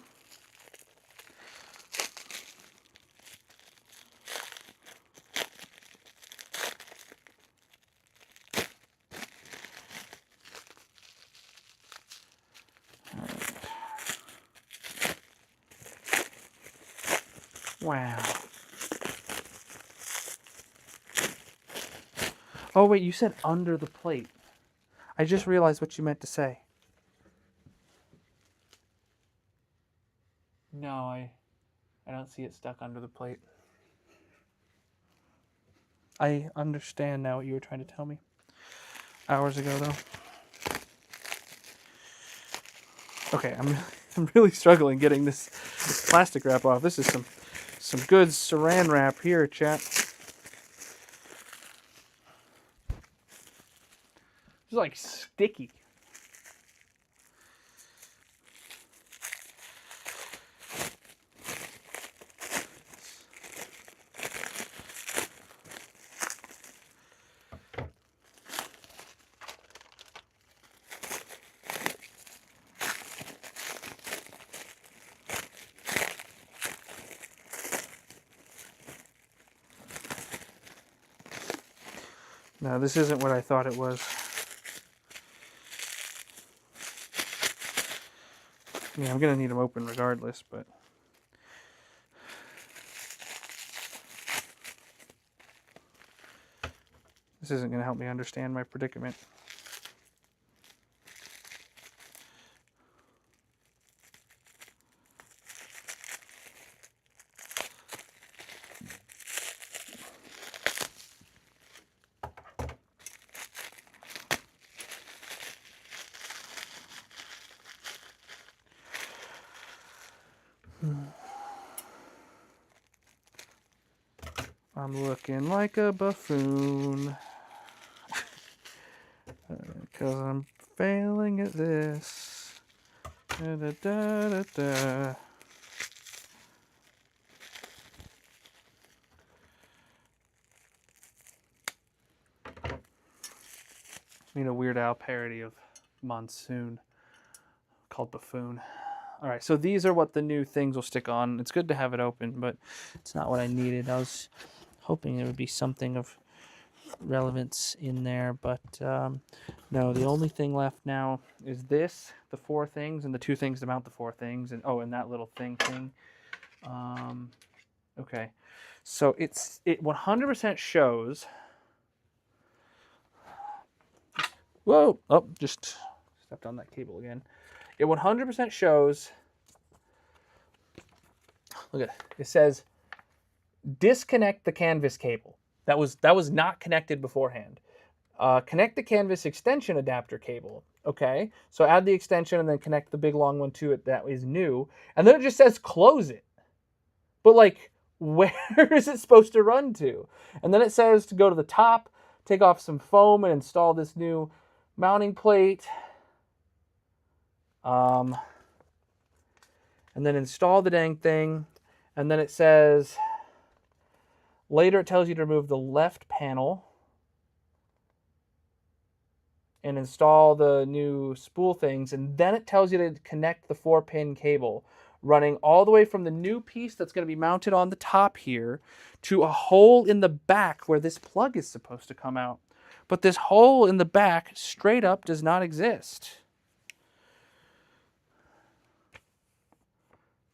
Wow. Oh, wait, you said under the plate. I just realized what you meant to say. No, I don't see it stuck under the plate. I understand now what you were trying to tell me. Hours ago, though. Okay, I'm really struggling getting this plastic wrap off. This is some good saran wrap here, chat. It's like sticky. No, this isn't what I thought it was. Yeah, I'm gonna need them open regardless, but this isn't gonna help me understand my predicament. I'm looking like a buffoon because I'm failing at this. Da, da, da, da, da. Need a Weird Al parody of Monsoon called Buffoon. All right, so these are what the new things will stick on. It's good to have it open, but it's not what I needed. I was hoping there would be something of relevance in there, but no, the only thing left now is this, the 4 things, and the 2 things to mount the 4 things, and oh, and that little thing. Okay, so it 100% shows. Whoa! Oh, just stepped on that cable again. It 100% shows. Look at it. It says disconnect the canvas cable. That was not connected beforehand. Connect the canvas extension adapter cable. Okay, so add the extension and then connect the big long one to it. That is new. And then it just says close it. But like, where is it supposed to run to? And then it says to go to the top, take off some foam and install this new mounting plate. And then install the dang thing. And then it says, later it tells you to remove the left panel and install the new spool things. And then it tells you to connect the 4-pin cable running all the way from the new piece that's going to be mounted on the top here to a hole in the back where this plug is supposed to come out. But this hole in the back straight up does not exist.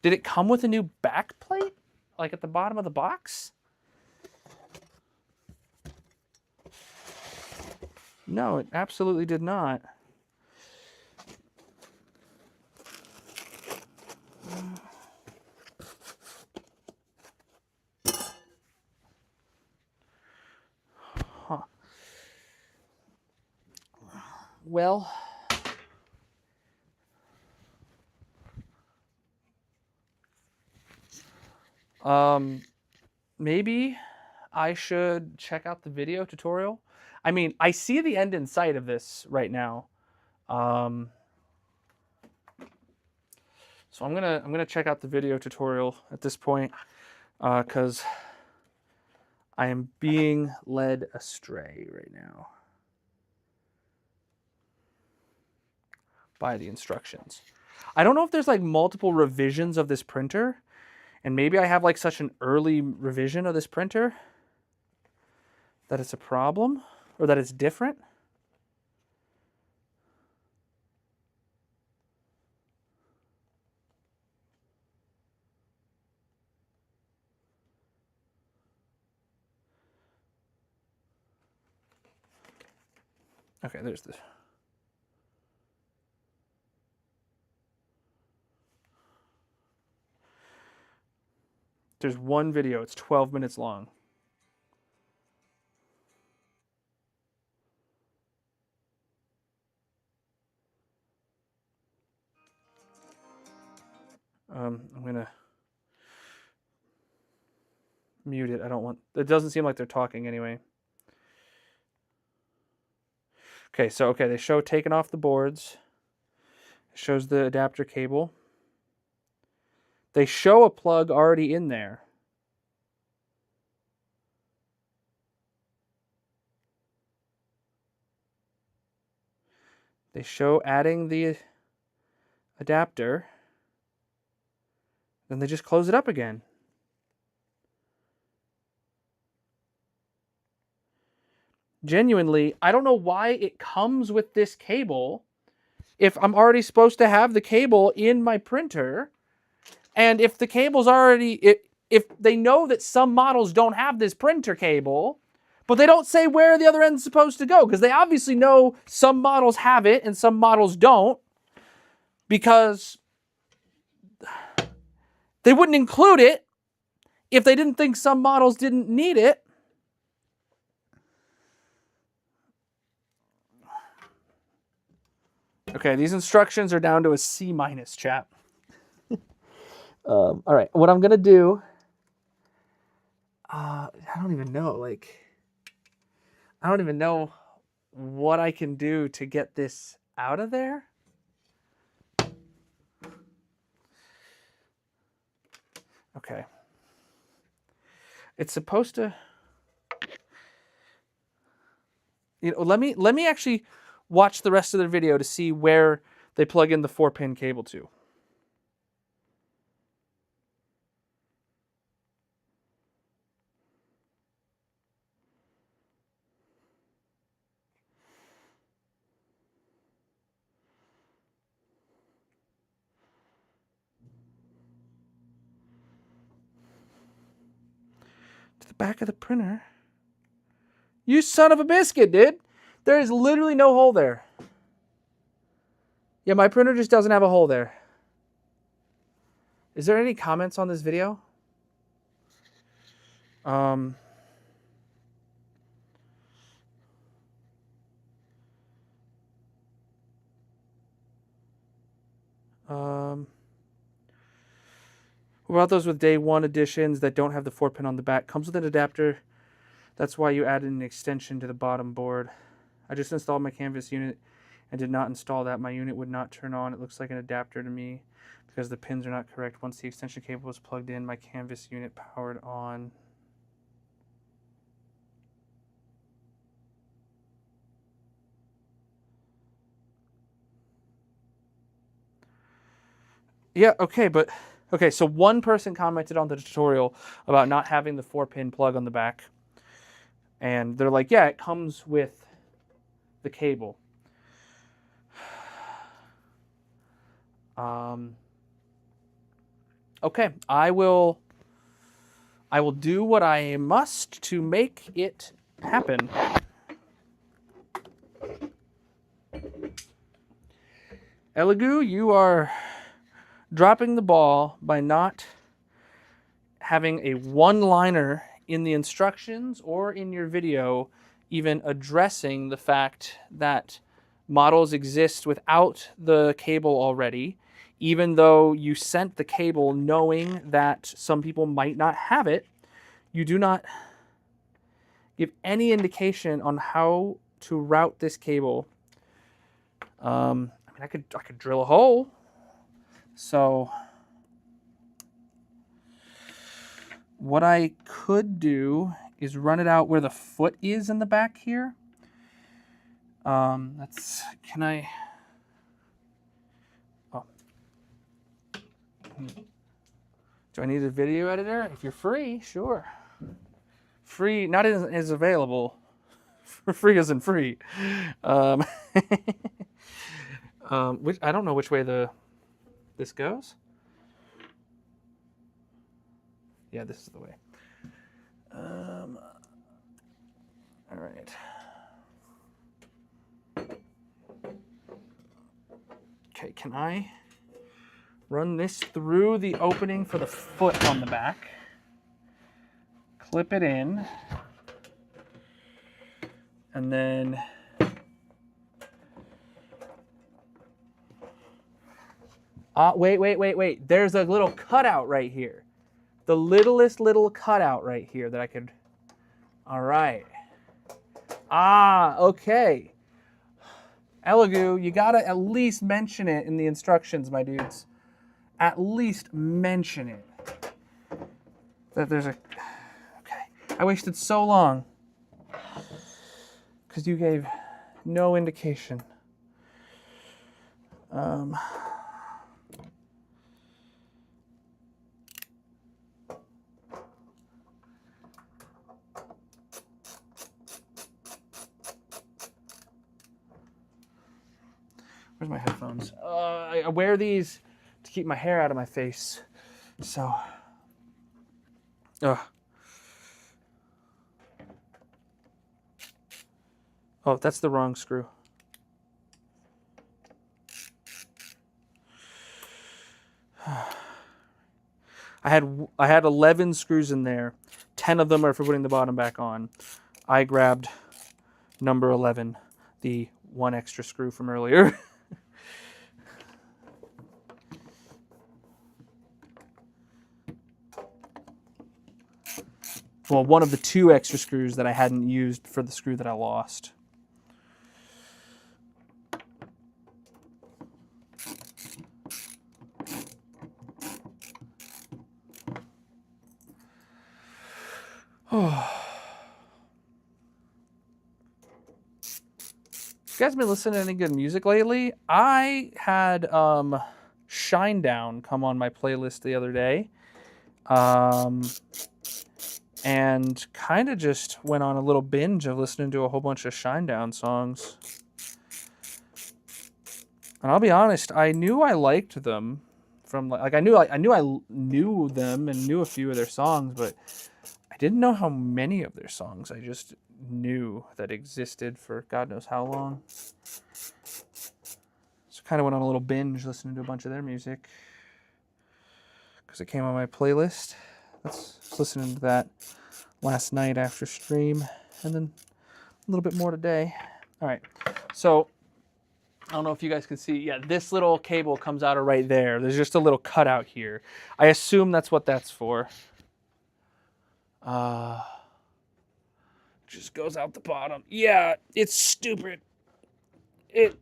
Did it come with a new back plate? Like at the bottom of the box? No, it absolutely did not. Huh. Well, maybe I should check out the video tutorial. I mean, I see the end in sight of this right now. So I'm gonna check out the video tutorial at this point, because I am being led astray right now by the instructions. I don't know if there's like multiple revisions of this printer, and maybe I have like such an early revision of this printer that it's a problem, or that it's different. Okay, there's this. There's one video, it's 12 minutes long. I'm gonna mute it. I don't want, it doesn't seem like they're talking anyway. Okay, so they show taking off the boards. It shows the adapter cable. They show a plug already in there. They show adding the adapter. Then they just close it up again. Genuinely, I don't know why it comes with this cable if I'm already supposed to have the cable in my printer. And if the cable's already, if they know that some models don't have this printer cable, but they don't say where the other end's supposed to go, because they obviously know some models have it and some models don't, because they wouldn't include it if they didn't think some models didn't need it. Okay, these instructions are down to a C-, chat. All right, what I'm going to do, I don't even know, I don't even know what I can do to get this out of there. Okay. It's supposed to, let me actually watch the rest of the video to see where they plug in the 4-pin cable to. To the back of the printer. You son of a biscuit, dude. There is literally no hole there. Yeah, my printer just doesn't have a hole there. Is there any comments on this video? What about those with day one editions that don't have the 4-pin on the back? Comes with an adapter. That's why you added an extension to the bottom board. I just installed my Canvas unit and did not install that. My unit would not turn on. It looks like an adapter to me because the pins are not correct. Once the extension cable was plugged in, my Canvas unit powered on. Yeah, okay, but okay, so one person commented on the tutorial about not having the 4-pin plug on the back. And they're like, yeah, it comes with the cable. Okay, I will do what I must to make it happen. Elegoo, you are dropping the ball by not having a one-liner in the instructions or in your video even addressing the fact that models exist without the cable already, even though you sent the cable knowing that some people might not have it. You do not give any indication on how to route this cable. I mean, I could drill a hole. So what I could do is run it out where the foot is in the back here. Can I? Oh. Do I need a video editor? If you're free, sure. Free, not is available. Free isn't free. Which I don't know which way this goes. Yeah, this is the way. All right. Okay, can I run this through the opening for the foot on the back? Clip it in. And then wait. There's a little cutout right here. The littlest little cutout right here that I could... All right. Okay. Elegoo, you gotta at least mention it in the instructions, my dudes. At least mention it. That there's a... Okay. I wasted so long because you gave no indication. Where's my headphones? I wear these to keep my hair out of my face. So, oh, that's the wrong screw. I had 11 screws in there. 10 of them are for putting the bottom back on. I grabbed number 11, the one extra screw from earlier. Well, one of the 2 extra screws that I hadn't used for the screw that I lost. Oh. You guys been listening to any good music lately? I had Shinedown come on my playlist the other day. And kind of just went on a little binge of listening to a whole bunch of Shinedown songs. And I'll be honest, I knew I liked them from like I knew them and knew a few of their songs, but I didn't know how many of their songs I just knew that existed for God knows how long. So kind of went on a little binge listening to a bunch of their music because it came on my playlist. Let's listening to that last night after stream, and then a little bit more today. All right, so I don't know if you guys can see. Yeah, this little cable comes out of right there. There's just a little cutout here. I assume that's what that's for. Just goes out the bottom. Yeah, it's stupid. It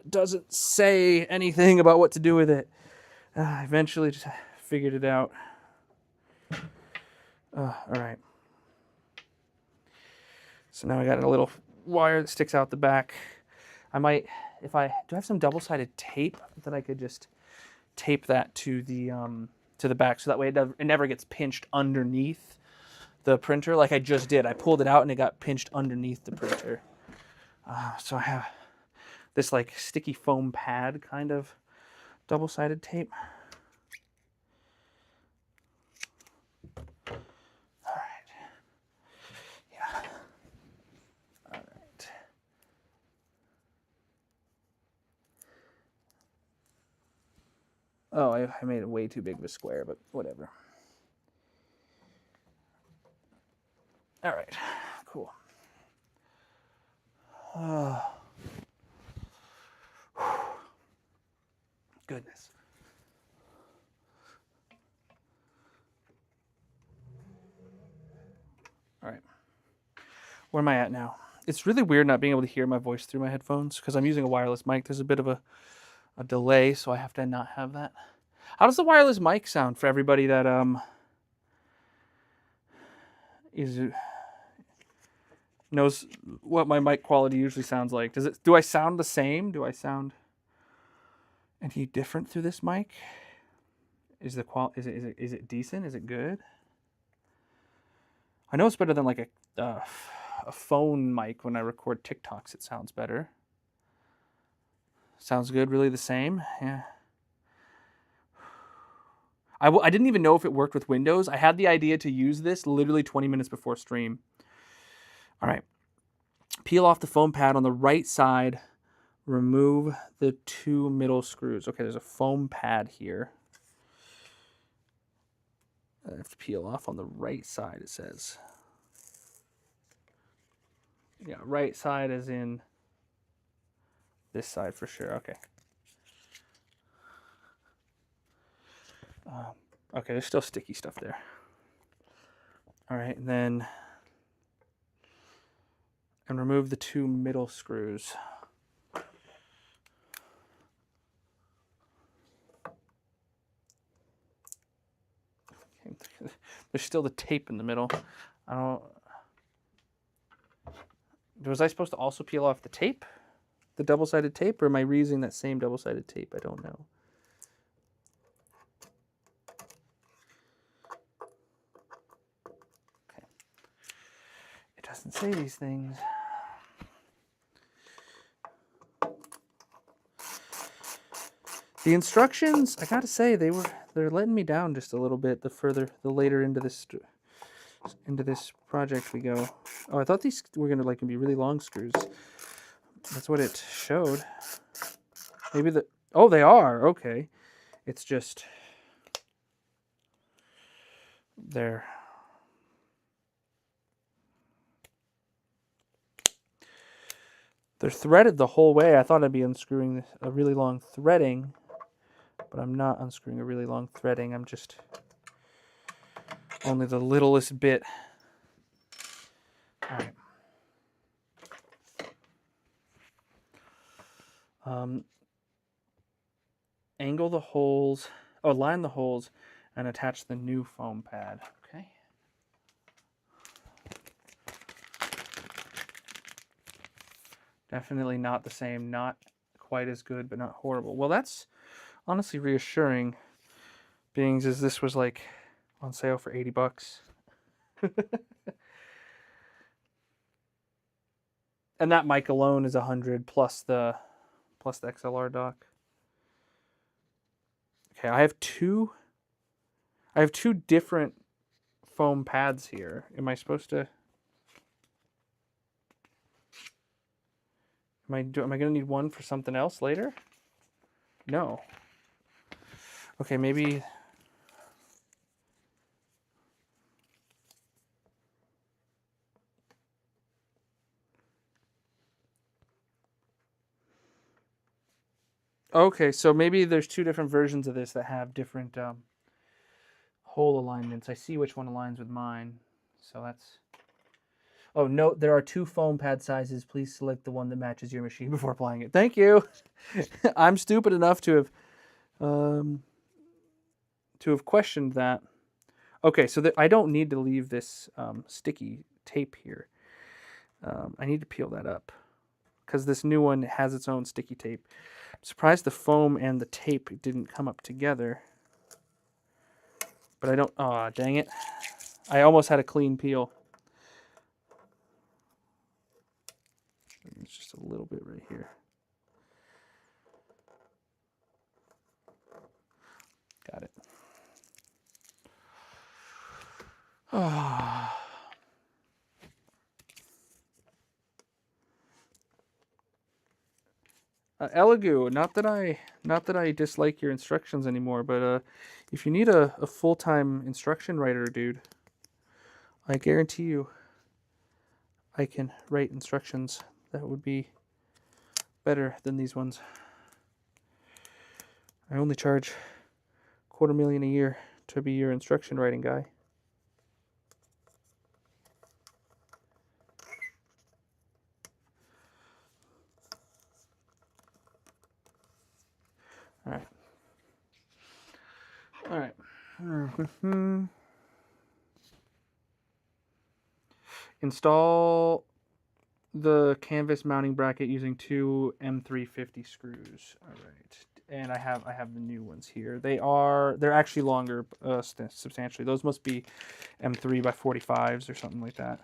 doesn't say anything about what to do with it. I eventually just figured it out. All right. So now I got a little wire that sticks out the back. I might, do I have some double-sided tape that I could just tape that to the back so that way it never gets pinched underneath the printer like I just did. I pulled it out and it got pinched underneath the printer. So I have this like sticky foam pad kind of double-sided tape. All right. Yeah. All right. Oh, I made it way too big of a square, but whatever. All right, cool. Goodness. All right. Where am I at now? It's really weird not being able to hear my voice through my headphones because I'm using a wireless mic. There's a bit of a delay, so I have to not have that. How does the wireless mic sound for everybody that knows what my mic quality usually sounds like? Do I sound the same? Do I sound any different through this mic? Is it decent? Is it good? I know it's better than like a phone mic when I record TikToks. It sounds better. Sounds good. Really the same? Yeah. I didn't even know if it worked with Windows. I had the idea to use this literally 20 minutes before stream. All right. Peel off the foam pad on the right side. Remove the 2 middle screws. Okay, there's a foam pad here. I have to peel off on the right side, it says. Yeah, right side is in this side for sure. Okay. Okay, there's still sticky stuff there. All right, and then remove the 2 middle screws. Okay. There's still the tape in the middle. Was I supposed to also peel off the tape? The double-sided tape? Or am I reusing that same double-sided tape? I don't know. Okay. It doesn't say these things. The instructions, I gotta say, they're letting me down just a little bit the later into this project we go. Oh, I thought these were gonna be really long screws. That's what it showed. Maybe oh, they are. Okay. It's just they're threaded the whole way. I thought I'd be unscrewing a really long threading, but I'm not unscrewing a really long threading. I'm just only the littlest bit. All right. Angle the holes, line the holes, and attach the new foam pad. Okay. Definitely not the same, not quite as good, but not horrible. Well, that's honestly reassuring, being as this was like on sale for $80. And that mic alone is $100 plus the XLR dock. Okay, I have two different foam pads here. Am I supposed to? Am I gonna need one for something else later? No. Okay, maybe. Okay, so maybe there's two different versions of this that have different hole alignments. I see which one aligns with mine. So that's... Oh, note, there are 2 foam pad sizes. Please select the one that matches your machine before applying it. Thank you. I'm stupid enough to have questioned that. Okay, so I don't need to leave this sticky tape here. I need to peel that up because this new one has its own sticky tape. I'm surprised the foam and the tape didn't come up together. But I don't... Aw, dang it. I almost had a clean peel. It's just a little bit right here. Got it. Elegoo, not that I dislike your instructions anymore, but if you need a full-time instruction writer, dude, I guarantee you I can write instructions that would be better than these ones. I only charge $250,000 a year to be your instruction writing guy. All right. Install the canvas mounting bracket using 2 M350 screws. All right. And I have the new ones here. They're actually longer substantially. Those must be M3 by 45s or something like that.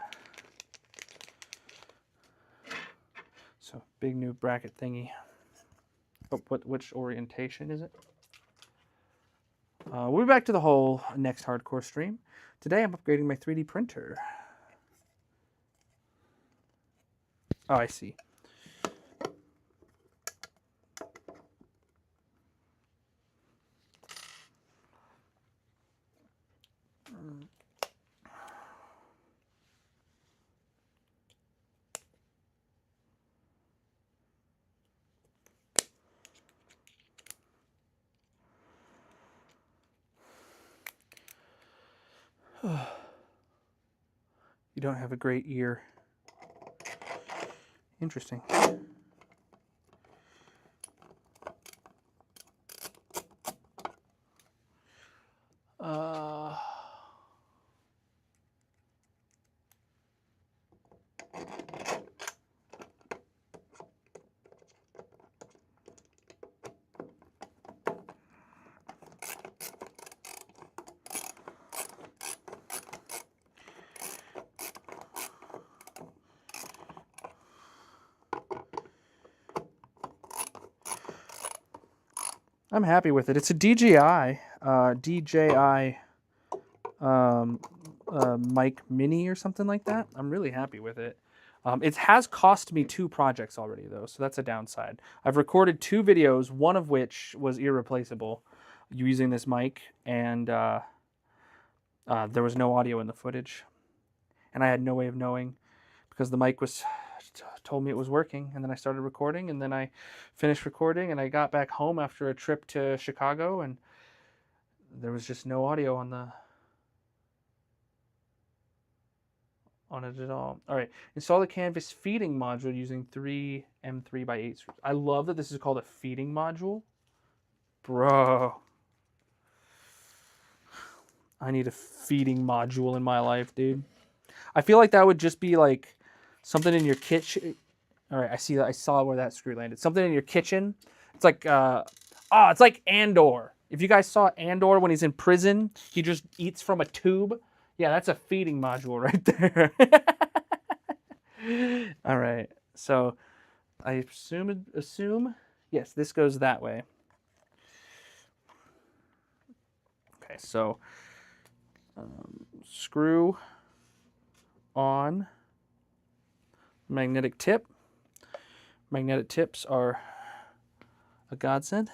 So big new bracket thingy. Oh, which orientation is it? We'll be back to the whole next hardcore stream. Today I'm upgrading my 3D printer. Oh, I see. You don't have a great ear. Interesting. I'm happy with it. It's a DJI mic mini or something like that. I'm really happy with it. It has cost me 2 projects already though, so that's a downside. I've recorded 2 videos, one of which was irreplaceable using this mic, and there was no audio in the footage. And I had no way of knowing because the mic told me it was working, and then I started recording, and then I finished recording, and I got back home after a trip to Chicago, and there was just no audio on it at all. All right, install the canvas feeding module using 3 M3 by 8 screws. I love that this is called a feeding module. Bro, I need a feeding module in my life, dude. I feel like that would just be like something in your kitchen. All right, I saw where that screw landed. Something in your kitchen. It's like, it's like Andor. If you guys saw Andor when he's in prison, he just eats from a tube. Yeah, that's a feeding module right there. All right, so I assume, yes, this goes that way. Okay, so screw on magnetic tip. Magnetic tips are a godsend.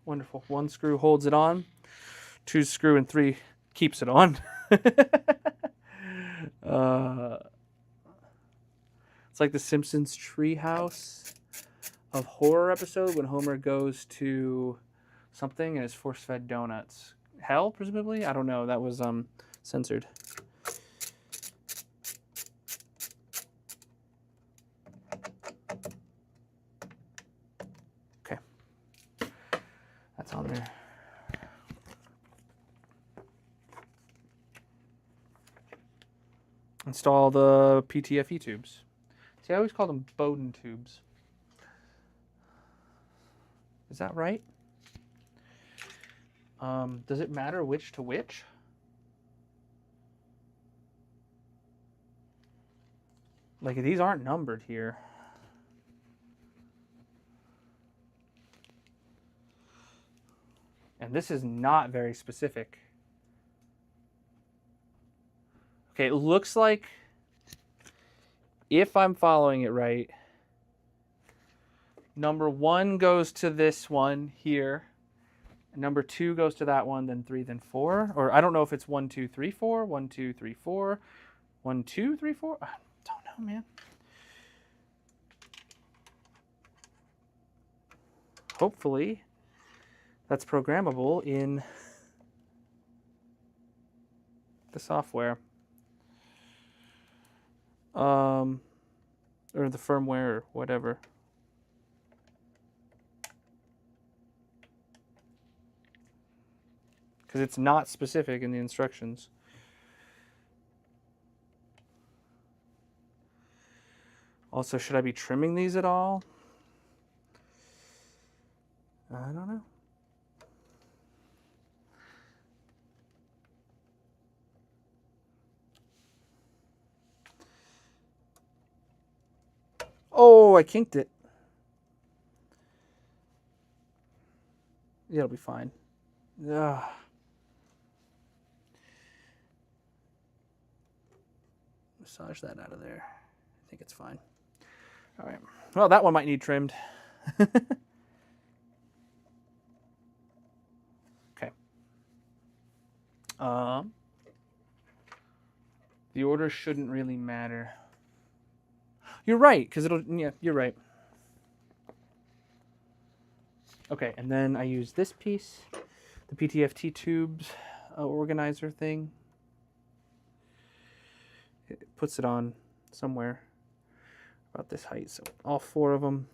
Wonderful. 1 screw holds it on. 2 screw and 3 keeps it on. It's like the Simpsons treehouse of horror episode when Homer goes to something and is force-fed donuts. Hell, presumably? I don't know. That was censored. Okay. That's on there. Install the PTFE tubes. See, I always call them Bowden tubes. Is that right? Does it matter which to which? Like, these aren't numbered here. And this is not very specific. Okay, it looks like, if I'm following it right, number 1 goes to this one here. Number 2 goes to that one, then 3, then 4. Or I don't know if it's 1, 2, 3, 4, 1, 2, 3, 4, 1, 2, 3, 4. I don't know, man. Hopefully, that's programmable in the software. Or the firmware or whatever. Because it's not specific in the instructions. Also, should I be trimming these at all? I don't know. Oh, I kinked it. Yeah, it'll be fine. Ugh. Massage that out of there. I think it's fine. All right. Well, that one might need trimmed. Okay. The order shouldn't really matter. You're right, because it'll... Yeah, you're right. Okay, and then I use this piece, the PTFT tubes organizer thing. It puts it on somewhere about this height, so all 4 of them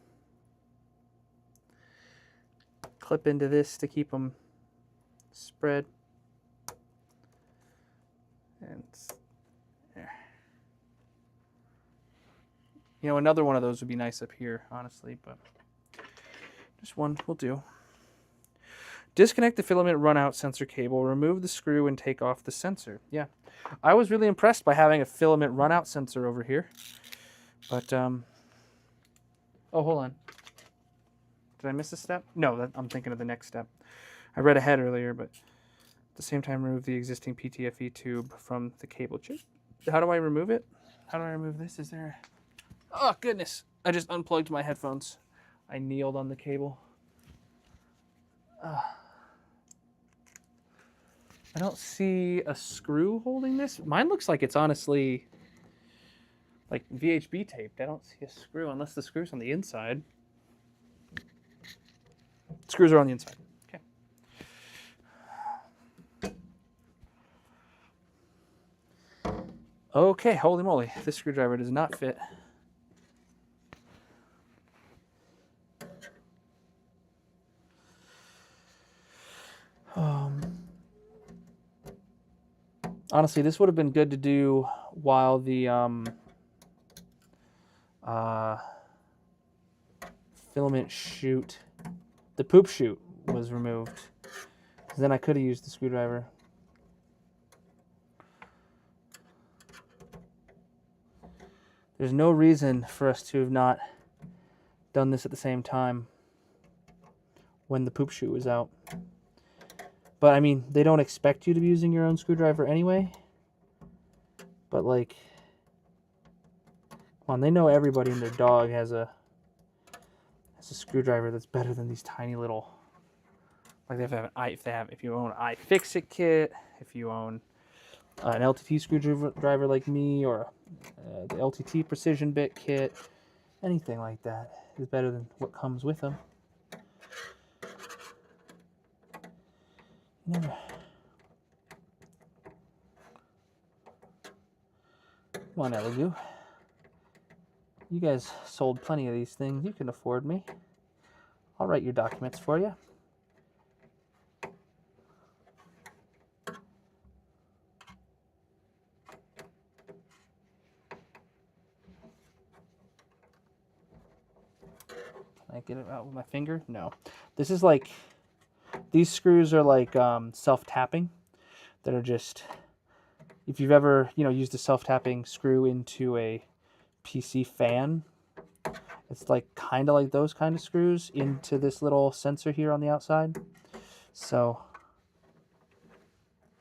clip into this to keep them spread. And there. You know, another one of those would be nice up here, honestly, but just one will do. Disconnect the filament runout sensor cable, remove the screw, and take off the sensor. Yeah, I was really impressed by having a filament runout sensor over here. But, oh, hold on. Did I miss a step? No, I'm thinking of the next step. I read ahead earlier, but at the same time, remove the existing PTFE tube from the cable chip. How do I remove it? How do I remove this? Is there... Oh, goodness. I just unplugged my headphones. I kneeled on the cable. I don't see a screw holding this. Mine looks like it's honestly like VHB taped. I don't see a screw unless the screw's on the inside. Screws are on the inside. Okay. Okay, holy moly. This screwdriver does not fit. Honestly, this would have been good to do while the filament chute, the poop chute, was removed. Because then I could have used the screwdriver. There's no reason for us to have not done this at the same time when the poop chute was out. But, I mean, they don't expect you to be using your own screwdriver anyway. But, like, come on, they know everybody and their dog has a screwdriver that's better than these tiny little Like if you own an iFixit kit, if you own an LTT screwdriver like me, or the LTT Precision Bit kit, anything like that is better than what comes with them. Never. Come on, Elegoo. You guys sold plenty of these things. You can afford me. I'll write your documents for you. Can I get it out with my finger? No. This is like, these screws are like self-tapping that are just, if you've ever, used a self-tapping screw into a PC fan, it's like kind of like those kind of screws into this little sensor here on the outside. So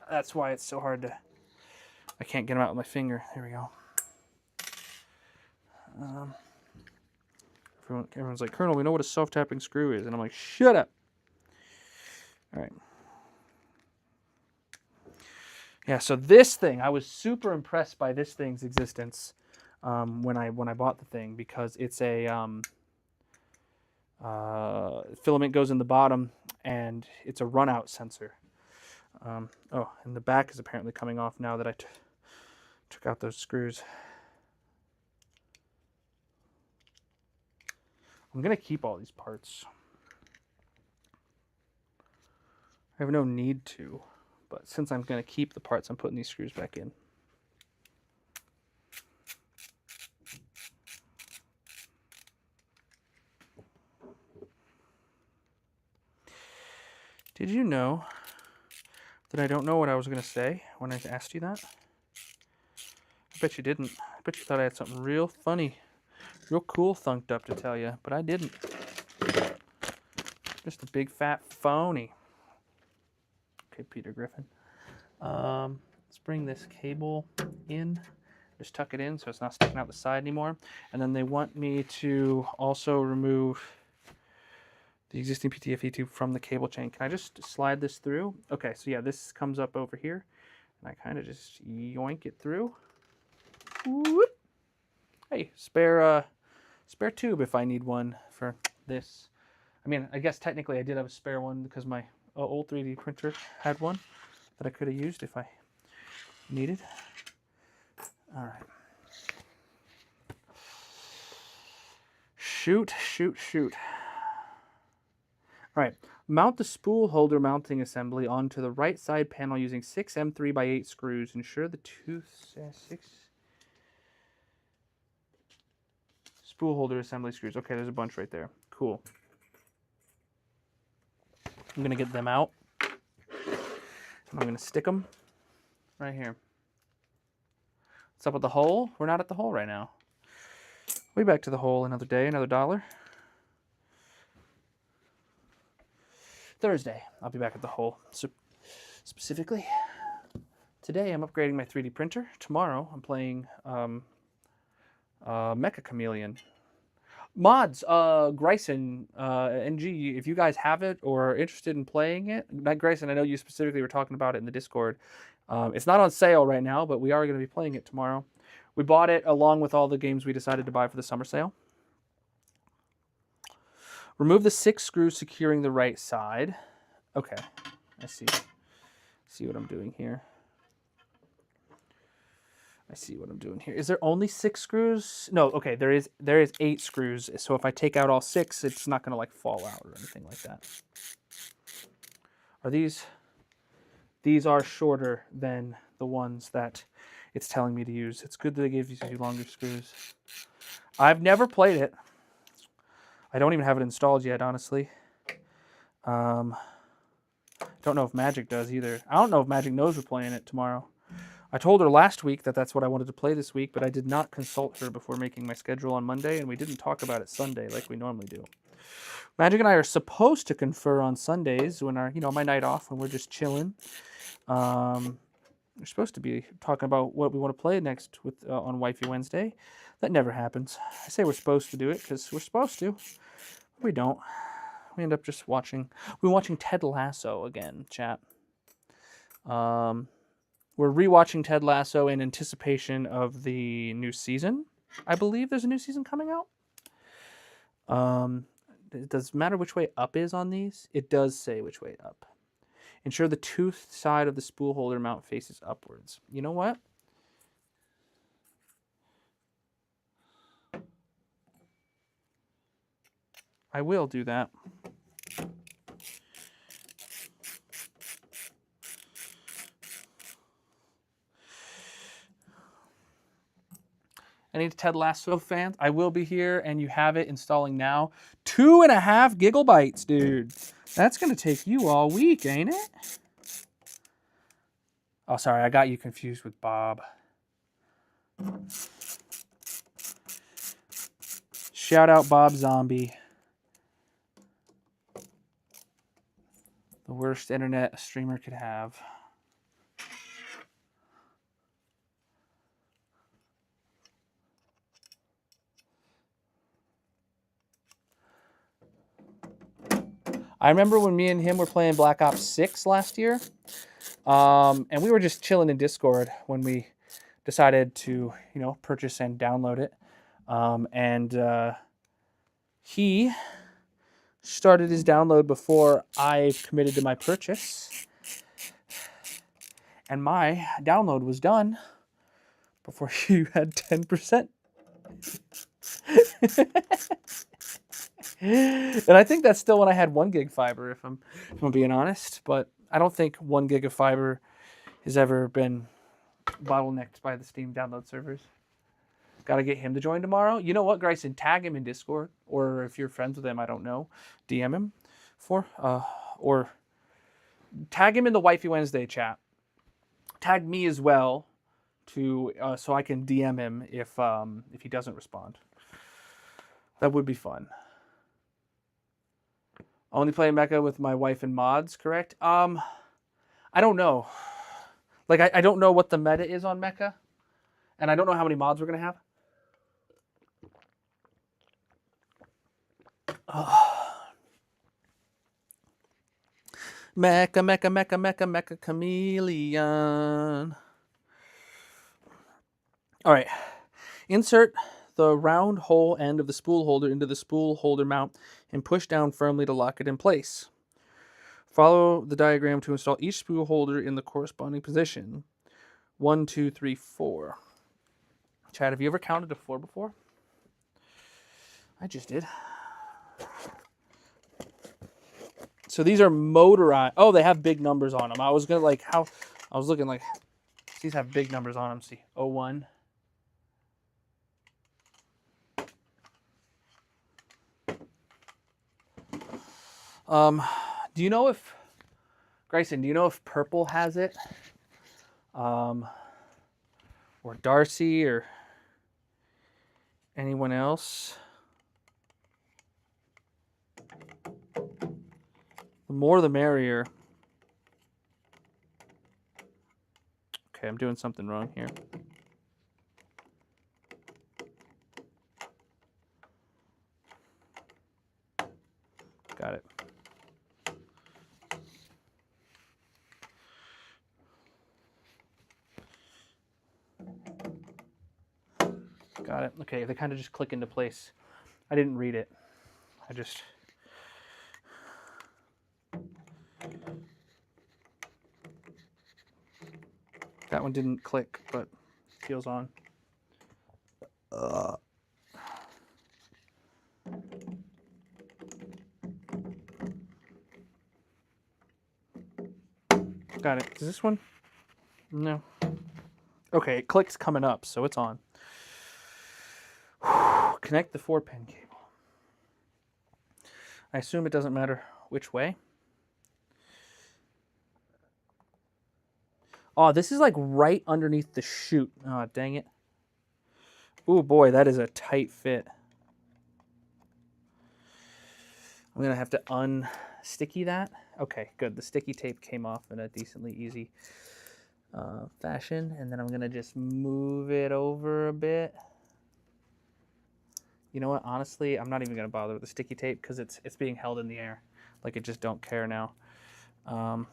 that's why it's so hard to, I can't get them out with my finger. There we go. Everyone's like, Colonel, we know what a self-tapping screw is. And I'm like, shut up. All right. Yeah, so this thing, I was super impressed by this thing's existence when I bought the thing, because it's a filament goes in the bottom, and it's a runout sensor. And the back is apparently coming off now that I took out those screws. I'm going to keep all these parts. I have no need to, but since I'm going to keep the parts, I'm putting these screws back in. Did you know that I don't know what I was going to say when I asked you that? I bet you didn't. I bet you thought I had something real funny, real cool thunked up to tell you, but I didn't. Just a big fat phony. Okay, Peter Griffin. Let's bring this cable in. Just tuck it in so it's not sticking out the side anymore. And then they want me to also remove the existing PTFE tube from the cable chain. Can I just slide this through? Okay, so yeah, this comes up over here. And I kind of just yoink it through. Whoop. Hey, spare tube if I need one for this. I mean, I guess technically I did have a spare one because my old 3D printer had one that I could have used if I needed. All right. Shoot. All right, mount the spool holder mounting assembly onto the right side panel using 6 M3x8 screws. Ensure the 6 spool holder assembly screws. Okay, there's a bunch right there. Cool. I'm going to get them out. I'm going to stick them right here. What's up with the hole? We're not at the hole right now. Way back to the hole another day, another $1. Thursday, I'll be back at the hole. So specifically, today I'm upgrading my 3D printer. Tomorrow I'm playing Mecha Chameleon. Mods, Grayson, NG, if you guys have it or are interested in playing it, Grayson, I know you specifically were talking about it in the Discord. It's not on sale right now, but we are going to be playing it tomorrow. We bought it along with all the games we decided to buy for the summer sale. Remove the 6 screws securing the right side. Okay, I see. See what I'm doing here. Is there only 6 screws? No, okay, there is 8 screws. So if I take out all 6, it's not going to like fall out or anything like that. Are these are shorter than the ones that it's telling me to use. It's good that they give you longer screws. I've never played it. I don't even have it installed yet, honestly. Don't know if Magic does either. I don't know if Magic knows we're playing it tomorrow. I told her last week that that's what I wanted to play this week, but I did not consult her before making my schedule on Monday, and we didn't talk about it Sunday like we normally do. Magic and I are supposed to confer on Sundays when our, my night off, when we're just chilling. We're supposed to be talking about what we want to play next on Wifey Wednesday. That never happens. I say we're supposed to do it because we're supposed to. We don't. We end up just watching. We're watching Ted Lasso again, chat. We're rewatching Ted Lasso in anticipation of the new season. I believe there's a new season coming out. It does matter which way up is on these. It does say which way up. Ensure the tooth side of the spool holder mount faces upwards. You know what? I will do that. Any Ted Lasso fans? I will be here, and you have it installing now. 2.5 gigabytes, dude. That's going to take you all week, ain't it? Oh, sorry, I got you confused with Bob. Shout out Bob Zombie. The worst internet a streamer could have. I remember when me and him were playing Black Ops 6 last year. And we were just chilling in Discord when we decided to, purchase and download it. He started his download before I committed to my purchase. And my download was done before you had 10%. And I think that's still when I had 1 gig fiber, if I'm being honest. But I don't think 1 gig of fiber has ever been bottlenecked by the Steam download servers. Got to get him to join tomorrow. You know what, Grayson? Tag him in Discord, or if you're friends with him, I don't know, DM him or tag him in the Wifey Wednesday chat. Tag me as well, so I can DM him if he doesn't respond. That would be fun. Only play Mecha with my wife and mods, correct? I don't know. Like, I don't know what the meta is on Mecha, and I don't know how many mods we're gonna have. Mecha chameleon. All right. Insert the round hole end of the spool holder into the spool holder mount and push down firmly to lock it in place. Follow the diagram to install each spool holder in the corresponding position. 1, 2, 3, 4. Chad, have you ever counted to 4 before? I just did. So these are motorized. Oh, they have big numbers on them. I was looking like these have big numbers on them. See, 01. Do you know if Grayson? Do you know if Purple has it? Or Darcy or anyone else? The more the merrier. Okay, I'm doing something wrong here. Got it. Got it. Okay, they kind of just click into place. I didn't read it. That one didn't click, but feels on. Got it. Is this one? No. Okay, it clicks coming up, so it's on. Connect the 4-pin cable. I assume it doesn't matter which way. Oh, this is like right underneath the chute. Oh, dang it. Oh boy, that is a tight fit. I'm going to have to unsticky that. Okay, good. The sticky tape came off in a decently easy fashion. And then I'm going to just move it over a bit. You know what? Honestly, I'm not even gonna bother with the sticky tape because it's being held in the air. Like, it just don't care now. Yeah,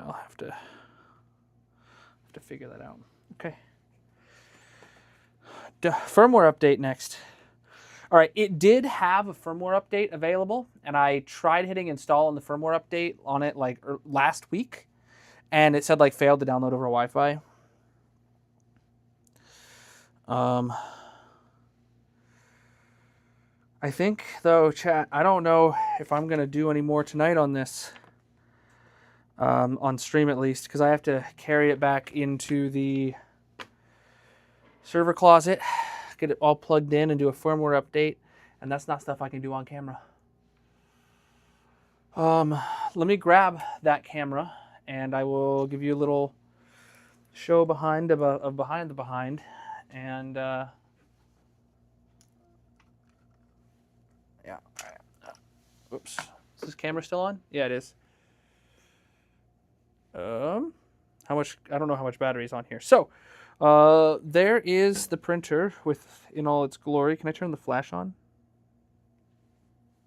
I'll have to figure that out. Okay. Firmware update next. All right, it did have a firmware update available, and I tried hitting install on the firmware update on it like last week, and it said like failed to download over Wi-Fi. I think though, chat, I don't know if I'm gonna do any more tonight on this, on stream at least, because I have to carry it back into the server closet, get it all plugged in, and do a firmware update, and that's not stuff I can do on camera. Let me grab that camera, and I will give you a little show behind of behind the behind, and yeah. Oops. Is this camera still on? Yeah, it is. How much? I don't know how much battery is on here. So, there is the printer in all its glory. Can I turn the flash on?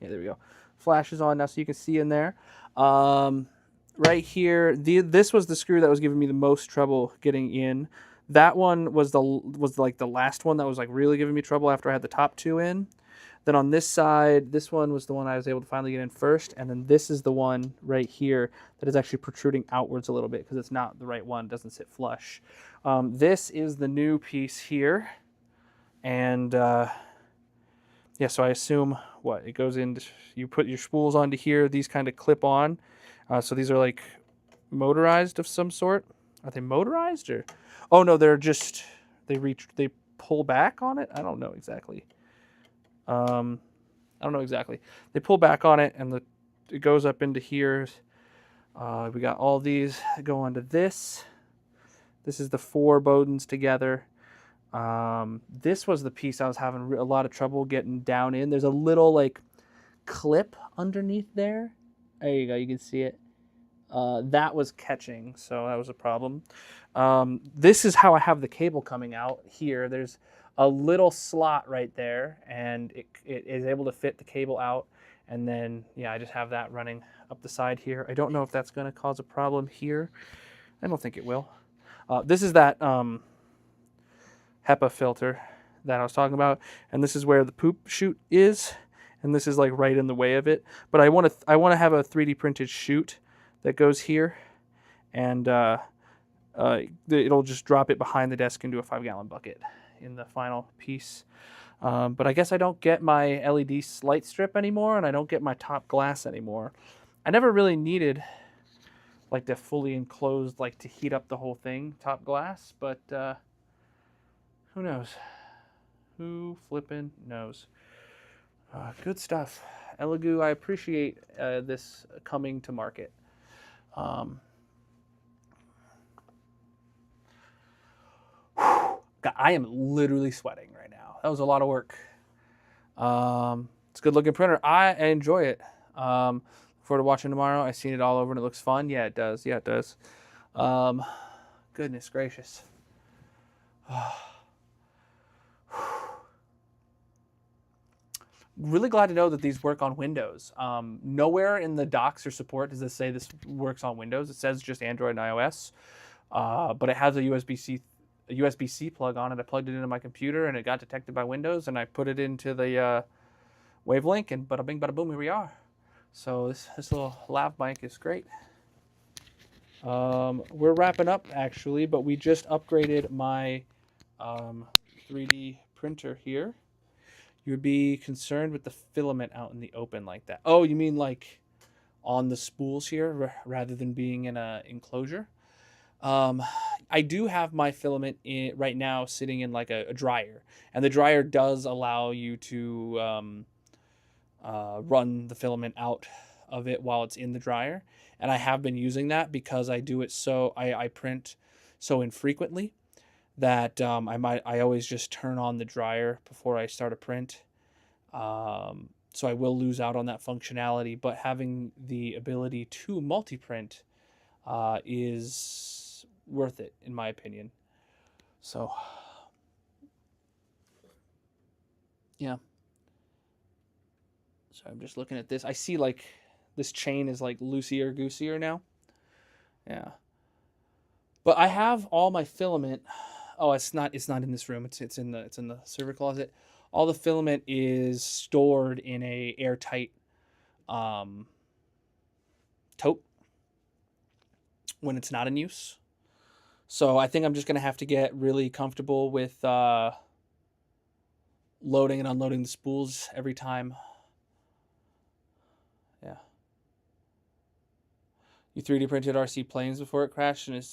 Yeah, there we go. Flash is on now, so you can see in there. Right here, this was the screw that was giving me the most trouble getting in. That one was like the last one that was like really giving me trouble after I had the top two in. Then on this side, this one was the one I was able to finally get in first, and then this is the one right here that is actually protruding outwards a little bit because it's not the right one, it doesn't sit flush. This is the new piece here, and yeah, so I assume what it goes in. You put your spools onto here; these kind of clip on. So these are like motorized of some sort. Are they motorized or? Oh no, they're just they pull back on it. I don't know exactly. They pull back on it, and it goes up into here. We got all these that go onto this. This is the 4 Bowdens together. This was the piece I was having a lot of trouble getting down in. There's a little like clip underneath there. There you go. You can see it. That was catching, so that was a problem. This is how I have the cable coming out here. There's a little slot right there, and it is able to fit the cable out. And then, yeah, I just have that running up the side here. I don't know if that's going to cause a problem here. I don't think it will. This is that HEPA filter that I was talking about, and this is where the poop chute is, and this is like right in the way of it. But I want to have a 3D printed chute that goes here, and it'll just drop it behind the desk into a 5-gallon bucket in the final piece. But I guess I don't get my LED light strip anymore, and I don't get my top glass anymore. I never really needed like the fully enclosed, like to heat up the whole thing, top glass, but who knows? Who flippin' knows? Good stuff. Elegoo, I appreciate this coming to market. God, I am literally sweating right now. That was a lot of work. It's a good looking printer. I enjoy it. Look forward to watching tomorrow. I've seen it all over and it looks fun. Yeah, it does. Yeah, it does. Goodness gracious. Really glad to know that these work on Windows. Nowhere in the docs or support does this say this works on Windows. It says just Android and iOS, but it has a USB-C plug on it. I plugged it into my computer and it got detected by Windows, and I put it into the Wavelink, and bada bing, bada boom, here we are. So this little lav mic is great. We're wrapping up actually, but we just upgraded my 3D printer here. You would be concerned with the filament out in the open like that. Oh, you mean like on the spools here rather than being in an enclosure? I do have my filament right now sitting in like a dryer, and the dryer does allow you to run the filament out of it while it's in the dryer. And I have been using that because I do it I print so infrequently that I always just turn on the dryer before I start a print. So I will lose out on that functionality, but having the ability to multi-print is worth it, in my opinion. So, yeah. So I'm just looking at this. I see like this chain is like loosier goosier now. Yeah. But I have all my filament. Oh, it's not in this room. It's in the server closet. All the filament is stored in a airtight tote when it's not in use. So I think I'm just gonna have to get really comfortable with loading and unloading the spools every time. Yeah. You 3D printed RC planes before it crashed, and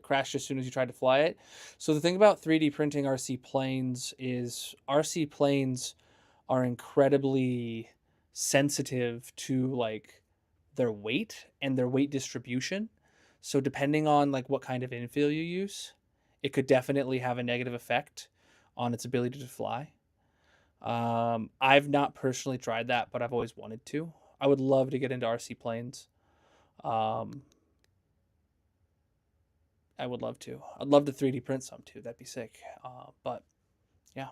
crashed as soon as you tried to fly it. So the thing about 3D printing RC planes is RC planes are incredibly sensitive to like their weight and their weight distribution. So depending on like what kind of infill you use, it could definitely have a negative effect on its ability to fly. I've not personally tried that, but I've always wanted to. I would love to get into RC planes. I would love to. I'd love to 3D print some too. That'd be sick. But yeah.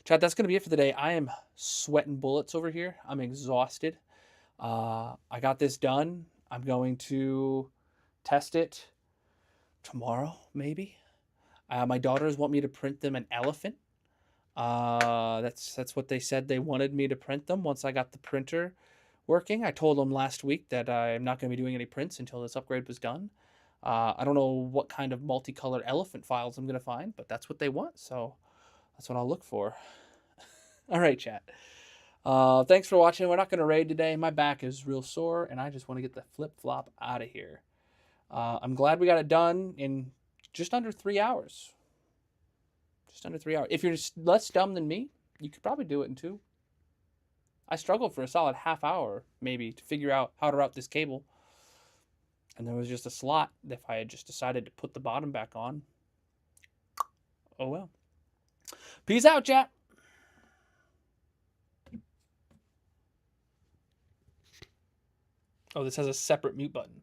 Chat, that's going to be it for the day. I am sweating bullets over here. I'm exhausted. I got this done. I'm going to test it tomorrow, maybe. My daughters want me to print them an elephant. That's what they said they wanted me to print them once I got the printer working. I told them last week that I'm not going to be doing any prints until this upgrade was done. I don't know what kind of multicolored elephant files I'm going to find, but that's what they want, so that's what I'll look for. All right, chat. Thanks for watching. We're not going to raid today. My back is real sore, and I just want to get the flip-flop out of here. I'm glad we got it done in just under 3 hours. Just under 3 hours. If you're less dumb than me, you could probably do it in 2. I struggled for a solid half hour, maybe, to figure out how to route this cable. And there was just a slot if I had just decided to put the bottom back on. Oh well. Peace out, chat. Oh, this has a separate mute button.